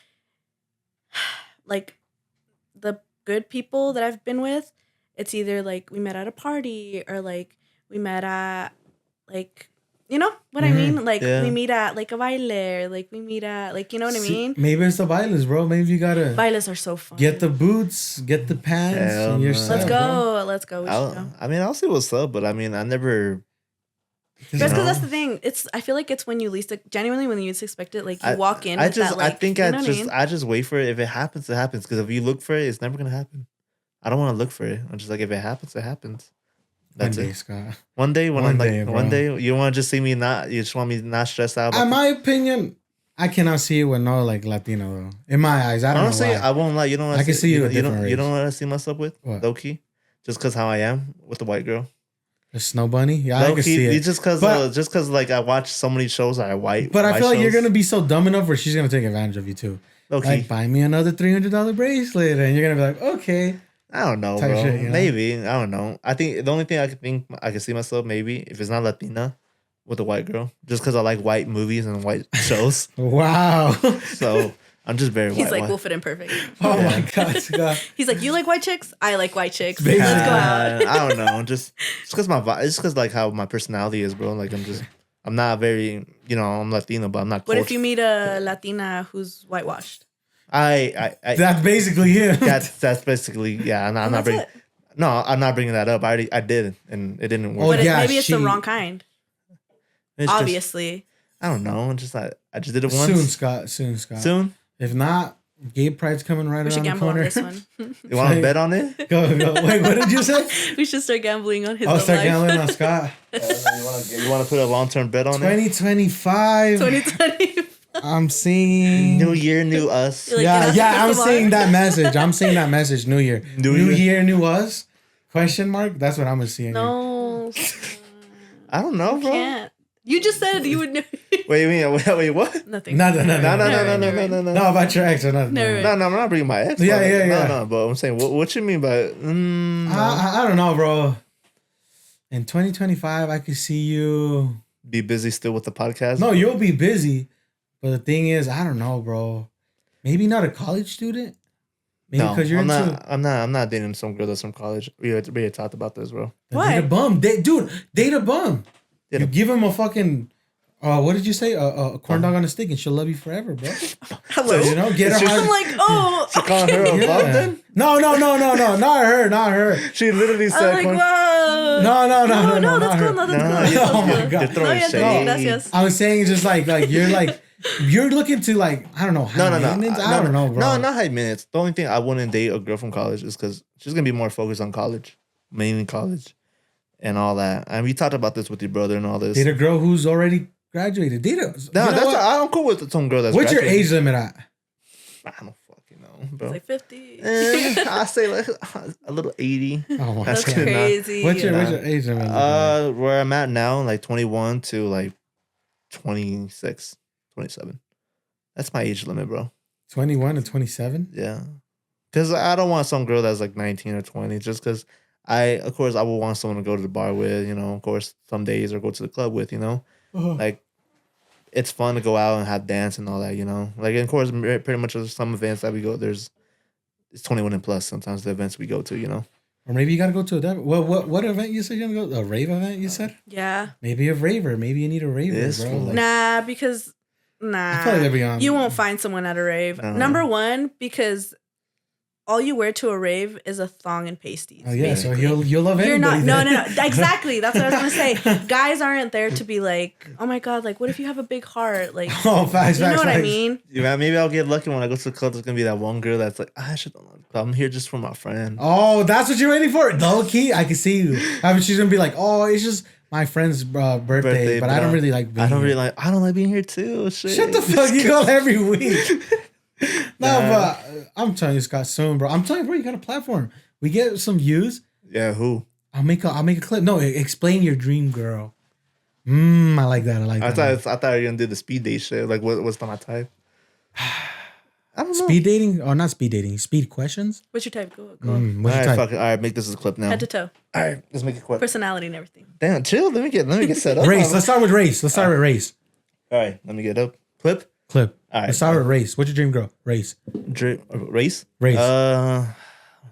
the good people that I've been with. It's either like we met at a party or like we met at like, you know what I mean? Like we meet at like a baile or like we meet at like, you know what I mean? Maybe it's the bailes, bro. Maybe you gotta bailes are so fun. Get the boots, get the pants, and you're set, Let's go. Let's go. We should go. I mean, I'll see what's up, but I mean, I never. That's because that's the thing. I feel like it's when you least genuinely when you least expect it. Like you walk in. I just wait for it. If it happens, it happens. Because if you look for it, it's never gonna happen. I don't want to look for it. I'm just like, if it happens, it happens. That's one day, it. Scott. One day when One I'm like, day, bro. one day, you want to just see me not, you just want me not stressed out. In my opinion, I cannot see you with no like Latino though. In my eyes, I don't Honestly, know why. I won't lie. You know what I can see you with different you race. know what I see myself with? What? Low key. Just because how I am with the white girl. The snow bunny? Yeah, Low I can key, see it. just because like I watch so many shows that are white. But I feel like shows. you're gonna be so dumb enough where she's gonna take advantage of you too. Low key. Like buy me another $300 bracelet, and you're gonna be like, okay. I don't know, bro. Shit, you know? Maybe I don't know. I think the only thing I can see myself maybe if it's not Latina with a white girl, just because I like white movies and white shows. Wow. So I'm just very. He's like, we'll fit in perfect. Oh my god. He's like, you like white chicks? I like white chicks. Baby. Let's go out. I don't know. Just because it's because like how my personality is, bro. Like I'm not very, I'm Latino, but I'm not. What if you meet a Latina who's whitewashed? That's basically him. That's basically I'm not bringing. No, I'm not bringing that up. I did, and it didn't work. But maybe it's the wrong kind. Obviously. I don't know. I just did it once. Soon, Scott. Soon. If not, gay pride's coming right around the corner. We should gamble on this one. You want to bet on it? Go. Wait, what did you say? We should start gambling on his I'll start life. gambling on Scott. You want to put a long-term bet on 2025. 2025. I'm seeing New year, new us. Like, I'm seeing that message. New year. New year, new us? Question mark? That's what I'm gonna see. No. I don't know, bro. Can't. You just said you would know. Wait, what? Nothing. No. No, About your ex or nothing. No. No, I'm not bringing my ex. Yeah. No, but I'm saying, what you mean by? I don't know, bro. In 2025, I could see you be busy still with the podcast. No, you'll be busy, but the thing is, I don't know, bro. Maybe not a college student. Maybe because you're I'm not dating some girl that's from college. We already talked about this, bro. Why? Date a bum, date a bum. You give him a fucking. What did you say? A corn dog on a stick, and she'll love you forever, bro. Hello. So, get her. I'm like, oh. She calling her a bum then? No, not her. She literally said. I'm like, whoa. No, that's cool. No, that's cool. Oh my god. You're throwing shade. Gracias. I was saying just like you're looking to I don't know. No. I don't know, bro. No, not high minutes. The only thing I wouldn't date a girl from college is because she's gonna be more focused on college, mainly college, and all that. And we talked about this with your brother and all this. Date a girl who's already graduated. I'm cool with some girl that's. What's graduated. your age limit at? I don't fucking know, bro. It's like 50. I say like a little 80. Oh my That's god. crazy. What's your age limit? Where I'm at now, like 21 to like 26, 27. That's my age limit, bro. 21 to 27? Yeah. Because I don't want some girl that's like 19 or 20 just because of course, I would want someone to go to the bar with, of course, some days or go to the club with, Uh-huh. Like, it's fun to go out and have dance and all that, Like, of course, pretty much some events that we go, it's 21 and plus sometimes the events we go to, Or maybe you got to go to what event you said you're going to go? A rave event, you said? Yeah. Maybe a raver. Maybe you need a raver, bro. Nah, because... I feel like they'll be on. You won't find someone at a rave. Number one, because all you wear to a rave is a thong and pasties. Oh yeah, basically. so you'll love anybody. No. Exactly. That's what I was gonna say. Guys aren't there to be like, oh my god, like what if you have a big heart? Like, facts. You know what I mean? Yeah, maybe I'll get lucky when I go to the club. There's gonna be that one girl that's like, I'm here just for my friend. Oh, that's what you're waiting for? Low key, I can see you. I mean, she's gonna be like, oh, it's just my friend's birthday, but I don't really like being here. I don't like being here too. Shit. Shut the fuck, you go every week. But I'm telling you, Scott, soon, bro. I'm telling you, bro, you got a platform. We get some views. Yeah, who? I'll make a clip. No, explain your dream girl. I like that. I thought you were gonna do the speed date shit. Like, what's my type? I don't know. Speed dating? Or not speed dating. Speed questions? What's your type? Go. What's your type? All right, make this a clip now. Head to toe. All right, let's make it quick. Personality and everything. Damn, chill. Let me get set up. Race. Let's start with race. All right, let me get up. Clip. All right. Let's start with race. What's your dream girl? Race. Race?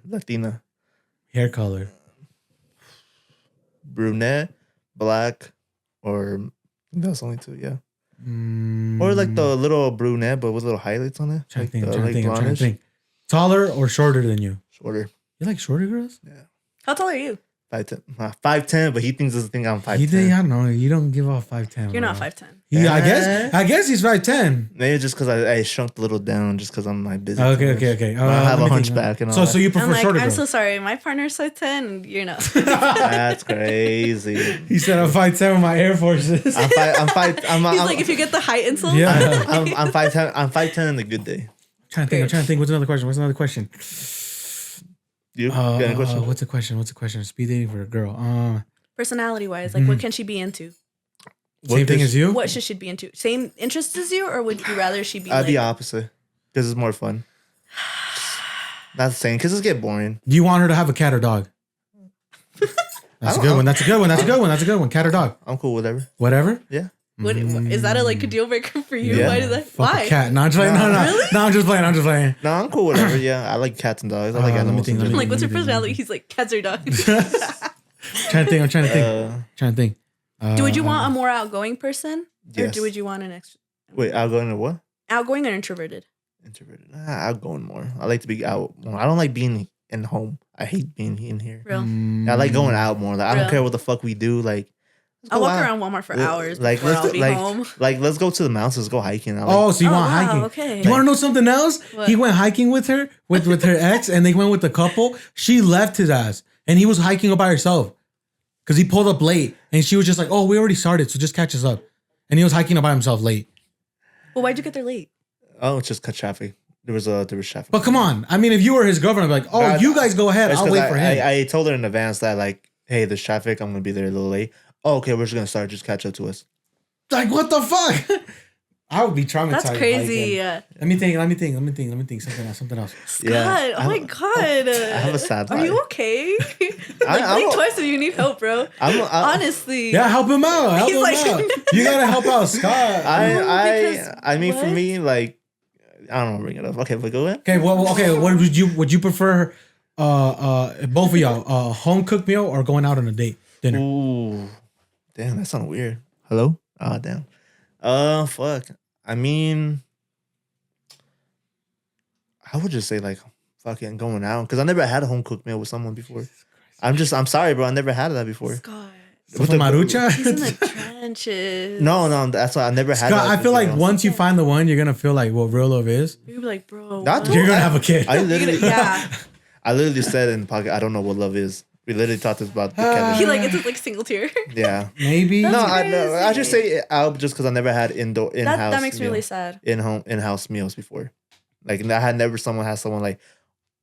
Latina. Hair color. Brunette, black, or that's only two, yeah. Or like the little brunette, but with little highlights on it. I'm trying to think. Taller or shorter than you? Shorter. You like shorter girls? Yeah. How tall are you? 5'10", but he doesn't think I'm 5'10". I don't know. You don't give off 5'10". You're not 5'10". Yeah, I guess he's 5'10". Maybe just because I shrunk a little down, just because I'm like busy. Okay. I have a hunchback and all. So you prefer shorter? I'm so sorry. My partner's 5'10". You're not. That's crazy. He said I'm 5'10" with my Air Forces. He's like, if you get the height insult. Yeah, I'm 5'10". I'm 5'10" on a good day. I'm trying to think. What's another question? You got a question? What's the question? Speed dating for a girl. Personality wise, like what can she be into? Same thing as you? What should she be into? Same interests as you, or would you rather she be? I'd be opposite because it's more fun. Not the same because it's get boring. Do you want her to have a cat or dog? That's a good one. Cat or dog? I'm cool with whatever. Yeah. What, is that a deal breaker for you? Yeah. Why? A cat. No, I'm just playing. Really? No, I'm just playing. No, I'm cool with whatever. Yeah, I like cats and dogs. I like animals. I'm like, what's your personality? He's like, cats or dogs. I'm trying to think. Would you want a more outgoing person? Yes. Or would you want an extra? Wait, outgoing or what? Outgoing or introverted? Introverted. Outgoing more. I like to be out more. I don't like being in home. I hate being in here. Real? I like going out more. Like, I don't care what the fuck we do. Like, I'll walk around Walmart for hours like, before I'll be home. Like, let's go to the mountains. Let's go hiking. So you want hiking? Okay. You want to know something else? What? He went hiking with her, with her ex, and they went with the couple. She left his ass, and he was hiking by herself because he pulled up late, and she was just like, "Oh, we already started, so just catch us up." And he was hiking by himself late. Well, why'd you get there late? Oh, it's just cut traffic. There was traffic. But come on, I mean, if you were his girlfriend, I'd be like, "Oh, you guys go ahead. I'll wait for him." I told her in advance that like, hey, there's traffic. I'm gonna be there a little late. Oh, okay, we're just gonna start. Just catch up to us. Like, what the fuck? I would be traumatized. That's crazy. Let me think. Something else. Scott, yeah, oh my God. I have a sad life. Are you okay? Think twice if you need help, bro. Honestly. Yeah, help him out. You gotta help out Scott. I mean, for me, like, I don't know, bring it up. Okay, but go ahead. Okay, what would you prefer? Both of y'all, home cooked meal or going out on a date dinner? Ooh, damn, that sounds weird. Hello? Ah, damn. Fuck. I mean, I would just say like fucking going out because I never had a home cooked meal with someone before. I'm sorry, bro. I never had that before. Scott. With the marucha? He's in the trenches. No, that's why I never had that. I feel like once you find the one, you're gonna feel like what real love is. You're gonna be like, bro, you're gonna have a kid. I literally said in the podcast, I don't know what love is. We literally talked about the He like it's like single tier. Yeah, maybe. I just say out just because I never had in-house. That makes me really sad. In-house meals before, like I had never someone like,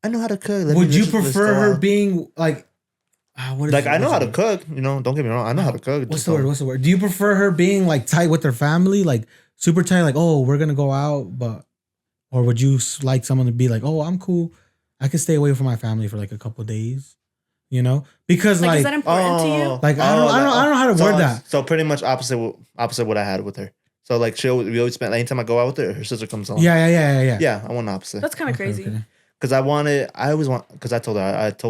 I know how to cook. Would you prefer her being like? I know how to cook. You know, don't get me wrong. I know how to cook. What's the word? Do you prefer her being like tight with her family, like super tight, like oh we're gonna go out, or would you like someone to be like oh I'm cool, I can stay away from my family for like a couple of days? You know, because like is that important to you? Like I don't know how to word that. So pretty much opposite what I had with her. So like we always spend anytime I go out with her sister comes along. Yeah. Yeah, I want opposite. That's kind of crazy. Because I told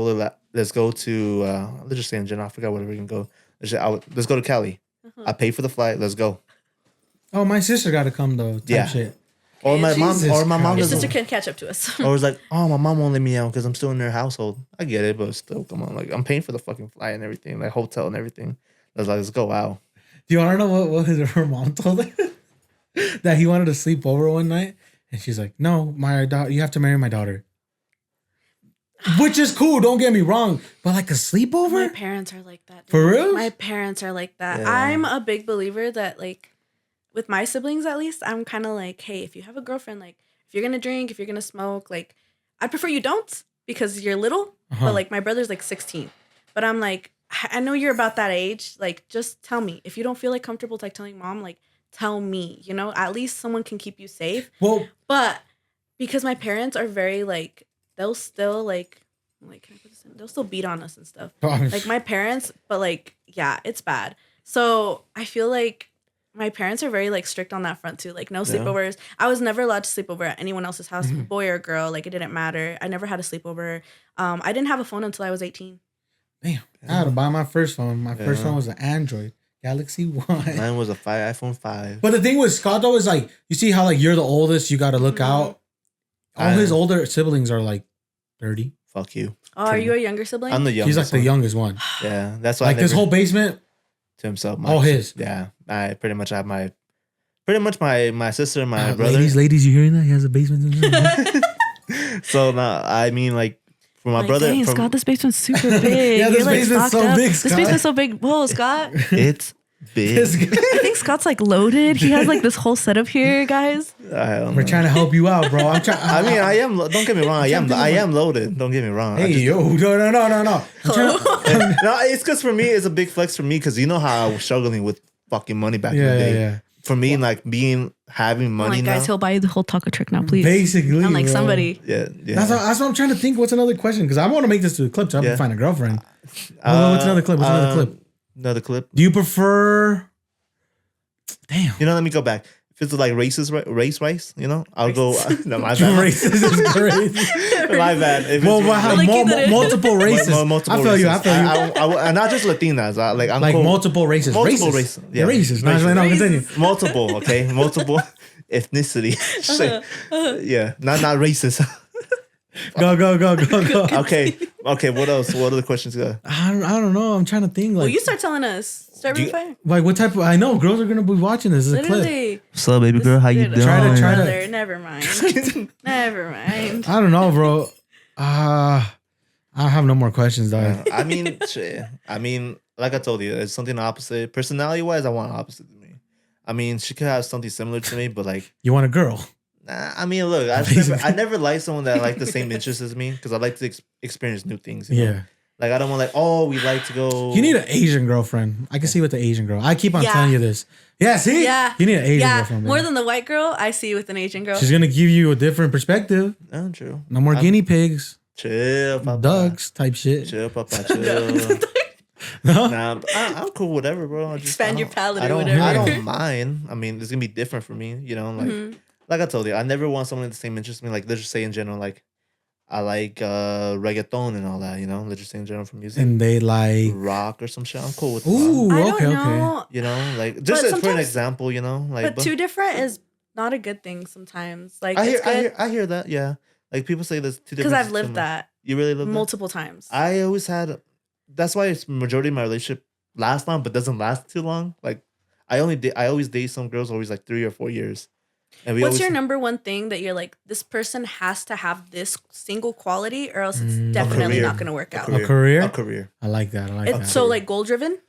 her that let's go to let's just say in general. I forgot where we can go. Let's go to Cali. I pay for the flight. Let's go. Oh, my sister got to come though. Shit. Or my mom. Your sister can't catch up to us. Or it's like, oh, my mom won't let me out because I'm still in their household. I get it, but still, come on. Like, I'm paying for the fucking flight and everything, like hotel and everything. I was like, let's go out. Do you want to know what her mom told her? That he wanted to sleep over one night, and she's like, no, my daughter, you have to marry my daughter. Which is cool, don't get me wrong, but like a sleepover? My parents are like that. Dude. For real? My parents are like that. Yeah. I'm a big believer that like. With my siblings, at least, I'm kind of like, hey, if you have a girlfriend, like, if you're going to drink, if you're going to smoke, like, I'd prefer you don't because you're little. But, like, my brother's, like, 16. But I'm like, I know you're about that age. Like, just tell me. If you don't feel, like, comfortable, like, telling mom, like, tell me. You know? At least someone can keep you safe. Well, but because my parents are very, like, they'll still, like, can I put this in? They'll still beat on us and stuff. Like, my parents, but, like, yeah, it's bad. So, I feel like my parents are very like strict on that front too. Like no sleepovers. I was never allowed to sleep over at anyone else's house, boy or girl. Like it didn't matter. I never had a sleepover. I didn't have a phone until I was 18. Damn. I had to buy my first phone. My first phone was an Android Galaxy 1. Mine was a iPhone 5. But the thing with Scott though is like, you see how like you're the oldest, you got to look out. All his older siblings are like 30. fuck you. Oh, are you a younger sibling? I'm the youngest. He's like the youngest one. Yeah, that's why. Like this whole basement to himself. All his. Yeah, I pretty much have my sister and my brother. Ladies, you hearing that? He has a basement. So now, I mean, like for my brother. Dang, Scott, this basement's super big. Yeah, this basement's so big, Scott. This basement's so big. Whoa, Scott. It's big. I think Scott's like loaded. He has like this whole setup here, guys. We're trying to help you out, bro. I mean, I am. Don't get me wrong. I am loaded. Don't get me wrong. Hey, no. No, it's because for me, it's a big flex for me because you know how I was struggling with fucking money back in the day. Yeah. For me, like having money now. Guys, he'll buy you the whole taco trick now, please. Basically, I'm like, bro. Somebody. Yeah. That's what I'm trying to think. What's another question? Because I want to make this to a clip so I can find a girlfriend. What's another clip? Another clip. Do you prefer? Damn. Let me go back. If it's like race, you know, I'll go. No, my bad. Racist is crazy. My bad. If multiple races. Multiple I feel you. And not just Latinas. I'm like cool. multiple races. Multiple races. Yeah, racist. No, continue. Multiple. Okay, multiple ethnicity. Yeah, not racist. Go. Okay. What else? What other questions go? I don't know. I'm trying to think. Like, well, you start telling us. Start fire. Like what type of? I know girls are gonna be watching this. This is a clip. What's up, baby girl? How you doing? Try to. Never mind. Never mind. I don't know, bro. I have no more questions, though. I mean, like I told you, it's something opposite. Personality wise, I want opposite to me. I mean, she could have something similar to me, but like you want a girl. Nah, I mean, look, I never liked someone that like the same interests as me because I like to experience new things. You know? Yeah. Like I don't want we like to go. You need an Asian girlfriend. I can see with the Asian girl. I keep on telling you this. Yeah, see? Yeah. You need an Asian girlfriend. More than the white girl, I see with an Asian girl. She's gonna give you a different perspective. Oh, true. No more guinea pigs. Chill, papa. Ducks type shit. Chill, papa. Chill. No? Nah, I'm cool, whatever, bro. Expand your palate or whatever. I don't mind. I mean, it's gonna be different for me, you know. Like, like I told you, I never want someone with the same interest as me. Like, let's just say in general, like. I like reggaeton and all that, you know. Let's just say in general for music. And they like rock or some shit. I'm cool with ooh, rock. okay. You know, like just for an example, you know, like. But too different is not a good thing sometimes. Like I hear that, yeah. Like people say this too different. Because I've lived that. You really lived multiple times. I always had. That's why it's majority of my relationship lasts long, but doesn't last too long. Like I always date some girls always like 3 or 4 years. And what's your number one thing that you're like, this person has to have this single quality or else it's definitely not going to work out? A career? A career. I like that. I like that. So like goal driven?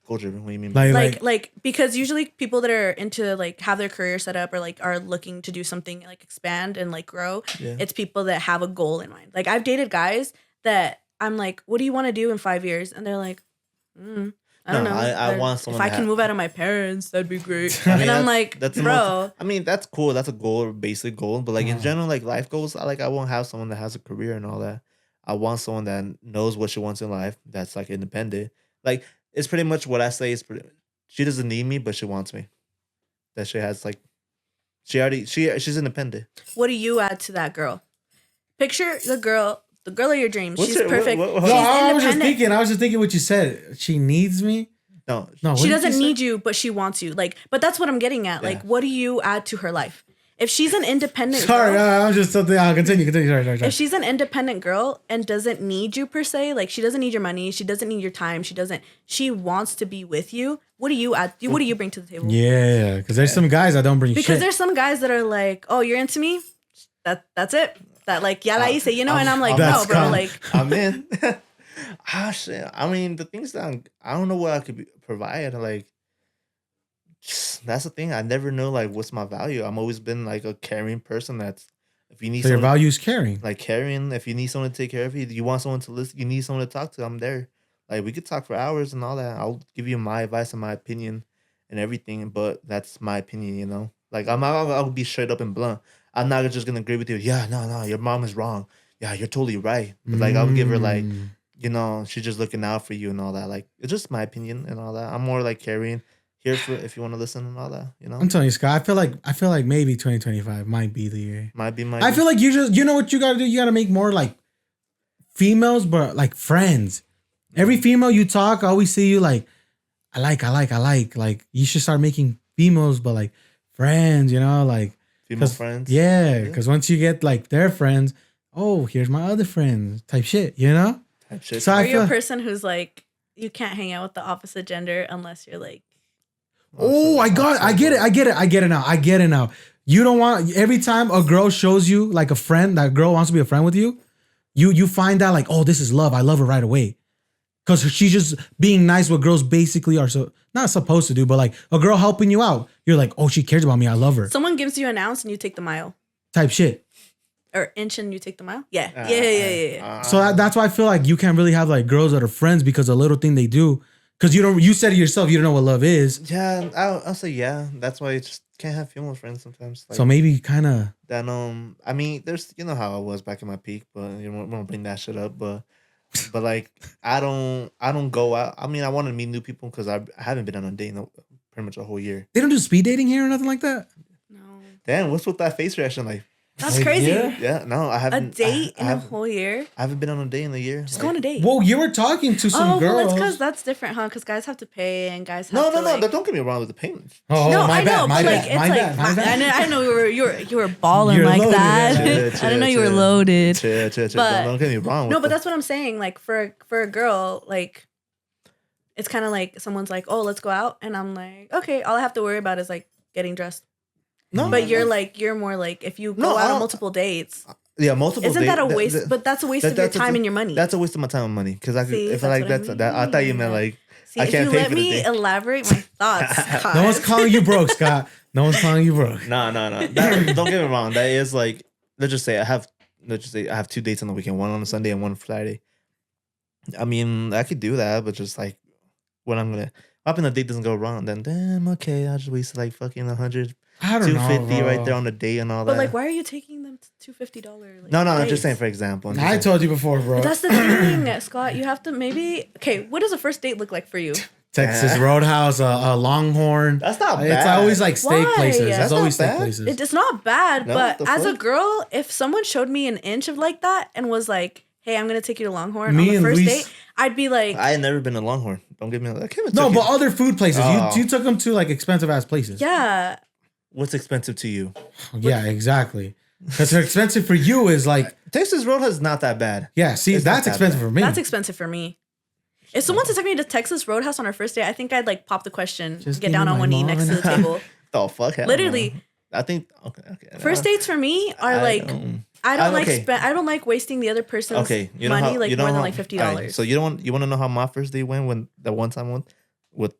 Goal driven. What do you mean? Like because usually people that are into like have their career set up or like are looking to do something like expand and like grow, it's people that have a goal in mind. Like I've dated guys that I'm like, what do you want to do in 5 years? And they're like, I don't know. I want someone. If I can move out of my parents, that'd be great. I mean, and I'm like, bro. I mean, that's cool. That's a goal, basic goal. But like in general, like life goals, I won't have someone that has a career and all that. I want someone that knows what she wants in life. That's like independent. Like it's pretty much what I say. Is she doesn't need me, but she wants me. That she has like, she's independent. What do you add to that girl? Picture the girl of your dreams. She's perfect. I was just thinking what you said. She needs me. No. She doesn't need you, but she wants you. Like, but that's what I'm getting at. Like, what do you add to her life? If she's an independent girl, I'm just something. I'll continue. Sorry. If she's an independent girl and doesn't need you per se, like she doesn't need your money, she doesn't need your time, she wants to be with you. What do you add? What do you bring to the table? Yeah, because there's some guys that don't bring shit. Because there's some guys that are like, oh, you're into me? That's it. That like, ya la hice, you know? And I'm like, no, bro, like. I'm in. Shit. I mean, the things that I don't know what I could provide. Like, that's the thing. I never know, like, what's my value. I've always been, like, a caring person that's, if you need your value is caring. Like, caring. If you need someone to take care of you want someone to listen, you need someone to talk to, I'm there. Like, we could talk for hours and all that. I'll give you my advice and my opinion and everything, but that's my opinion, you know? Like, I'll be straight up and blunt. I'm not just gonna agree with you. Yeah, no, your mom is wrong. Yeah, you're totally right. But like, I'll give her like, you know, she's just looking out for you and all that. Like, it's just my opinion and all that. I'm more like caring, here for if you want to listen and all that. You know. I'm telling you, Scott. I feel like maybe 2025 might be the year. Might be. I feel like you know what you gotta do. You gotta make more like females, but like friends. Every female you talk, I always see you like, I like. Like you should start making females, but like friends. You know, like. Female friends? Yeah, because once you get like their friends, oh, here's my other friends type shit, you know? Type shit. So are you a person who's like, you can't hang out with the opposite gender unless you're like. Oh, I get it now. You don't want, every time a girl shows you like a friend, that girl wants to be a friend with you, you find out like, oh, this is love. I love her right away. Because she's just being nice, what girls basically are so not supposed to do, but like a girl helping you out. You're like, oh, she cares about me. I love her. Someone gives you an ounce and you take the mile. Type shit. Or inch and you take the mile? Yeah. So that's why I feel like you can't really have like girls that are friends because a little thing they do. Because you said it yourself, you don't know what love is. Yeah, I'll say yeah. That's why you just can't have female friends sometimes. Like, so maybe kind of. Then I mean, there's how I was back in my peak, but you don't want to bring that shit up. But like I don't go out. I mean, I want to meet new people because I haven't been on a date in pretty much a whole year. They don't do speed dating here or nothing like that. No. Damn, what's with that face reaction? Like. That's crazy. Yeah, no, I haven't. A date in a whole year? I haven't been on a date in a year. Just go on a date. Well, you were talking to some girls. Oh, well, that's because that's different, huh? Because guys have to pay and guys have to. No. Don't get me wrong with the payments. Oh, no, my I bad. know, My but bad. like, it's My bad. I know you were balling You're like loaded, that. yeah. I didn't know you were loaded. Chill. But, don't get me wrong. No, but that's what I'm saying. Like for a girl, like it's kind of like someone's like, oh, let's go out, and I'm like, okay, all I have to worry about is like getting dressed. No, but you're more like if you go out on multiple dates. Yeah, multiple. Isn't that a waste? But that's a waste of your time and your money. That's a waste of my time and money because I feel like that's that. I thought you meant like I can't pay for the me elaborate my thoughts. No one's calling you broke, Scott. No one's calling you broke. No. Don't get me wrong. That is like let's just say I have 2 dates on the weekend, one on a Sunday and one Friday. I mean, I could do that, but just like when I'm gonna hoping the date doesn't go wrong, then damn, okay, I just wasted like fucking 100. I don't know, $250 right there on the date and all that. But like, why are you taking them to $250? Like, no, I'm just saying for example. I told you before, bro. But that's the thing, Scott. You have to okay. What does a first date look like for you? Texas Roadhouse, a Longhorn. That's not bad. It's always like steak places. That's it's always not steak bad. places. It's not bad, No, but as a fuck? girl, if someone showed me an inch of like that and was like, "Hey, I'm gonna take you to Longhorn Me on the and first Luis- date," I'd be like, I had never been to Longhorn. Don't get me like. No, but other food places. Oh. You took them to like expensive ass places. "Yeah." What's expensive to you? Yeah, exactly. Because expensive for you is like Texas Roadhouse is not that bad. yeah. See, It's that's not that expensive bad. for me. That's expensive for me. If someone took me to Texas Roadhouse on our first date, I think I'd like pop the question, Just get give down me on my one knee mom next to and- the table. Oh fuck! Hell Literally. no. I think okay. First dates for me are like I don't like wasting the other person's money like more than like $50. Right, so you want to know how my first date went when the one time went with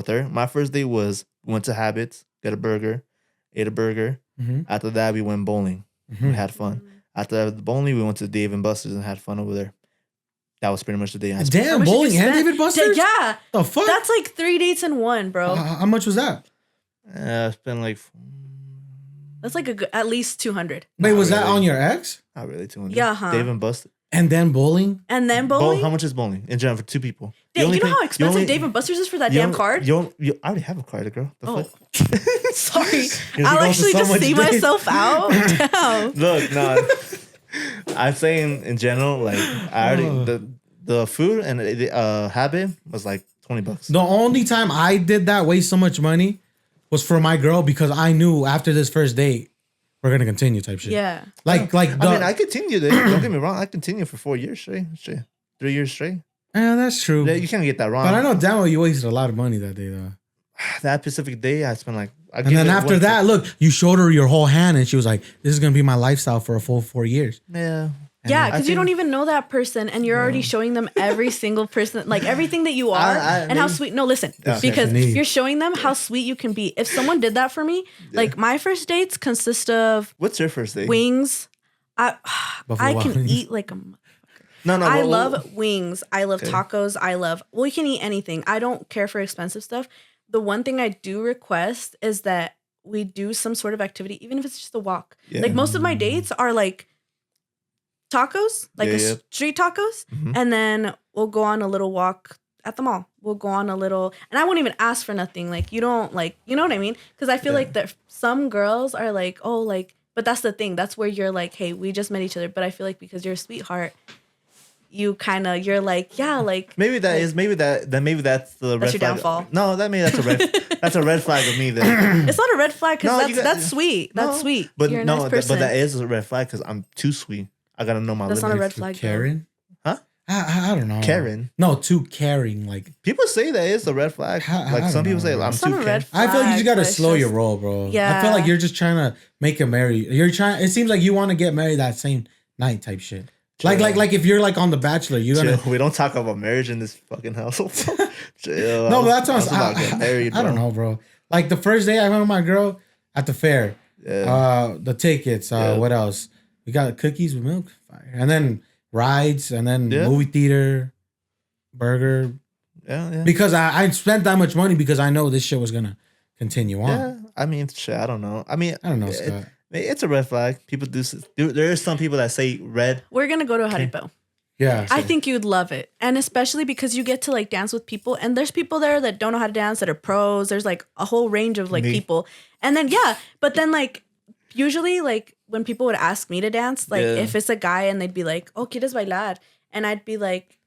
her? My first date was we went to Habits, ate a burger. Mhm. After that, we went bowling. Mhm. We had fun. After the bowling, we went to Dave and Buster's and had fun over there. That was pretty much the day. Damn, much did bowling you and spend? David Buster's? Yeah. The fuck? That's like 3 dates in one, bro. How much was that? I spent like That's like at least 200. Wait, Not was that really. on your ex? not really 200. Yeah, huh. Dave and Buster. And then bowling? And then bowling. How much is bowling in general for 2 people? You know how expensive Dave and Buster's is for that damn card? You already have a card, girl. The fuck? Sorry. You're I'll going to actually so just much see dates. myself out. Damn. Look, no. I'm saying in general, like I already the food and the habit was like $20. The only time I did that, waste so much money, was for my girl because I knew after this first date, we're going to continue type shit. Yeah. Like I mean, I continued it. Don't get me wrong. I continued for 4 years straight. 3 years straight. yeah, that's true. Yeah, you can't get that wrong. But I know damn well you wasted a lot of money that day though. That specific day, I spent like. And then after that, look, you showed her your whole hand and she was like, this is going to be my lifestyle for a full 4 years. Yeah. Yeah, because you don't even know that person and you're already showing them every single person, like everything that you are and how sweet. No, listen, because you're showing them how sweet you can be. If someone did that for me, like my first dates consist of What's your first date? wings. I can wings. eat like a No. I love wings. I love tacos. You can eat anything. I don't care for expensive stuff. The one thing I do request is that we do some sort of activity, even if it's just a walk. Yeah. Like most of my dates are like tacos, like street tacos, and then we'll go on a little walk at the mall. We'll go on a little, and I won't even ask for nothing. Like you don't like, you know what I mean? Because I feel like that some girls are like, oh, like, but that's the thing. That's where you're like, hey, we just met each other. But I feel like because you're a sweetheart, you're like, yeah, like maybe that's the red your flag. downfall. No, that's a red flag of me. Then it's not a red flag because No, that's sweet. That's sweet. But you're a nice person. but that is a red flag because I'm too sweet. I gotta know my limits. That's not a red flag. Karen? Huh? I don't know. Karen? No, too caring. Like people say that is a red flag. Like some people say I'm too caring. I feel like you just gotta slow your roll, bro. Yeah. I feel like you're just trying to make a marry. It seems like you want to get married that same night type shit. Chill. Like if you're like on The Bachelor, you gonna. We don't talk about marriage in this fucking household. Chill. No, but that's what I'm saying. I don't know, bro. Like the first day I went with my girl at the fair. Yeah. The tickets. What else? We got cookies with milk, fire, and then rides, and then movie theater, burger. Yeah. Because I spent that much money because I know this shit was gonna continue on. Yeah. I mean, shit. I don't know. I don't know, Scott. It's a red flag. People do. There are some people that say red. We're gonna go to a haripeo. Yeah, I think you'd love it, and especially because you get to like dance with people, and there's people there that don't know how to dance that are pros. There's like a whole range of like people, and then but then like usually like when people would ask me to dance, like if it's a guy and they'd be like, "Oh, quieres bailar," and I'd be like.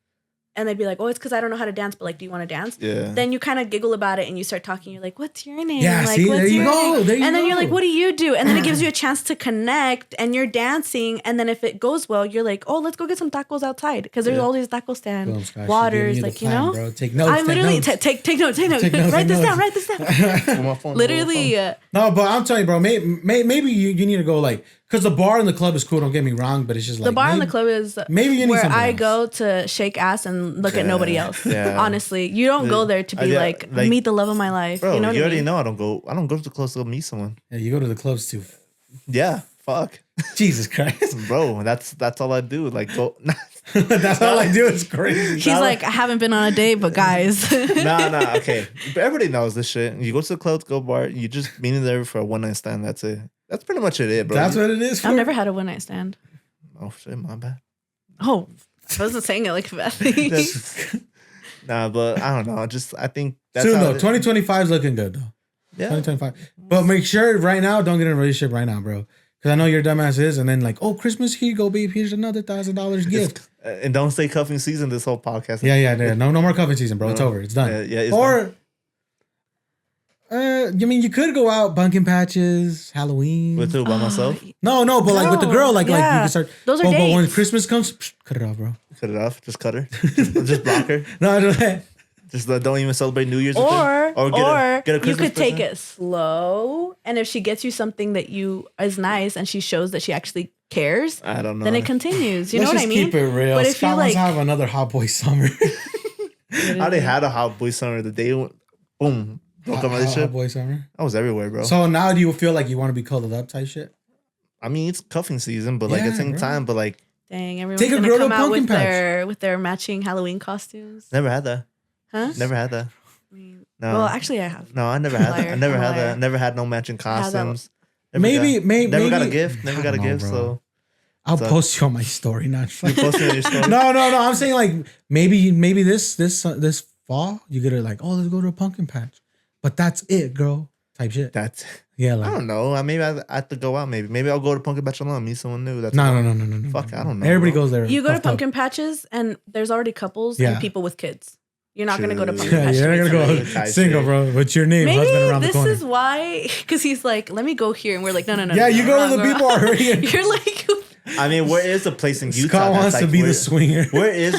And they'd be like, "Oh, it's because I don't know how to dance, but like, do you want to dance?" Yeah. Then you kind of giggle about it and you start talking. You're like, "What's your name?" Yeah, like, see, there you go. And then you're like, "What do you do?" And then it gives you a chance to connect and you're dancing. And then if it goes well, you're like, "Oh, let's go get some tacos outside." Because there's all these taco stands, waters, like, you know? Bro. Take notes. I literally take notes. Write this down. Literally. No, but I'm telling you, bro, maybe you need to go like, because the bar in the club is cool, don't get me wrong, but it's just like... The bar in the club is maybe you need where I go to shake ass and look at nobody else. Yeah. Honestly. You don't go there to be like, meet the love of my life. Bro, you know what already know I don't go to the clubs to go meet someone. Yeah, you go to the clubs too. Yeah, fuck. Jesus Christ. Bro, that's all I do. Like, go... That's all I do. It's crazy. He's like, I haven't been on a date, but guys. Nah, okay. But everybody knows this shit. You go to the club, go bar, you just meeting there for a one-night stand. That's it. That's pretty much it, bro. That's what it is. I've never had a one-night stand. Oh shit, my bad. Oh, I wasn't saying it like a bad thing. Nah, but I don't know. I think that's soon though. 2025 is looking good though. Yeah, 2025. But make sure right now, don't get in a relationship right now, bro. Because I know your dumbass is, and then like, oh, Christmas, here you go, babe. Here's another $1,000 gift. And don't say cuffing season this whole podcast. Yeah. No more cuffing season, bro. It's over. It's done. It's done. I mean, you could go out, pumpkin patches, Halloween. With who, by myself? No, but like with the girl, like you can start. Those are dates. But when Christmas comes, cut it off, bro. Cut it off. Just cut her. just block her. No. Just don't even celebrate New Year's. Or get a Christmas you could take present. it slow, and if she gets you something that is nice, and she shows that she actually cares, I don't know. Then it continues. You know what I mean? Let's keep it real. But if Scott wants to have another hot boy summer. I already had a hot boy summer. The day, boom. Hot boy summer. I was everywhere, bro. So now do you feel like you want to be cuddled up type shit? I mean, it's cuffing season, but like at the same time, but like, dang, everyone's take a girl to pumpkin patch with their matching Halloween costumes. Never had that. Huh? Never had that. No. Well, actually, I have. No, I never had that. I never had that. Never had no matching costumes. Maybe never got a gift. Never got a gift. So I'll post you on my story. Not you post it on your story. No. I'm saying like maybe this fall you get like, oh, let's go to a pumpkin patch. But that's it, girl. Type shit. That's like, I don't know. Maybe I have to go out. Maybe I'll go to pumpkin patch alone, meet someone new. That's no. Fuck, I don't know. Everybody goes there. You go to pumpkin patches, and there's already couples and people with kids. You're not gonna go to pumpkin patch. You're not gonna go single, bro. What's your name? Maybe husband around the corner. This is why, because he's like, let me go here, and we're like, no. Yeah, you go to the people already. You're like. I mean, where is a place in Utah? Scott wants to be the swinger. Where is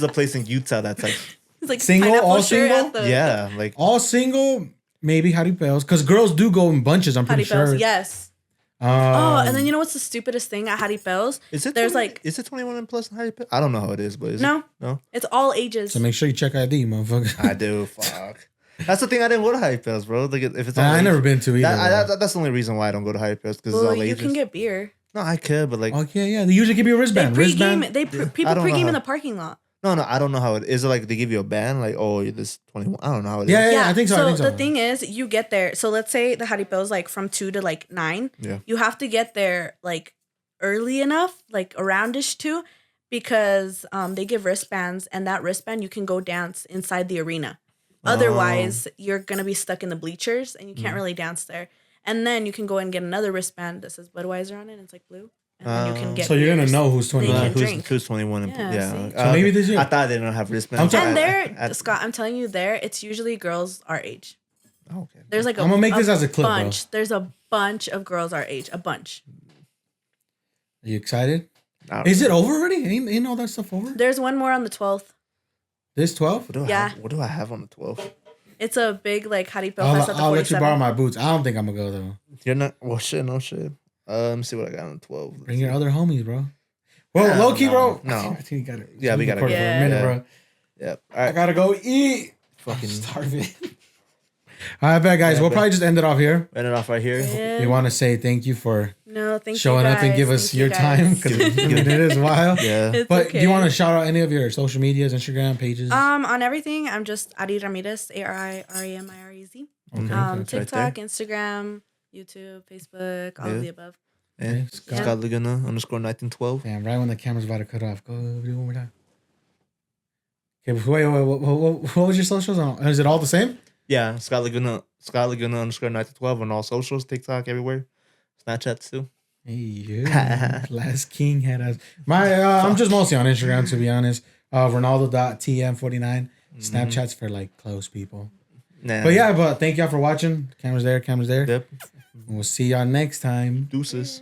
a place in Utah that's like, it's like single, all single? Yeah, like all single. Maybe haripeos, because girls do go in bunches. I'm pretty sure. Yes. And then you know what's the stupidest thing at haripeos? Is it 21 and plus in haripeo? I don't know how it is, but is no, no, it's all ages. So make sure you check ID, motherfucker. I do. Fuck. That's the thing. I didn't go to haripos, bro. Like if it's all I never been to either. That's the only reason why I don't go to haripos because it's all ages. You can get beer. No, I could, but like yeah. They usually give you a wristband. People pregame in the parking lot. No, I don't know how it is. It like they give you a band, like, oh, you're this 21. I don't know how it is. Yeah, I think so. So the thing is, you get there. So let's say the haripeo is like from 2 to like 9. Yeah. You have to get there like early enough, like aroundish 2, because they give wristbands, and that wristband you can go dance inside the arena. Otherwise, you're gonna be stuck in the bleachers, and you can't really dance there. And then you can go and get another wristband that says Budweiser on it, and it's like blue. And then you can get so you're gonna know who's 21. Who's 21? Yeah. So maybe this year. I thought they don't have wristbands. And there, Scott, I'm telling you, it's usually girls our age. Okay. There's like I'm gonna make this as a clip, bunch. Bro. There's a bunch of girls our age. A bunch. Are you excited? Is it over already? Ain't all that stuff over? There's one more on the 12th. This 12th? What do I have on the 12th? It's a big like Jaripeo fest at the 47. I'll let you borrow my boots. I don't think I'm gonna go though. You're not. Well, shit, no shit. Let me see what I got on the 12th. Bring your other homies, bro. Well, low key, bro. No. I think you got it. Yeah, we gotta go for a minute, bro. Yep. All right. I gotta go eat. Fucking starving. All right, bet, guys. We'll probably just end it off here. End it off right here. Yeah. We want to say thank you for showing you up and give us your time because it is wild. Yeah. It's But okay. do you want to shout out any of your social medias, Instagram pages? On everything, I'm just Ari Ramirez, ARIRAMIREZ. Okay. TikTok, right Instagram, YouTube, Facebook, all of the above. Yeah. Scott Laguna _1912. Damn, right when the camera's about to cut off. Go do it one more time. Okay, wait. What was your socials on? Is it all the same? Yeah, Scott Laguna _1912 on all socials, TikTok, everywhere. Snapchat too. Hey, yeah. Last King had us. I'm just mostly on Instagram, to be honest. Ronaldo.tm49. Snapchat's for like close people. Nah. But thank y'all for watching. Camera's there. Yep. We'll see y'all next time. Deuces.